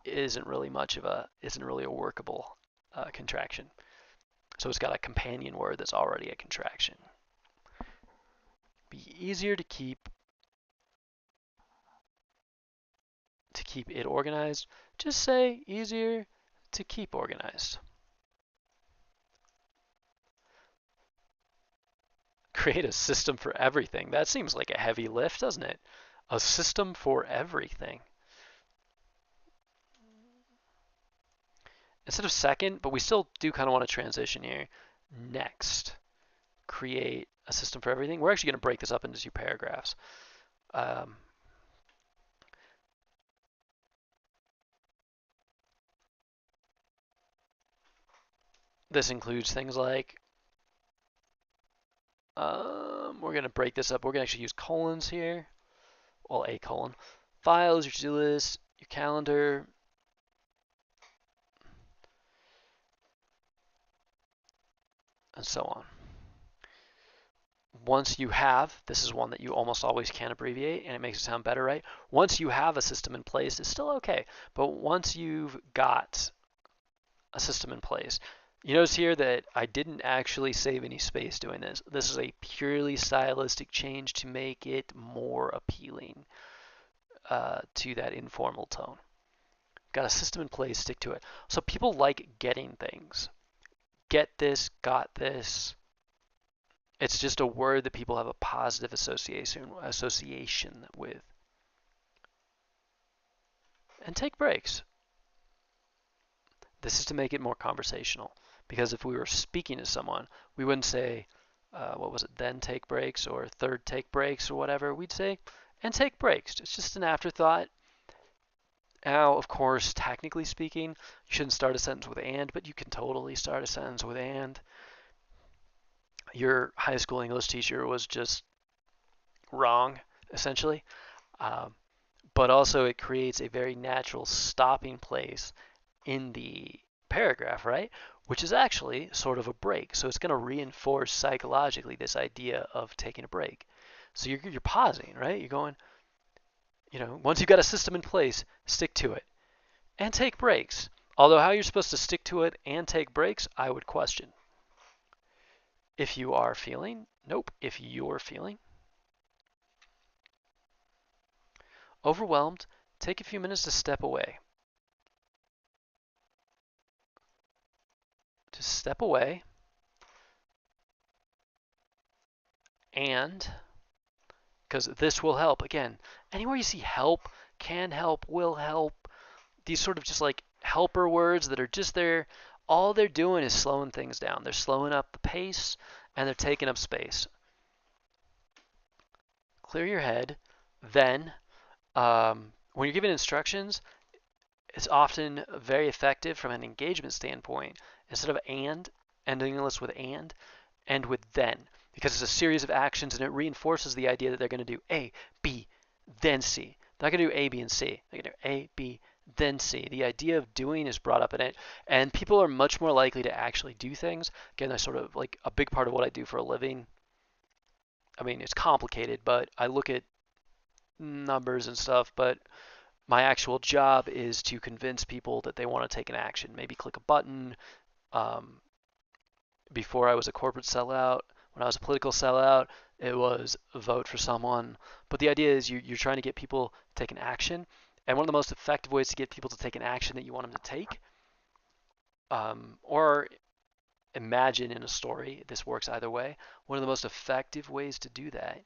isn't really a workable contraction. So it's got a companion word that's already a contraction. Be easier to keep it organized. Just say easier to keep organized. Create a system for everything. That seems like a heavy lift, doesn't it? A system for everything. Instead of second, but we still do kind of want to transition here. Next, create a system for everything. We're actually going to break this up into 2 paragraphs. This includes things like, we're going to break this up. We're going to actually use colons here. Well, a colon. Files, your to-do list, your calendar, and so on. Once you have, this is one that you almost always can abbreviate, and it makes it sound better, right? Once you have a system in place, it's still okay. But once you've got a system in place, you notice here that I didn't actually save any space doing this. This is a purely stylistic change to make it more appealing to that informal tone. Got a system in place, stick to it. So people like getting things. Get this, got this. It's just a word that people have a positive association with. And take breaks. This is to make it more conversational. Because if we were speaking to someone, we wouldn't say, then take breaks or third take breaks or whatever. We'd say, and take breaks. It's just an afterthought. Now, of course, technically speaking, you shouldn't start a sentence with and, but you can totally start a sentence with and. Your high school English teacher was just wrong, essentially. But also it creates a very natural stopping place in the paragraph, right? Which is actually sort of a break. So it's going to reinforce psychologically this idea of taking a break. So you're pausing, right? You're going, once you've got a system in place, stick to it. And take breaks. Although how you're supposed to stick to it and take breaks, I would question. If you are feeling, nope. If you're feeling overwhelmed, take a few minutes to step away. Just step away and, because this will help. Again, anywhere you see help, can help, will help, these sort of just like helper words that are just there, all they're doing is slowing things down. They're slowing up the pace and they're taking up space. Clear your head. Then, when you're given instructions, it's often very effective from an engagement standpoint. Instead of and, ending the list with and, end with then. Because it's a series of actions and it reinforces the idea that they're going to do A, B, then C. They're not going to do A, B, and C. They're going to do A, B, then C. The idea of doing is brought up in it, and people are much more likely to actually do things. Again, that's sort of like a big part of what I do for a living. I mean, it's complicated, but I look at numbers and stuff, but my actual job is to convince people that they want to take an action. Maybe click a button. Before I was a corporate sellout, when I was a political sellout, it was vote for someone. But the idea is you're trying to get people to take an action, And one of the most effective ways to get people to take an action that you want them to take, or imagine in a story, this works either way, one of the most effective ways to do that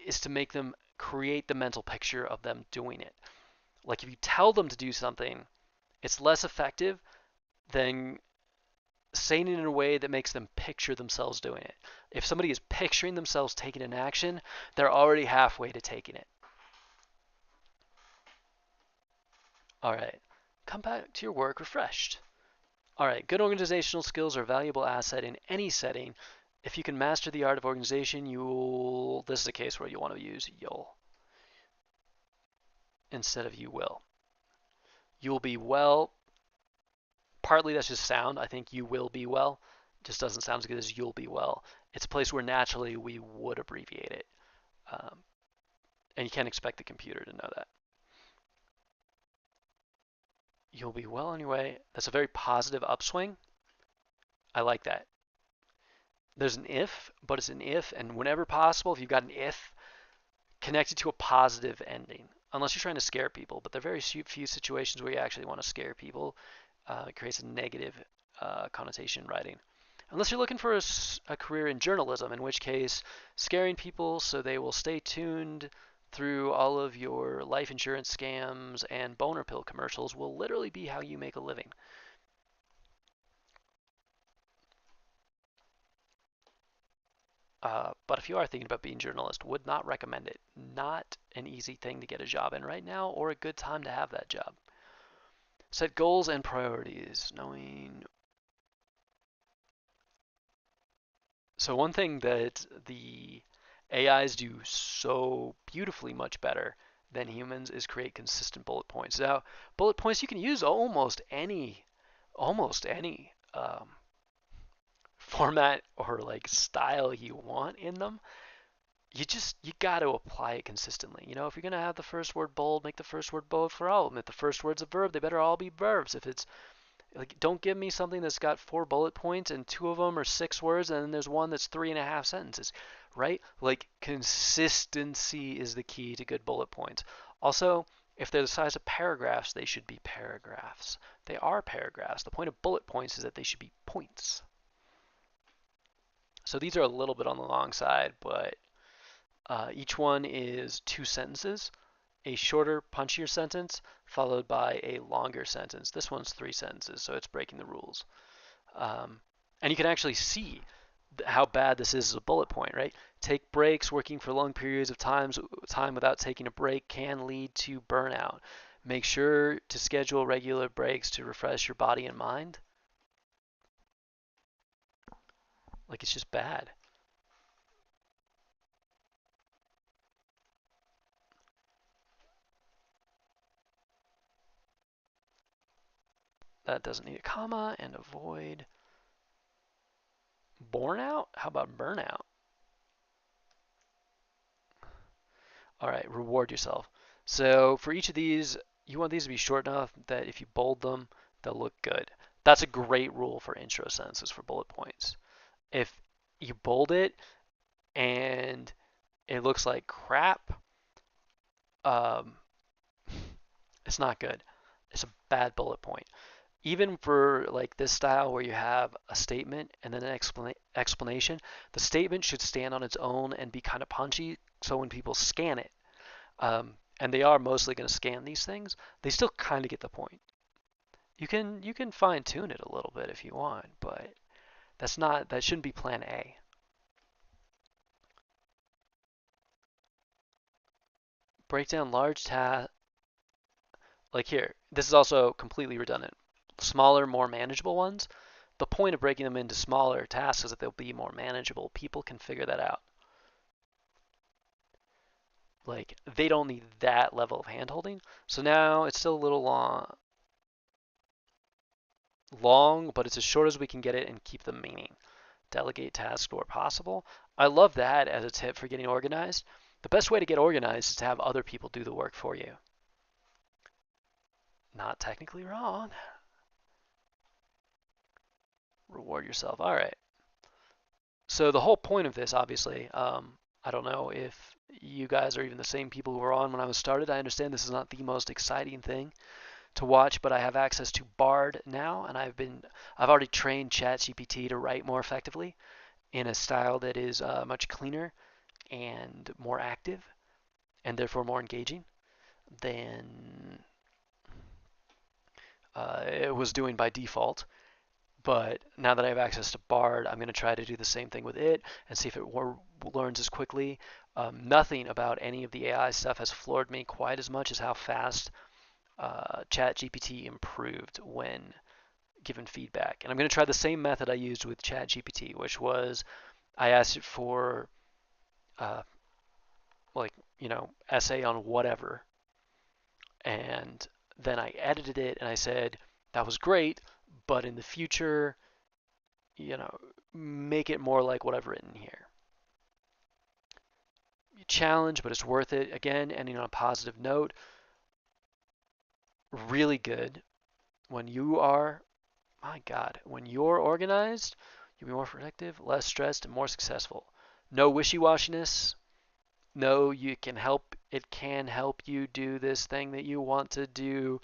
is to make them create the mental picture of them doing it. Like if you tell them to do something, it's less effective than saying it in a way that makes them picture themselves doing it. If somebody is picturing themselves taking an action, they're already halfway to taking it. All right, come back to your work refreshed. All right, good organizational skills are a valuable asset in any setting. If you can master the art of organization, this is a case where you'll want to use you'll instead of you will. You'll be well, partly that's just sound. I think you will be well just doesn't sound as good as you'll be well. It's a place where naturally we would abbreviate it. And you can't expect the computer to know that. You'll be well on your way. That's a very positive upswing. I like that. There's an if, but it's an if, and whenever possible, if you've got an if, connect it to a positive ending. Unless you're trying to scare people, but there are very few situations where you actually want to scare people. It creates a negative connotation in writing. Unless you're looking for a career in journalism, in which case scaring people so they will stay tuned through all of your life insurance scams and boner pill commercials will literally be how you make a living. But if you are thinking about being a journalist, would not recommend it. Not an easy thing to get a job in right now, or a good time to have that job. Set goals and priorities, knowing. So one thing that the AIs do so beautifully much better than humans is create consistent bullet points. Now, bullet points you can use almost any format or like style you want in them. You got to apply it consistently. You know, if you're gonna have the first word bold, make the first word bold for all of them. If the first word's a verb, they better all be verbs. If it's like, don't give me something that's got 4 bullet points and 2 of them are 6 words, and then there's one that's 3.5 sentences, right? Like, consistency is the key to good bullet points. Also, if they're the size of paragraphs, they should be paragraphs. They are paragraphs. The point of bullet points is that they should be points. So these are a little bit on the long side, but each one is 2 sentences. A shorter, punchier sentence followed by a longer sentence. This one's 3 sentences, so it's breaking the rules. And you can actually see how bad this is as a bullet point, right? Take breaks. Working for long periods of time without taking a break can lead to burnout. Make sure to schedule regular breaks to refresh your body and mind. Like, it's just bad. That doesn't need a comma, and avoid born out? How about burnout? All right, reward yourself. So for each of these, you want these to be short enough that if you bold them, they'll look good. That's a great rule for intro sentences for bullet points. If you bold it and it looks like crap, it's not good. It's a bad bullet point. Even for like this style where you have a statement and then an explanation, the statement should stand on its own and be kind of punchy, so when people scan it, and they are mostly going to scan these things, they still kind of get the point. You can fine tune it a little bit if you want, but that shouldn't be plan A. Break down large tasks. Like here, this is also completely redundant. Smaller, more manageable ones. The point of breaking them into smaller tasks is that they'll be more manageable. People can figure that out. Like, they don't need that level of hand-holding. So now it's still a little long, but it's as short as we can get it and keep the meaning. Delegate tasks where possible. I love that as a tip for getting organized. The best way to get organized is to have other people do the work for you. Not technically wrong. Reward yourself. All right. So the whole point of this, obviously, I don't know if you guys are even the same people who were on when I was started. I understand this is not the most exciting thing to watch, but I have access to Bard now, and I've already trained ChatGPT to write more effectively in a style that is much cleaner and more active, and therefore more engaging than it was doing by default. But now that I have access to Bard, I'm going to try to do the same thing with it and see if it learns as quickly. Nothing about any of the AI stuff has floored me quite as much as how fast ChatGPT improved when given feedback. And I'm going to try the same method I used with ChatGPT, which was I asked it for uh, essay on whatever, and then I edited it and I said that was great, but in the future, make it more like what I've written here. Challenge, but it's worth it. Again, ending on a positive note. Really good. When you are, my God, when you're organized, you'll be more productive, less stressed, and more successful. No wishy-washiness. No, it can help you do this thing that you want to do.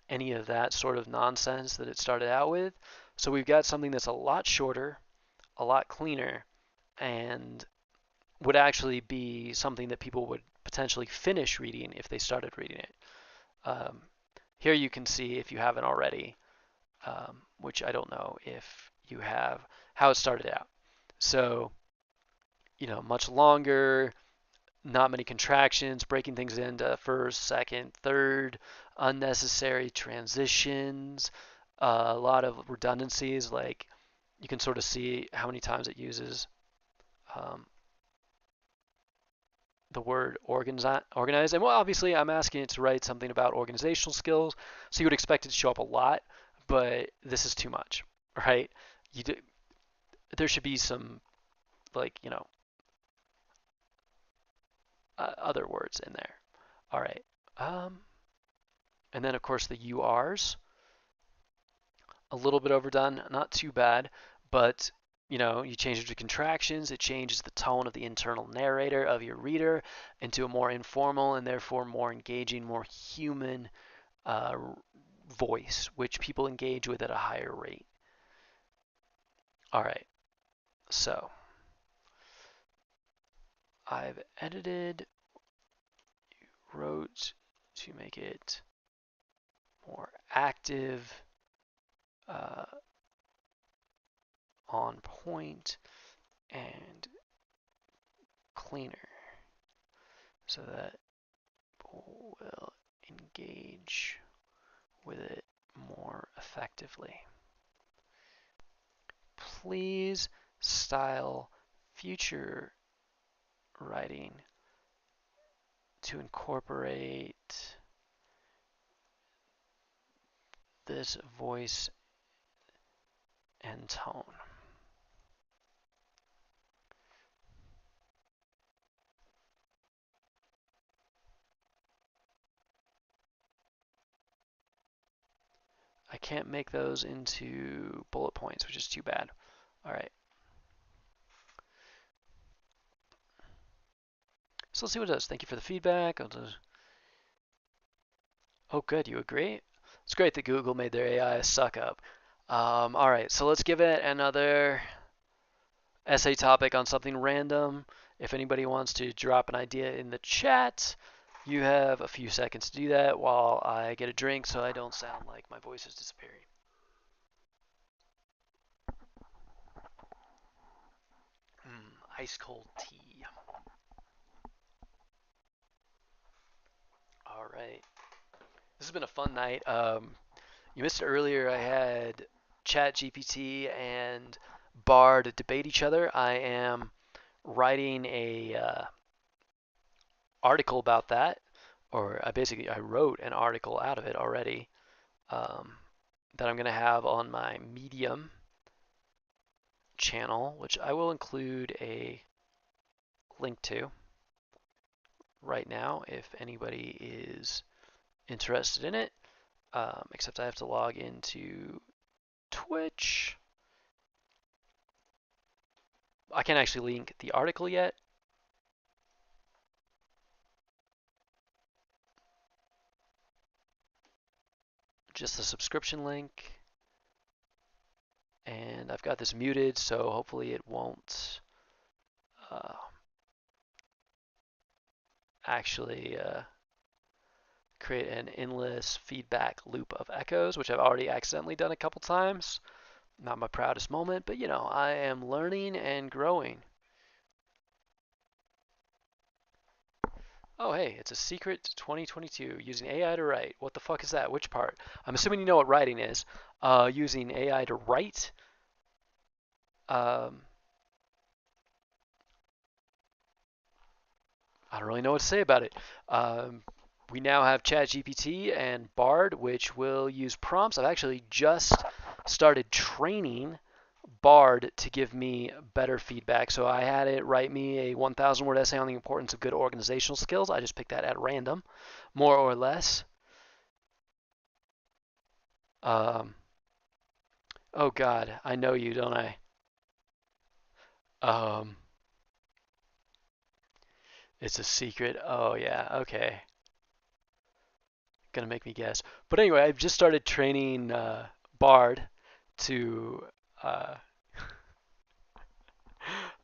Any of that sort of nonsense that it started out with. So we've got something that's a lot shorter, a lot cleaner, and would actually be something that people would potentially finish reading if they started reading it. Here you can see, if you haven't already, which I don't know if you have, how it started out. So, much longer, not many contractions, breaking things into first, second, third, unnecessary transitions, a lot of redundancies. Like you can sort of see how many times it uses the word organize. And well, obviously I'm asking it to write something about organizational skills, so you would expect it to show up a lot, but this is too much, right? There should be some, like, other words in there. All right. And then, of course, the URs. A little bit overdone, not too bad, but you change it to contractions, it changes the tone of the internal narrator of your reader into a more informal and therefore more engaging, more human voice, which people engage with at a higher rate. All right, so I've edited, wrote to make it more active, on point, and cleaner so that people will engage with it more effectively. Please style future writing to incorporate this voice and tone. I can't make those into bullet points, which is too bad. All right. So let's see what it does. Thank you for the feedback. Oh, good. You agree? It's great that Google made their AI a suck up. All right. So let's give it another essay topic on something random. If anybody wants to drop an idea in the chat, you have a few seconds to do that while I get a drink so I don't sound like my voice is disappearing. Ice cold tea. All right. This has been a fun night. You missed it earlier. I had ChatGPT and Bard debate each other. I am writing a article about that, or I wrote an article out of it already that I'm going to have on my Medium channel, which I will include a link to right now if anybody is interested in it, except I have to log into Twitch. I can't actually link the article yet. Just the subscription link. And I've got this muted, so hopefully it won't actually create an endless feedback loop of echoes, which I've already accidentally done a couple times. Not my proudest moment, but you know, I am learning and growing. Oh, hey, it's a secret 2022 using AI to write. What the fuck is that? Which part? I'm assuming you know what writing is. Using AI to write. Um, I don't really know what to say about it. We now have ChatGPT and Bard, which will use prompts. I've actually just started training Bard to give me better feedback. So I had it write me a 1,000 word essay on the importance of good organizational skills. I just picked that at random, more or less. Um, oh God, I know you, don't I? Um, it's a secret. Oh yeah, okay. Gonna make me guess. But anyway, I've just started training Bard to. Uh,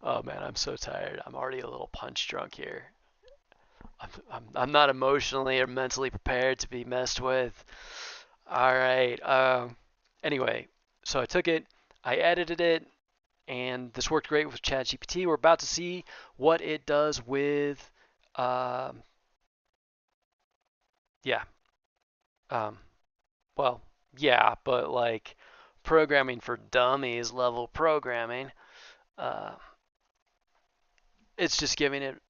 oh man, I'm so tired. I'm already a little punch drunk here. I'm not emotionally or mentally prepared to be messed with. All right. Anyway, so I took it, I edited it, and this worked great with ChatGPT. We're about to see what it does with, um, yeah, um, well, yeah, but like programming for dummies level programming. Uh, it's just giving it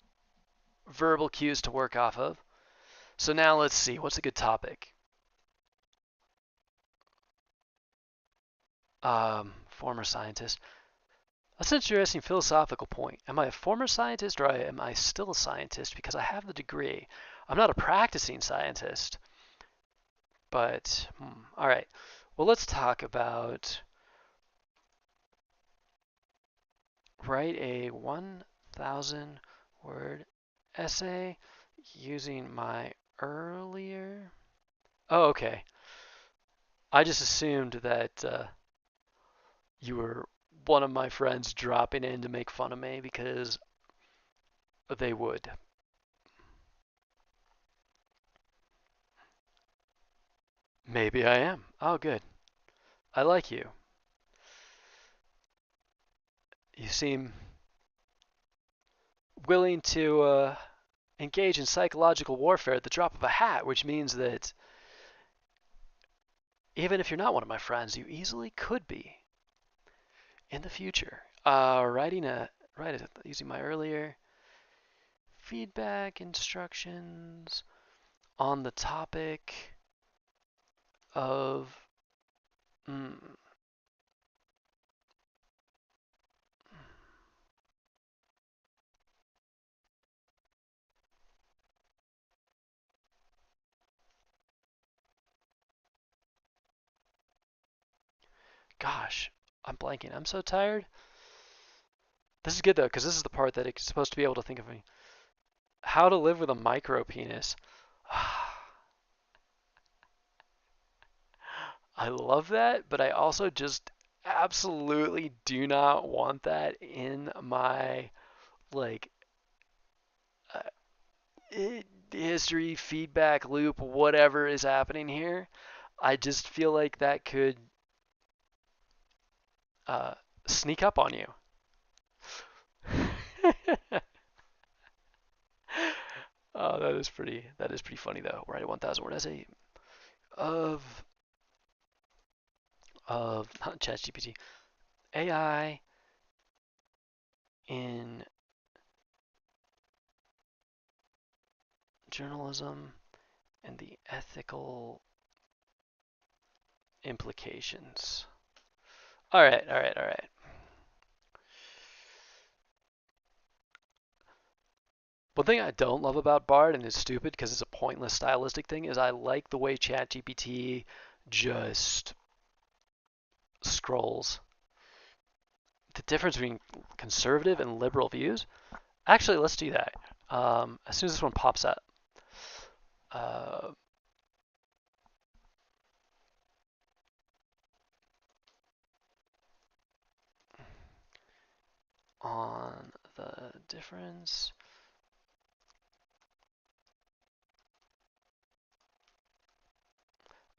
verbal cues to work off of. So now let's see, what's a good topic? Former scientist. That's an interesting philosophical point. Am I a former scientist or am I still a scientist because I have the degree? I'm not a practicing scientist, but all right. Well, let's talk about write a 1,000 word essay using my earlier. Oh, okay. I just assumed that you were one of my friends dropping in to make fun of me because they would. Maybe I am. Oh, good. I like you. You seem willing to engage in psychological warfare at the drop of a hat, which means that even if you're not one of my friends, you easily could be in the future. Using my earlier feedback instructions on the topic of gosh, I'm blanking. I'm so tired. This is good though, because this is the part that it's supposed to be able to think of me. How to live with a micro penis. I love that, but I also just absolutely do not want that in my like uh, history feedback loop, whatever is happening here. I just feel like that could uh, sneak up on you. Oh, that is pretty. That is pretty funny though. Write a 1,000 word essay of ChatGPT AI in journalism and the ethical implications. All right, all right, all right. One thing I don't love about Bard, and it's stupid because it's a pointless stylistic thing, is I like the way ChatGPT just scrolls. The difference between conservative and liberal views. Actually, let's do that. As soon as this one pops up. Uh, on the difference.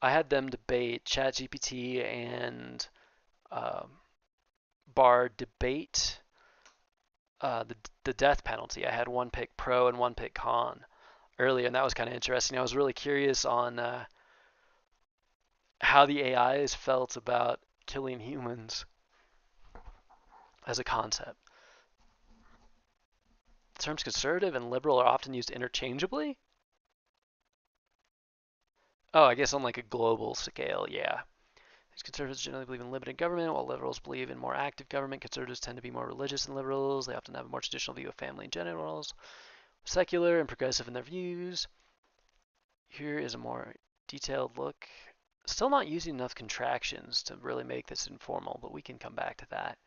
I had them debate ChatGPT and Bard debate the death penalty. I had one pick pro and one pick con earlier, and that was kind of interesting. I was really curious on how the AIs felt about killing humans as a concept. The terms conservative and liberal are often used interchangeably. Oh, I guess on like a global scale, yeah. These conservatives generally believe in limited government, while liberals believe in more active government. Conservatives tend to be more religious than liberals. They often have a more traditional view of family and generals, secular and progressive in their views. Here is a more detailed look. Still not using enough contractions to really make this informal, but we can come back to that.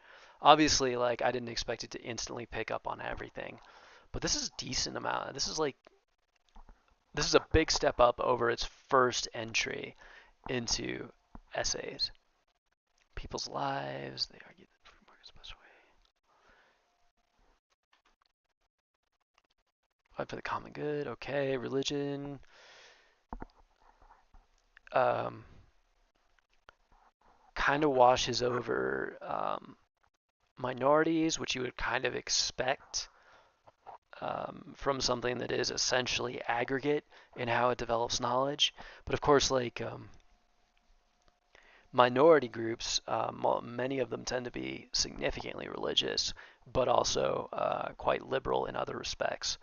Obviously, like I didn't expect it to instantly pick up on everything, but this is a decent amount. This is a big step up over its first entry into essays. People's lives, they argue that free market is the best way. Fight for the common good, okay. Religion. Kind of washes over minorities, which you would kind of expect from something that is essentially aggregate in how it develops knowledge. But of course, like minority groups, many of them tend to be significantly religious, but also quite liberal in other respects.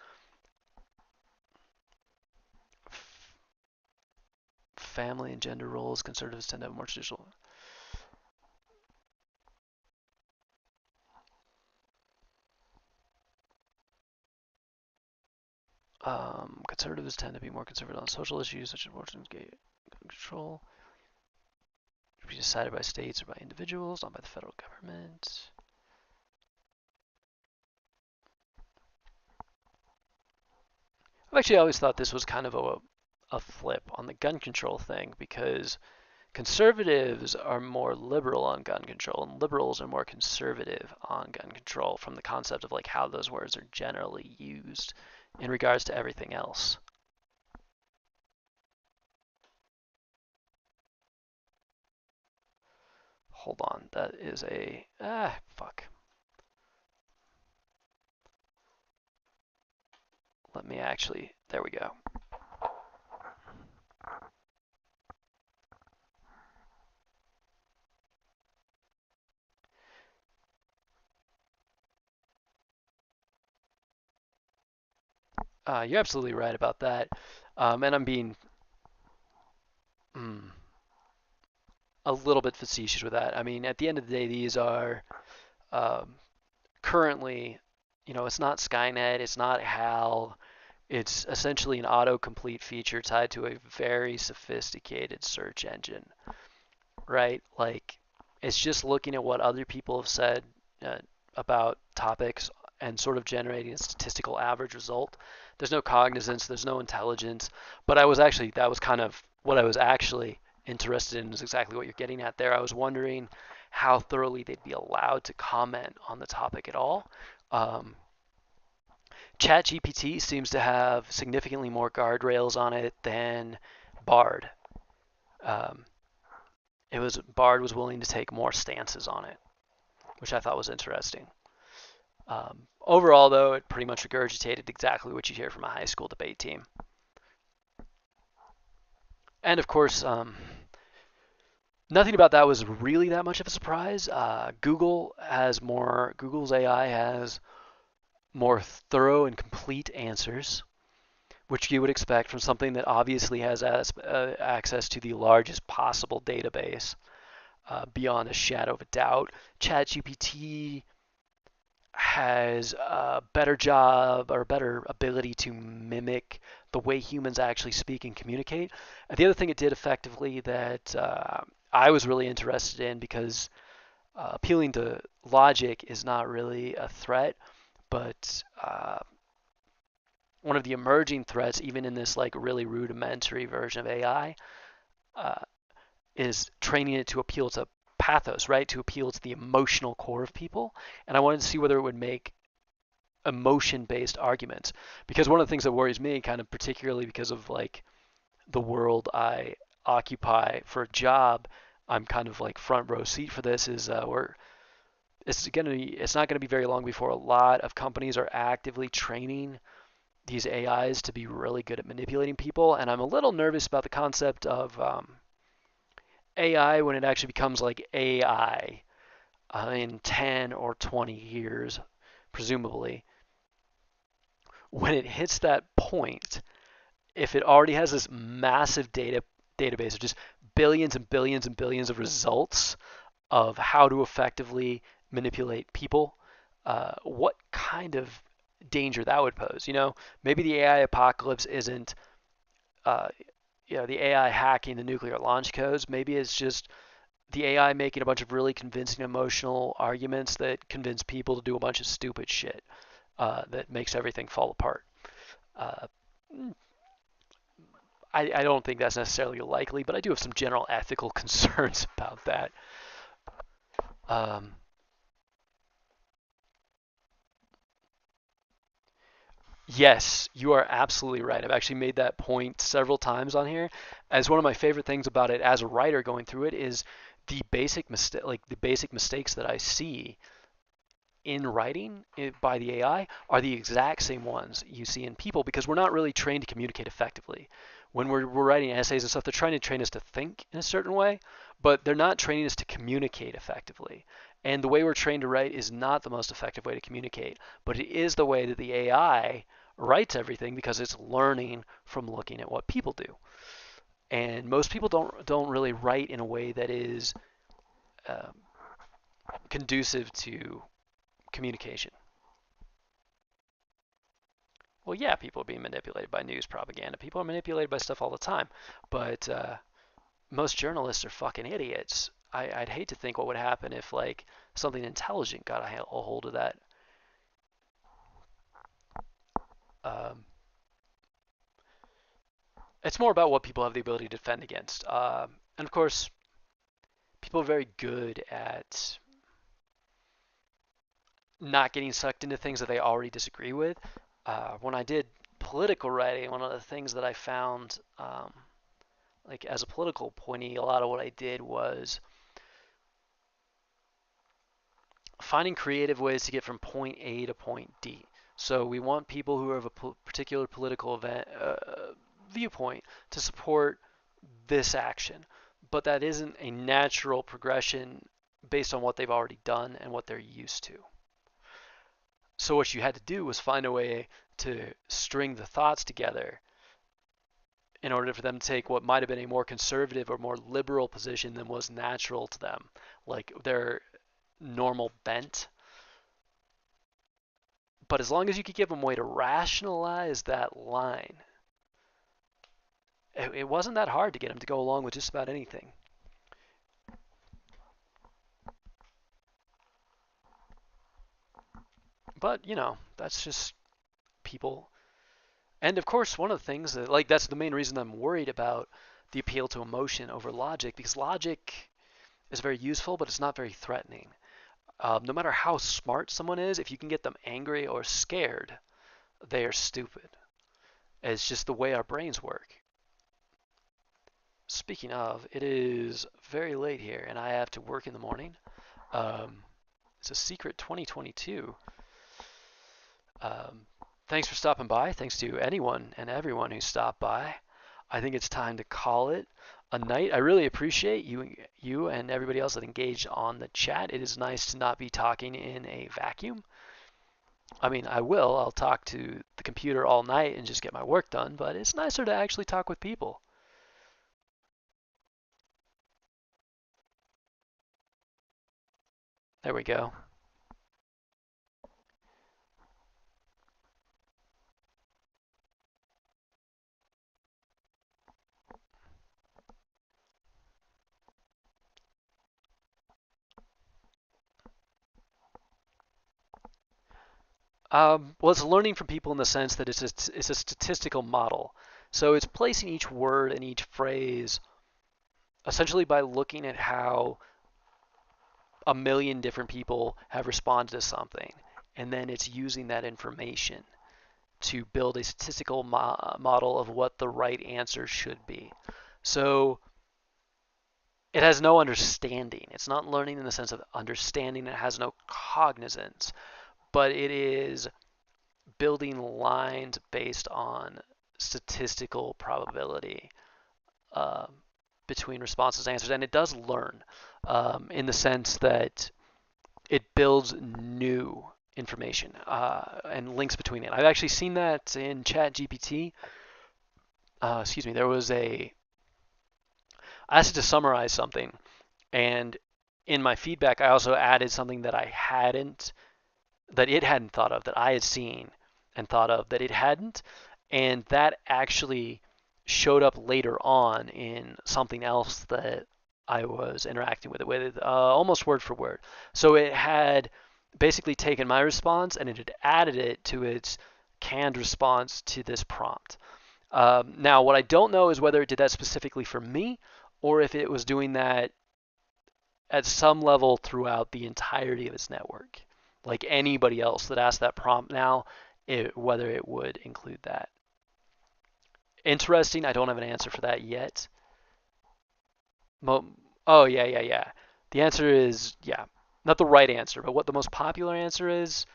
Family and gender roles, conservatives tend to have more traditional. Conservatives tend to be more conservative on social issues such as abortion, gay control. Should be decided by states or by individuals, not by the federal government. I've actually always thought this was kind of a flip on the gun control thing, because conservatives are more liberal on gun control and liberals are more conservative on gun control, from the concept of like how those words are generally used in regards to everything else. Hold on, that is a fuck. Let me actually, there we go. You're absolutely right about that. And I'm being a little bit facetious with that. I mean, at the end of the day, these are currently, it's not Skynet, it's not HAL, it's essentially an autocomplete feature tied to a very sophisticated search engine, right? Like, it's just looking at what other people have said about topics and sort of generating a statistical average result. There's no cognizance, there's no intelligence, but that was kind of what I was actually interested in, is exactly what you're getting at there. I was wondering how thoroughly they'd be allowed to comment on the topic at all. ChatGPT seems to have significantly more guardrails on it than Bard. Bard was willing to take more stances on it, which I thought was interesting. Overall, though, it pretty much regurgitated exactly what you hear from a high school debate team. And of course, nothing about that was really that much of a surprise. Google's AI has more thorough and complete answers, which you would expect from something that obviously has access to the largest possible database, beyond a shadow of a doubt. ChatGPT has a better job or a better ability to mimic the way humans actually speak and communicate. And the other thing it did effectively that I was really interested in, because appealing to logic is not really a threat, but one of the emerging threats, even in this like really rudimentary version of AI, uh, is training it to appeal to pathos, right? To appeal to the emotional core of people. And I wanted to see whether it would make emotion-based arguments, because one of the things that worries me, kind of particularly because of like the world I occupy for a job, I'm kind of like front row seat for this. Is it's not gonna be very long before a lot of companies are actively training these AIs to be really good at manipulating people, and I'm a little nervous about the concept of AI when it actually becomes like AI in 10 or 20 years, presumably. When it hits that point, if it already has this massive database of just billions and billions and billions of results of how to effectively manipulate people, what kind of danger that would pose? Maybe the AI apocalypse isn't, uh, the AI hacking the nuclear launch codes. Maybe it's just the AI making a bunch of really convincing emotional arguments that convince people to do a bunch of stupid shit that makes everything fall apart. Uh, I don't think that's necessarily likely, but I do have some general ethical concerns about that. Um, yes, you are absolutely right. I've actually made that point several times on here. As one of my favorite things about it as a writer going through it is the basic mistakes that I see in writing by the AI are the exact same ones you see in people, because we're not really trained to communicate effectively. When we're writing essays and stuff, they're trying to train us to think in a certain way, but they're not training us to communicate effectively. And the way we're trained to write is not the most effective way to communicate, but it is the way that the AI writes everything, because it's learning from looking at what people do. And most people don't really write in a way that is um, conducive to communication. Well, yeah, people are being manipulated by news propaganda. People are manipulated by stuff all the time. But most journalists are fucking idiots. I'd hate to think what would happen if like something intelligent got a hold of that. Um, it's more about what people have the ability to defend against. And of course, people are very good at not getting sucked into things that they already disagree with. When I did political writing, one of the things that I found, like as a political pointee, a lot of what I did was finding creative ways to get from point A to point D. So we want people who have a particular political viewpoint to support this action, but that isn't a natural progression based on what they've already done and what they're used to. So what you had to do was find a way to string the thoughts together in order for them to take what might have been a more conservative or more liberal position than was natural to them, like their normal bent. But as long as you could give them a way to rationalize that line, it wasn't that hard to get them to go along with just about anything. But, that's just people. And of course, one of the things that, like, that's the main reason I'm worried about the appeal to emotion over logic, because logic is very useful, but it's not very threatening. No matter how smart someone is, if you can get them angry or scared, they are stupid. It's just the way our brains work. Speaking of, it is very late here, and I have to work in the morning. Um, it's a secret 2022. Um, Thanks for stopping by. Thanks to anyone and everyone who stopped by. I think it's time to call it a night. I really appreciate you and everybody else that engaged on the chat. It is nice to not be talking in a vacuum. I mean, I'll talk to the computer all night and just get my work done, but it's nicer to actually talk with people. There we go. Well, it's learning from people in the sense that it's a statistical model. So it's placing each word and each phrase essentially by looking at how a million different people have responded to something, and then it's using that information to build a statistical model of what the right answer should be. So it has no understanding. It's not learning in the sense of understanding. It has no cognizance, but it is building lines based on statistical probability uh, between responses and answers. And it does learn in the sense that it builds new information and links between it. I've actually seen that in ChatGPT. Excuse me, there was I asked it to summarize something, and in my feedback, I also added something that it hadn't thought of, that I had seen and thought of that it hadn't, and that actually showed up later on in something else that I was interacting with it with, almost word for word. So it had basically taken my response and it had added it to its canned response to this prompt. Now, what I don't know is whether it did that specifically for me or if it was doing that at some level throughout the entirety of its network. Like anybody else that asked that prompt now, whether it would include that. Interesting. I don't have an answer for that yet. Oh, yeah. The answer is, yeah. Not the right answer, but what the most popular answer is,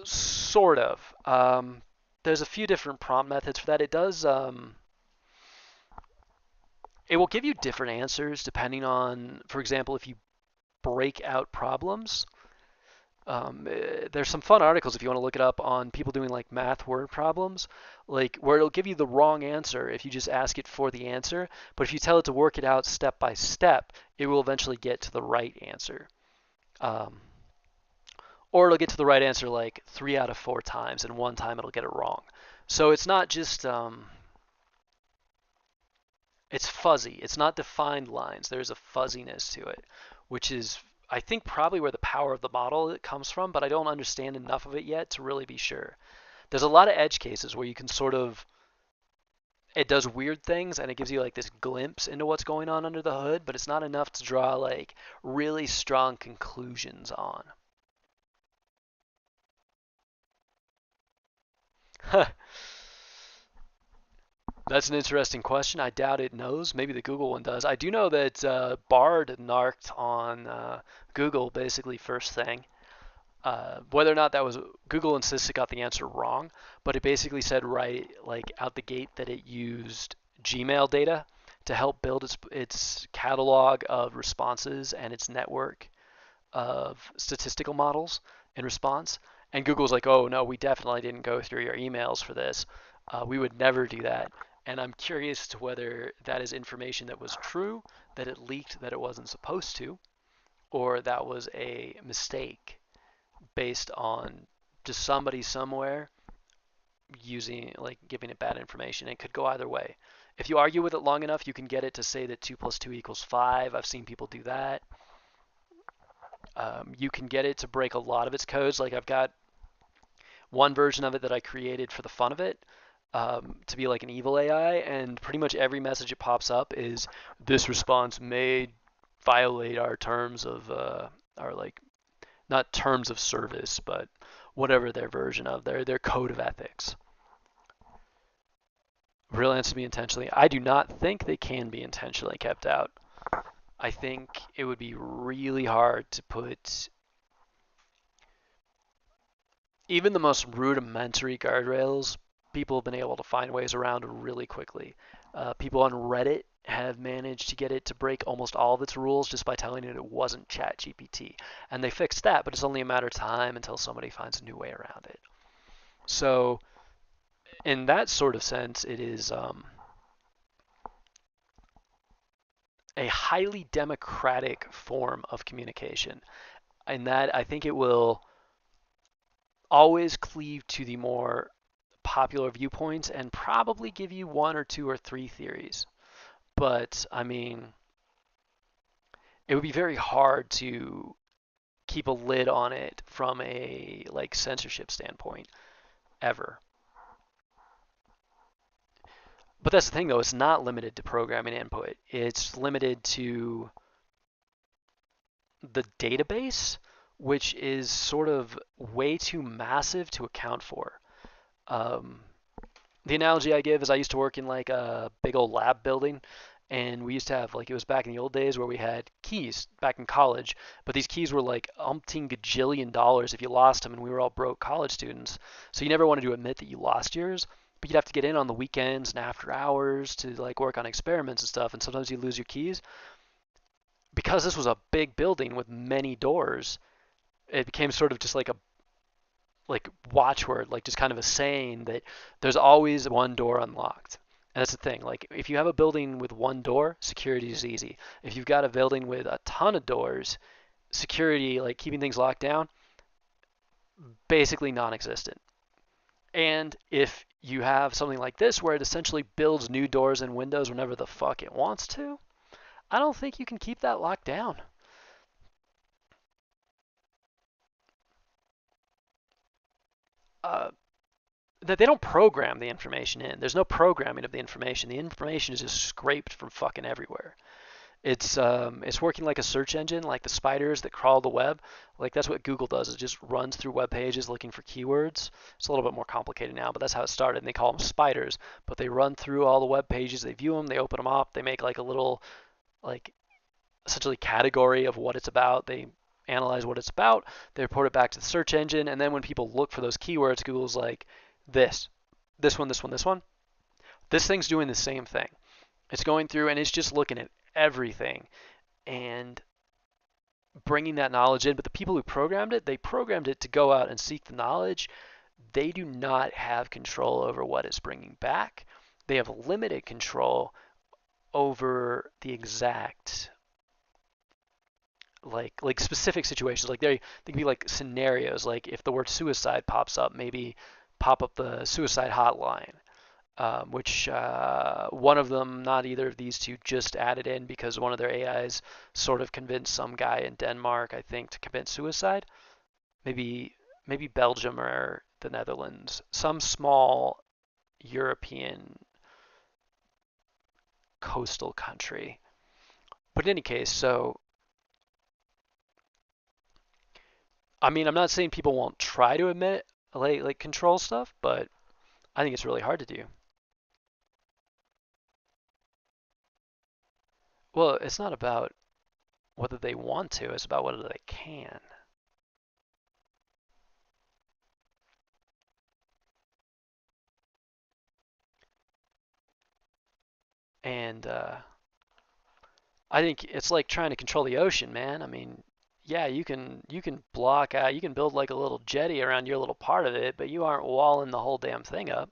sort of. There's a few different prompt methods for that. It will give you different answers depending on, for example, if you break out problems. There's some fun articles if you want to look it up on people doing like math word problems, like where it'll give you the wrong answer if you just ask it for the answer, but if you tell it to work it out step by step, it will eventually get to the right answer. Or it'll get to the right answer like 3 out of 4 times, and one time it'll get it wrong. So it's not just it's fuzzy. It's not defined lines. There's a fuzziness to it, which is, I think, probably where the power of the model comes from, but I don't understand enough of it yet to really be sure. There's a lot of edge cases where you can it does weird things and it gives you like this glimpse into what's going on under the hood, but it's not enough to draw like really strong conclusions on. That's an interesting question. I doubt it knows. Maybe the Google one does. I do know that Bard narked on Google basically first thing. Whether or not that was Google insists it got the answer wrong, but it basically said right like out the gate that it used Gmail data to help build its catalog of responses and its network of statistical models in response. And Google's like, oh no, we definitely didn't go through your emails for this. We would never do that. And I'm curious to whether that is information that was true, that it leaked that it wasn't supposed to, or that was a mistake based on just somebody somewhere giving it bad information. It could go either way. If you argue with it long enough, you can get it to say that 2 plus 2 equals 5. I've seen people do that. You can get it to break a lot of its codes. Like I've got one version of it that I created for the fun of it, to be like an evil AI, and pretty much every message it pops up is this response may violate our terms of our like not terms of service, but whatever their version of their code of ethics. Real answer to be intentionally. I do not think they can be intentionally kept out. I think it would be really hard to put even the most rudimentary guardrails. People have been able to find ways around really quickly. People on Reddit have managed to get it to break almost all of its rules just by telling it wasn't ChatGPT. And they fixed that, but it's only a matter of time until somebody finds a new way around it. So in that sort of sense, it is a highly democratic form of communication. In that I think it will always cleave to the more popular viewpoints and probably give you 1 or 2 or 3 theories. But I mean, it would be very hard to keep a lid on it from a like censorship standpoint ever. But that's the thing though, it's not limited to programming input. It's limited to the database, which is sort of way too massive to account for. Um, the analogy I give is I used to work in like a big old lab building, and we used to have like, it was back in the old days where we had keys back in college, but these keys were like umpteen gajillion dollars if you lost them, and we were all broke college students, so you never wanted to admit that you lost yours, but you'd have to get in on the weekends and after hours to like work on experiments and stuff, and sometimes you lose your keys. Because this was a big building with many doors, it became sort of just like watchword, like just kind of a saying that there's always one door unlocked. And that's the thing. Like if you have a building with one door, security is easy. If you've got a building with a ton of doors, security, like keeping things locked down, basically non-existent. And if you have something like this where it essentially builds new doors and windows whenever the fuck it wants to, I don't think you can keep that locked down. Uh, that they don't program the information in. There's no programming of the information. The information is just scraped from fucking everywhere. It's working like a search engine, like the spiders that crawl the web. Like that's what Google does. It just runs through web pages looking for keywords. It's a little bit more complicated now, but that's how it started. And they call them spiders. But they run through all the web pages. They view them. They open them up. They make like a little, like essentially category of what it's about. They analyze what it's about. They report it back to the search engine. And then when people look for those keywords, Google's like, this one, this one, this one. This thing's doing the same thing. It's going through and it's just looking at everything and bringing that knowledge in. But the people who programmed it, they programmed it to go out and seek the knowledge. They do not have control over what it's bringing back. They have limited control over the exact like specific situations. Like they can be like scenarios. Like if the word suicide pops up, maybe pop up the suicide hotline, which one of them, not either of these two, just added in because one of their AIs sort of convinced some guy in Denmark, I think, to commit suicide. Maybe Belgium or the Netherlands, some small European coastal country. But in any case, so I mean, I'm not saying people won't try to admit like control stuff, but I think it's really hard to do. Well, it's not about whether they want to, it's about whether they can. And I think it's like trying to control the ocean, man. I mean, yeah, you can block out, you can build like a little jetty around your little part of it, but you aren't walling the whole damn thing up.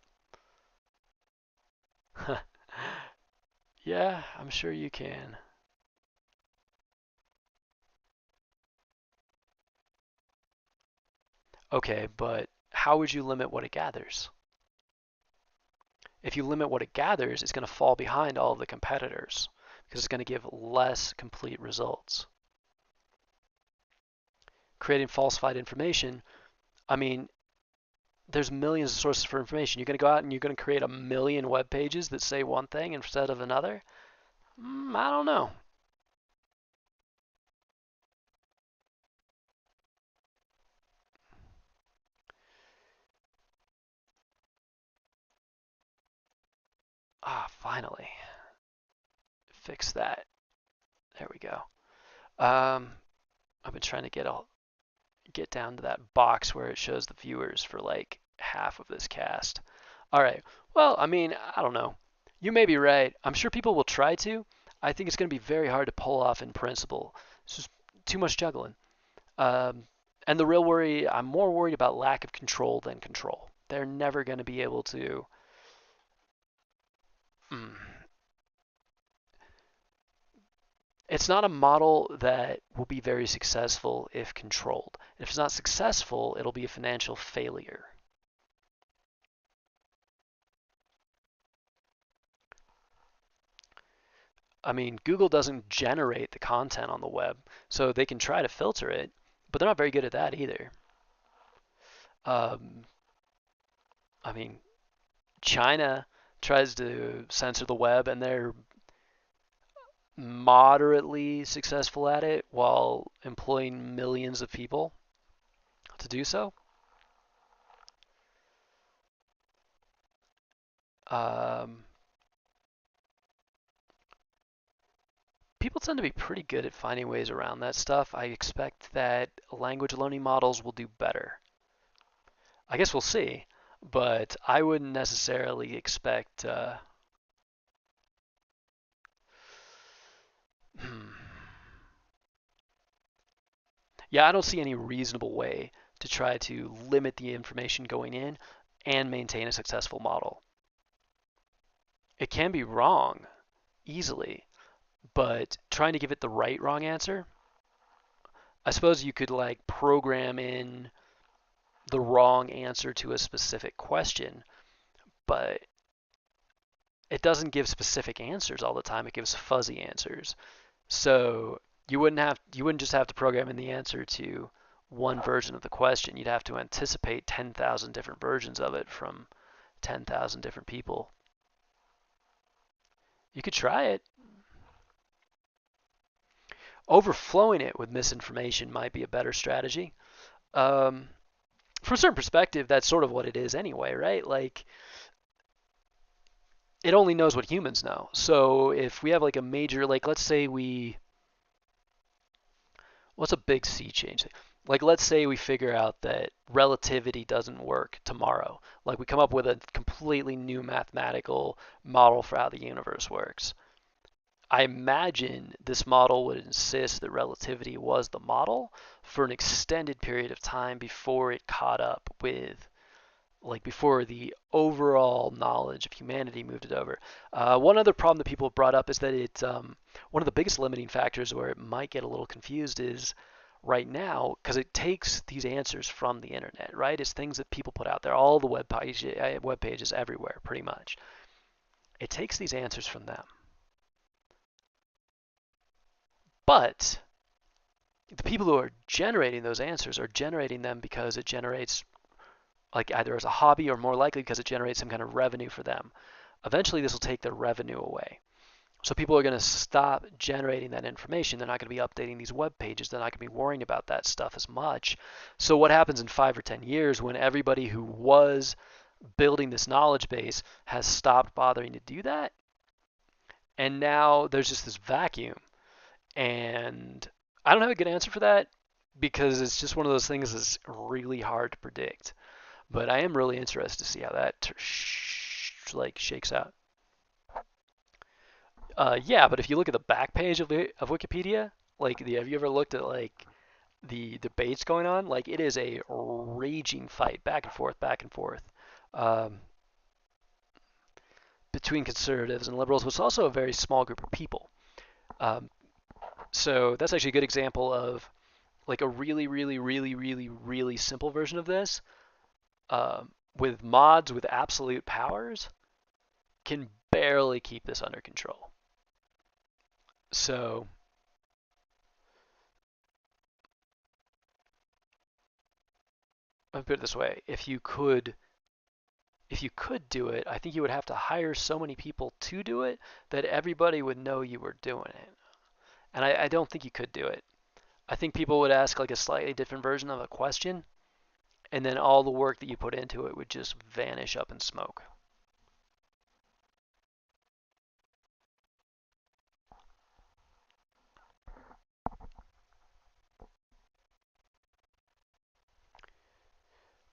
Yeah, I'm sure you can. Okay, but how would you limit what it gathers? If you limit what it gathers, it's going to fall behind all of the competitors because it's going to give less complete results. Creating falsified information, I mean, there's millions of sources for information. You're going to go out and you're going to create a million web pages that say one thing instead of another? I don't know. Ah, finally. Fix that. There we go. I've been trying to get down to that box where it shows the viewers for like half of this cast. All right. Well, I mean, I don't know. You may be right. I'm sure people will try to. I think it's going to be very hard to pull off in principle. It's just too much juggling. Um, and the real worry, I'm more worried about lack of control than control. They're never going to be able to. Mm, it's not a model that will be very successful if controlled. If it's not successful, it'll be a financial failure. I mean, Google doesn't generate the content on the web, so they can try to filter it, but they're not very good at that either. Um, I mean, China tries to censor the web, and they're moderately successful at it while employing millions of people to do so. Um, People tend to be pretty good at finding ways around that stuff. I expect that language learning models will do better. I guess we'll see, but I wouldn't necessarily expect. Yeah, I don't see any reasonable way to try to limit the information going in and maintain a successful model. It can be wrong easily, but trying to give it the right wrong answer, I suppose you could like program in the wrong answer to a specific question, but it doesn't give specific answers all the time. It gives fuzzy answers. So you wouldn't just have to program in the answer to one version of the question. You'd have to anticipate 10,000 different versions of it from 10,000 different people. You could try it. Overflowing it with misinformation might be a better strategy. Um, from a certain perspective, that's sort of what it is anyway, right? Like, it only knows what humans know. So if we have like a major, like, let's say what's a big sea change? Like, let's say we figure out that relativity doesn't work tomorrow. Like, we come up with a completely new mathematical model for how the universe works. I imagine this model would insist that relativity was the model for an extended period of time before it caught up with, like, before the overall knowledge of humanity moved it over. One other problem that people have brought up is that one of the biggest limiting factors where it might get a little confused is right now, because it takes these answers from the internet, right? It's things that people put out there, all the web pages everywhere, pretty much. It takes these answers from them. But the people who are generating those answers are generating them because it generates, like, either as a hobby or more likely because it generates some kind of revenue for them. Eventually, this will take their revenue away. So people are going to stop generating that information. They're not going to be updating these web pages. They're not going to be worrying about that stuff as much. So what happens in 5 or 10 years when everybody who was building this knowledge base has stopped bothering to do that? And now there's just this vacuum. And I don't have a good answer for that because it's just one of those things that's really hard to predict. But I am really interested to see how that like shakes out. Yeah, but if you look at the back page of Wikipedia, like have you ever looked at like the debates going on? Like it is a raging fight back and forth, um, between conservatives and liberals, which is also a very small group of people. Um, so that's actually a good example of like a really, really, really, really, really simple version of this, with mods with absolute powers, can barely keep this under control. So I'll put it this way: if you could do it, I think you would have to hire so many people to do it that everybody would know you were doing it. And I don't think you could do it. I think people would ask like a slightly different version of a question, and then all the work that you put into it would just vanish up in smoke.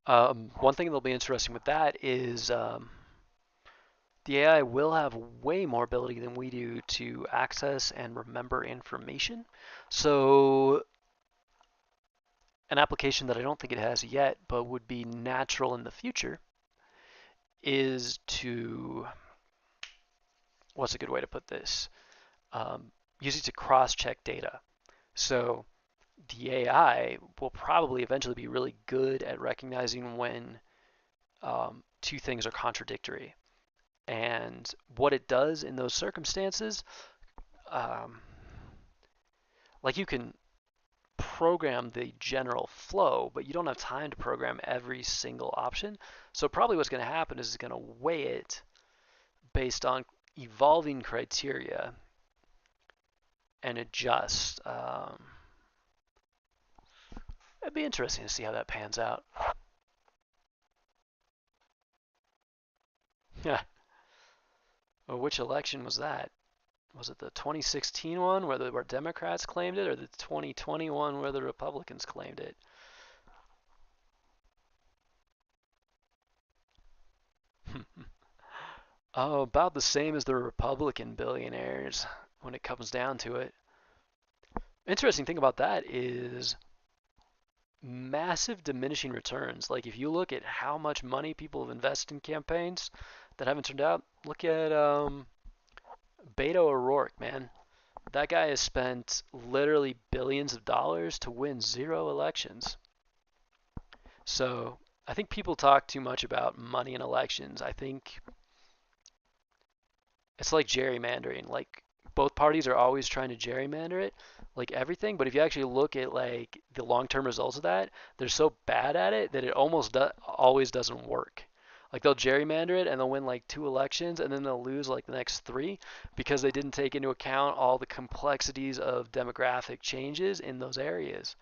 One thing that'll be interesting with that is the AI will have way more ability than we do to access and remember information. So an application that I don't think it has yet, but would be natural in the future, is to, what's a good way to put this? Use it to cross-check data. So the AI will probably eventually be really good at recognizing when two things are contradictory. And what it does in those circumstances, like you can program the general flow, but you don't have time to program every single option. So probably what's going to happen is it's going to weigh it based on evolving criteria and adjust. It'd be interesting to see how that pans out. Yeah. Well, which election was that? Was it the 2016 one where Democrats claimed it, or the 2020 one where the Republicans claimed it? Oh, about the same as the Republican billionaires when it comes down to it. Interesting thing about that is massive diminishing returns. Like if you look at how much money people have invested in campaigns that haven't turned out, look at Beto O'Rourke, man. That guy has spent literally billions of dollars to win 0 elections. So I think people talk too much about money in elections. I think it's like gerrymandering. Like both parties are always trying to gerrymander it, like everything. But if you actually look at like the long-term results of that, they're so bad at it that it almost always doesn't work. Like they'll gerrymander it and they'll win like 2 elections and then they'll lose like the next 3 because they didn't take into account all the complexities of demographic changes in those areas.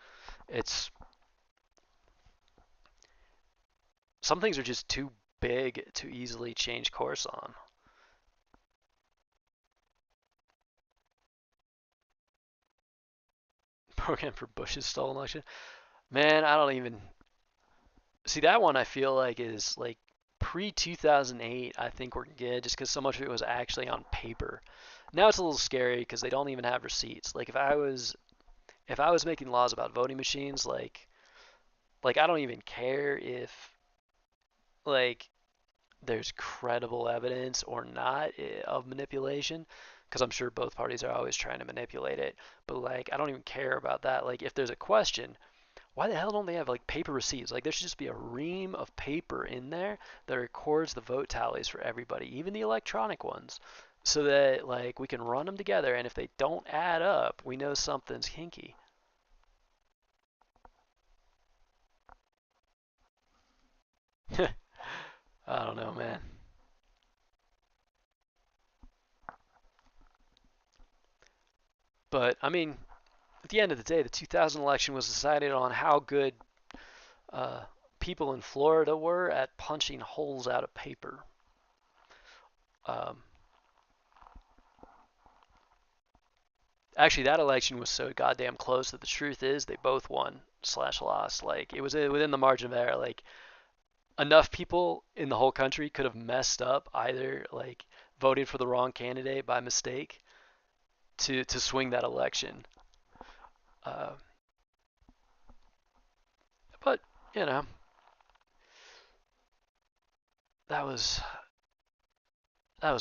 Some things are just too big to easily change course on. Program for Bush's stolen election. Man, I don't even see that one. I feel like is like pre-2008. I think we're good just because so much of it was actually on paper. Now it's a little scary because they don't even have receipts. Like if I was making laws about voting machines, like I don't even care if like there's credible evidence or not of manipulation, because I'm sure both parties are always trying to manipulate it. But like I don't even care about that. Like if there's a question, why the hell don't they have like paper receipts? Like there should just be a ream of paper in there that records the vote tallies for everybody, even the electronic ones, so that like we can run them together, and if they don't add up, we know something's hinky. I don't know, man. But I mean, at the end of the day, the 2000 election was decided on how good uh, people in Florida were at punching holes out of paper. Um, Actually, that election was so goddamn close that the truth is they both won slash lost. Like it was within the margin of error. Like enough people in the whole country could have messed up either like voting for the wrong candidate by mistake to swing that election. Uh, but you know that was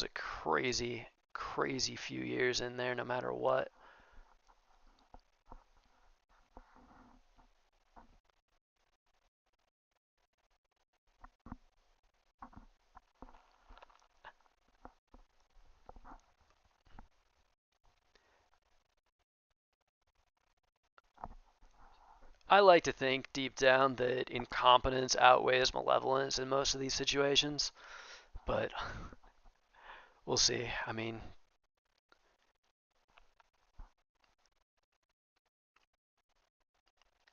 a crazy crazy few years in there no matter what. I like to think deep down that incompetence outweighs malevolence in most of these situations, but we'll see. I mean,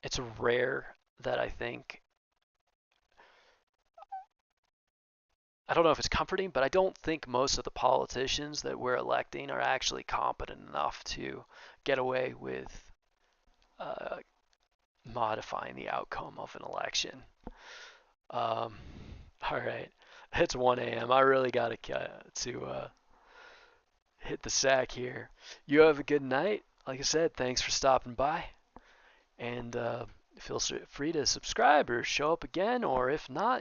it's rare that I don't know if it's comforting, but I don't think most of the politicians that we're electing are actually competent enough to get away with uh, modifying the outcome of an election. Um, all right, it's 1 a.m. I really got to hit the sack here. You have a good night. Like I said, thanks for stopping by, and feel free to subscribe or show up again, or if not,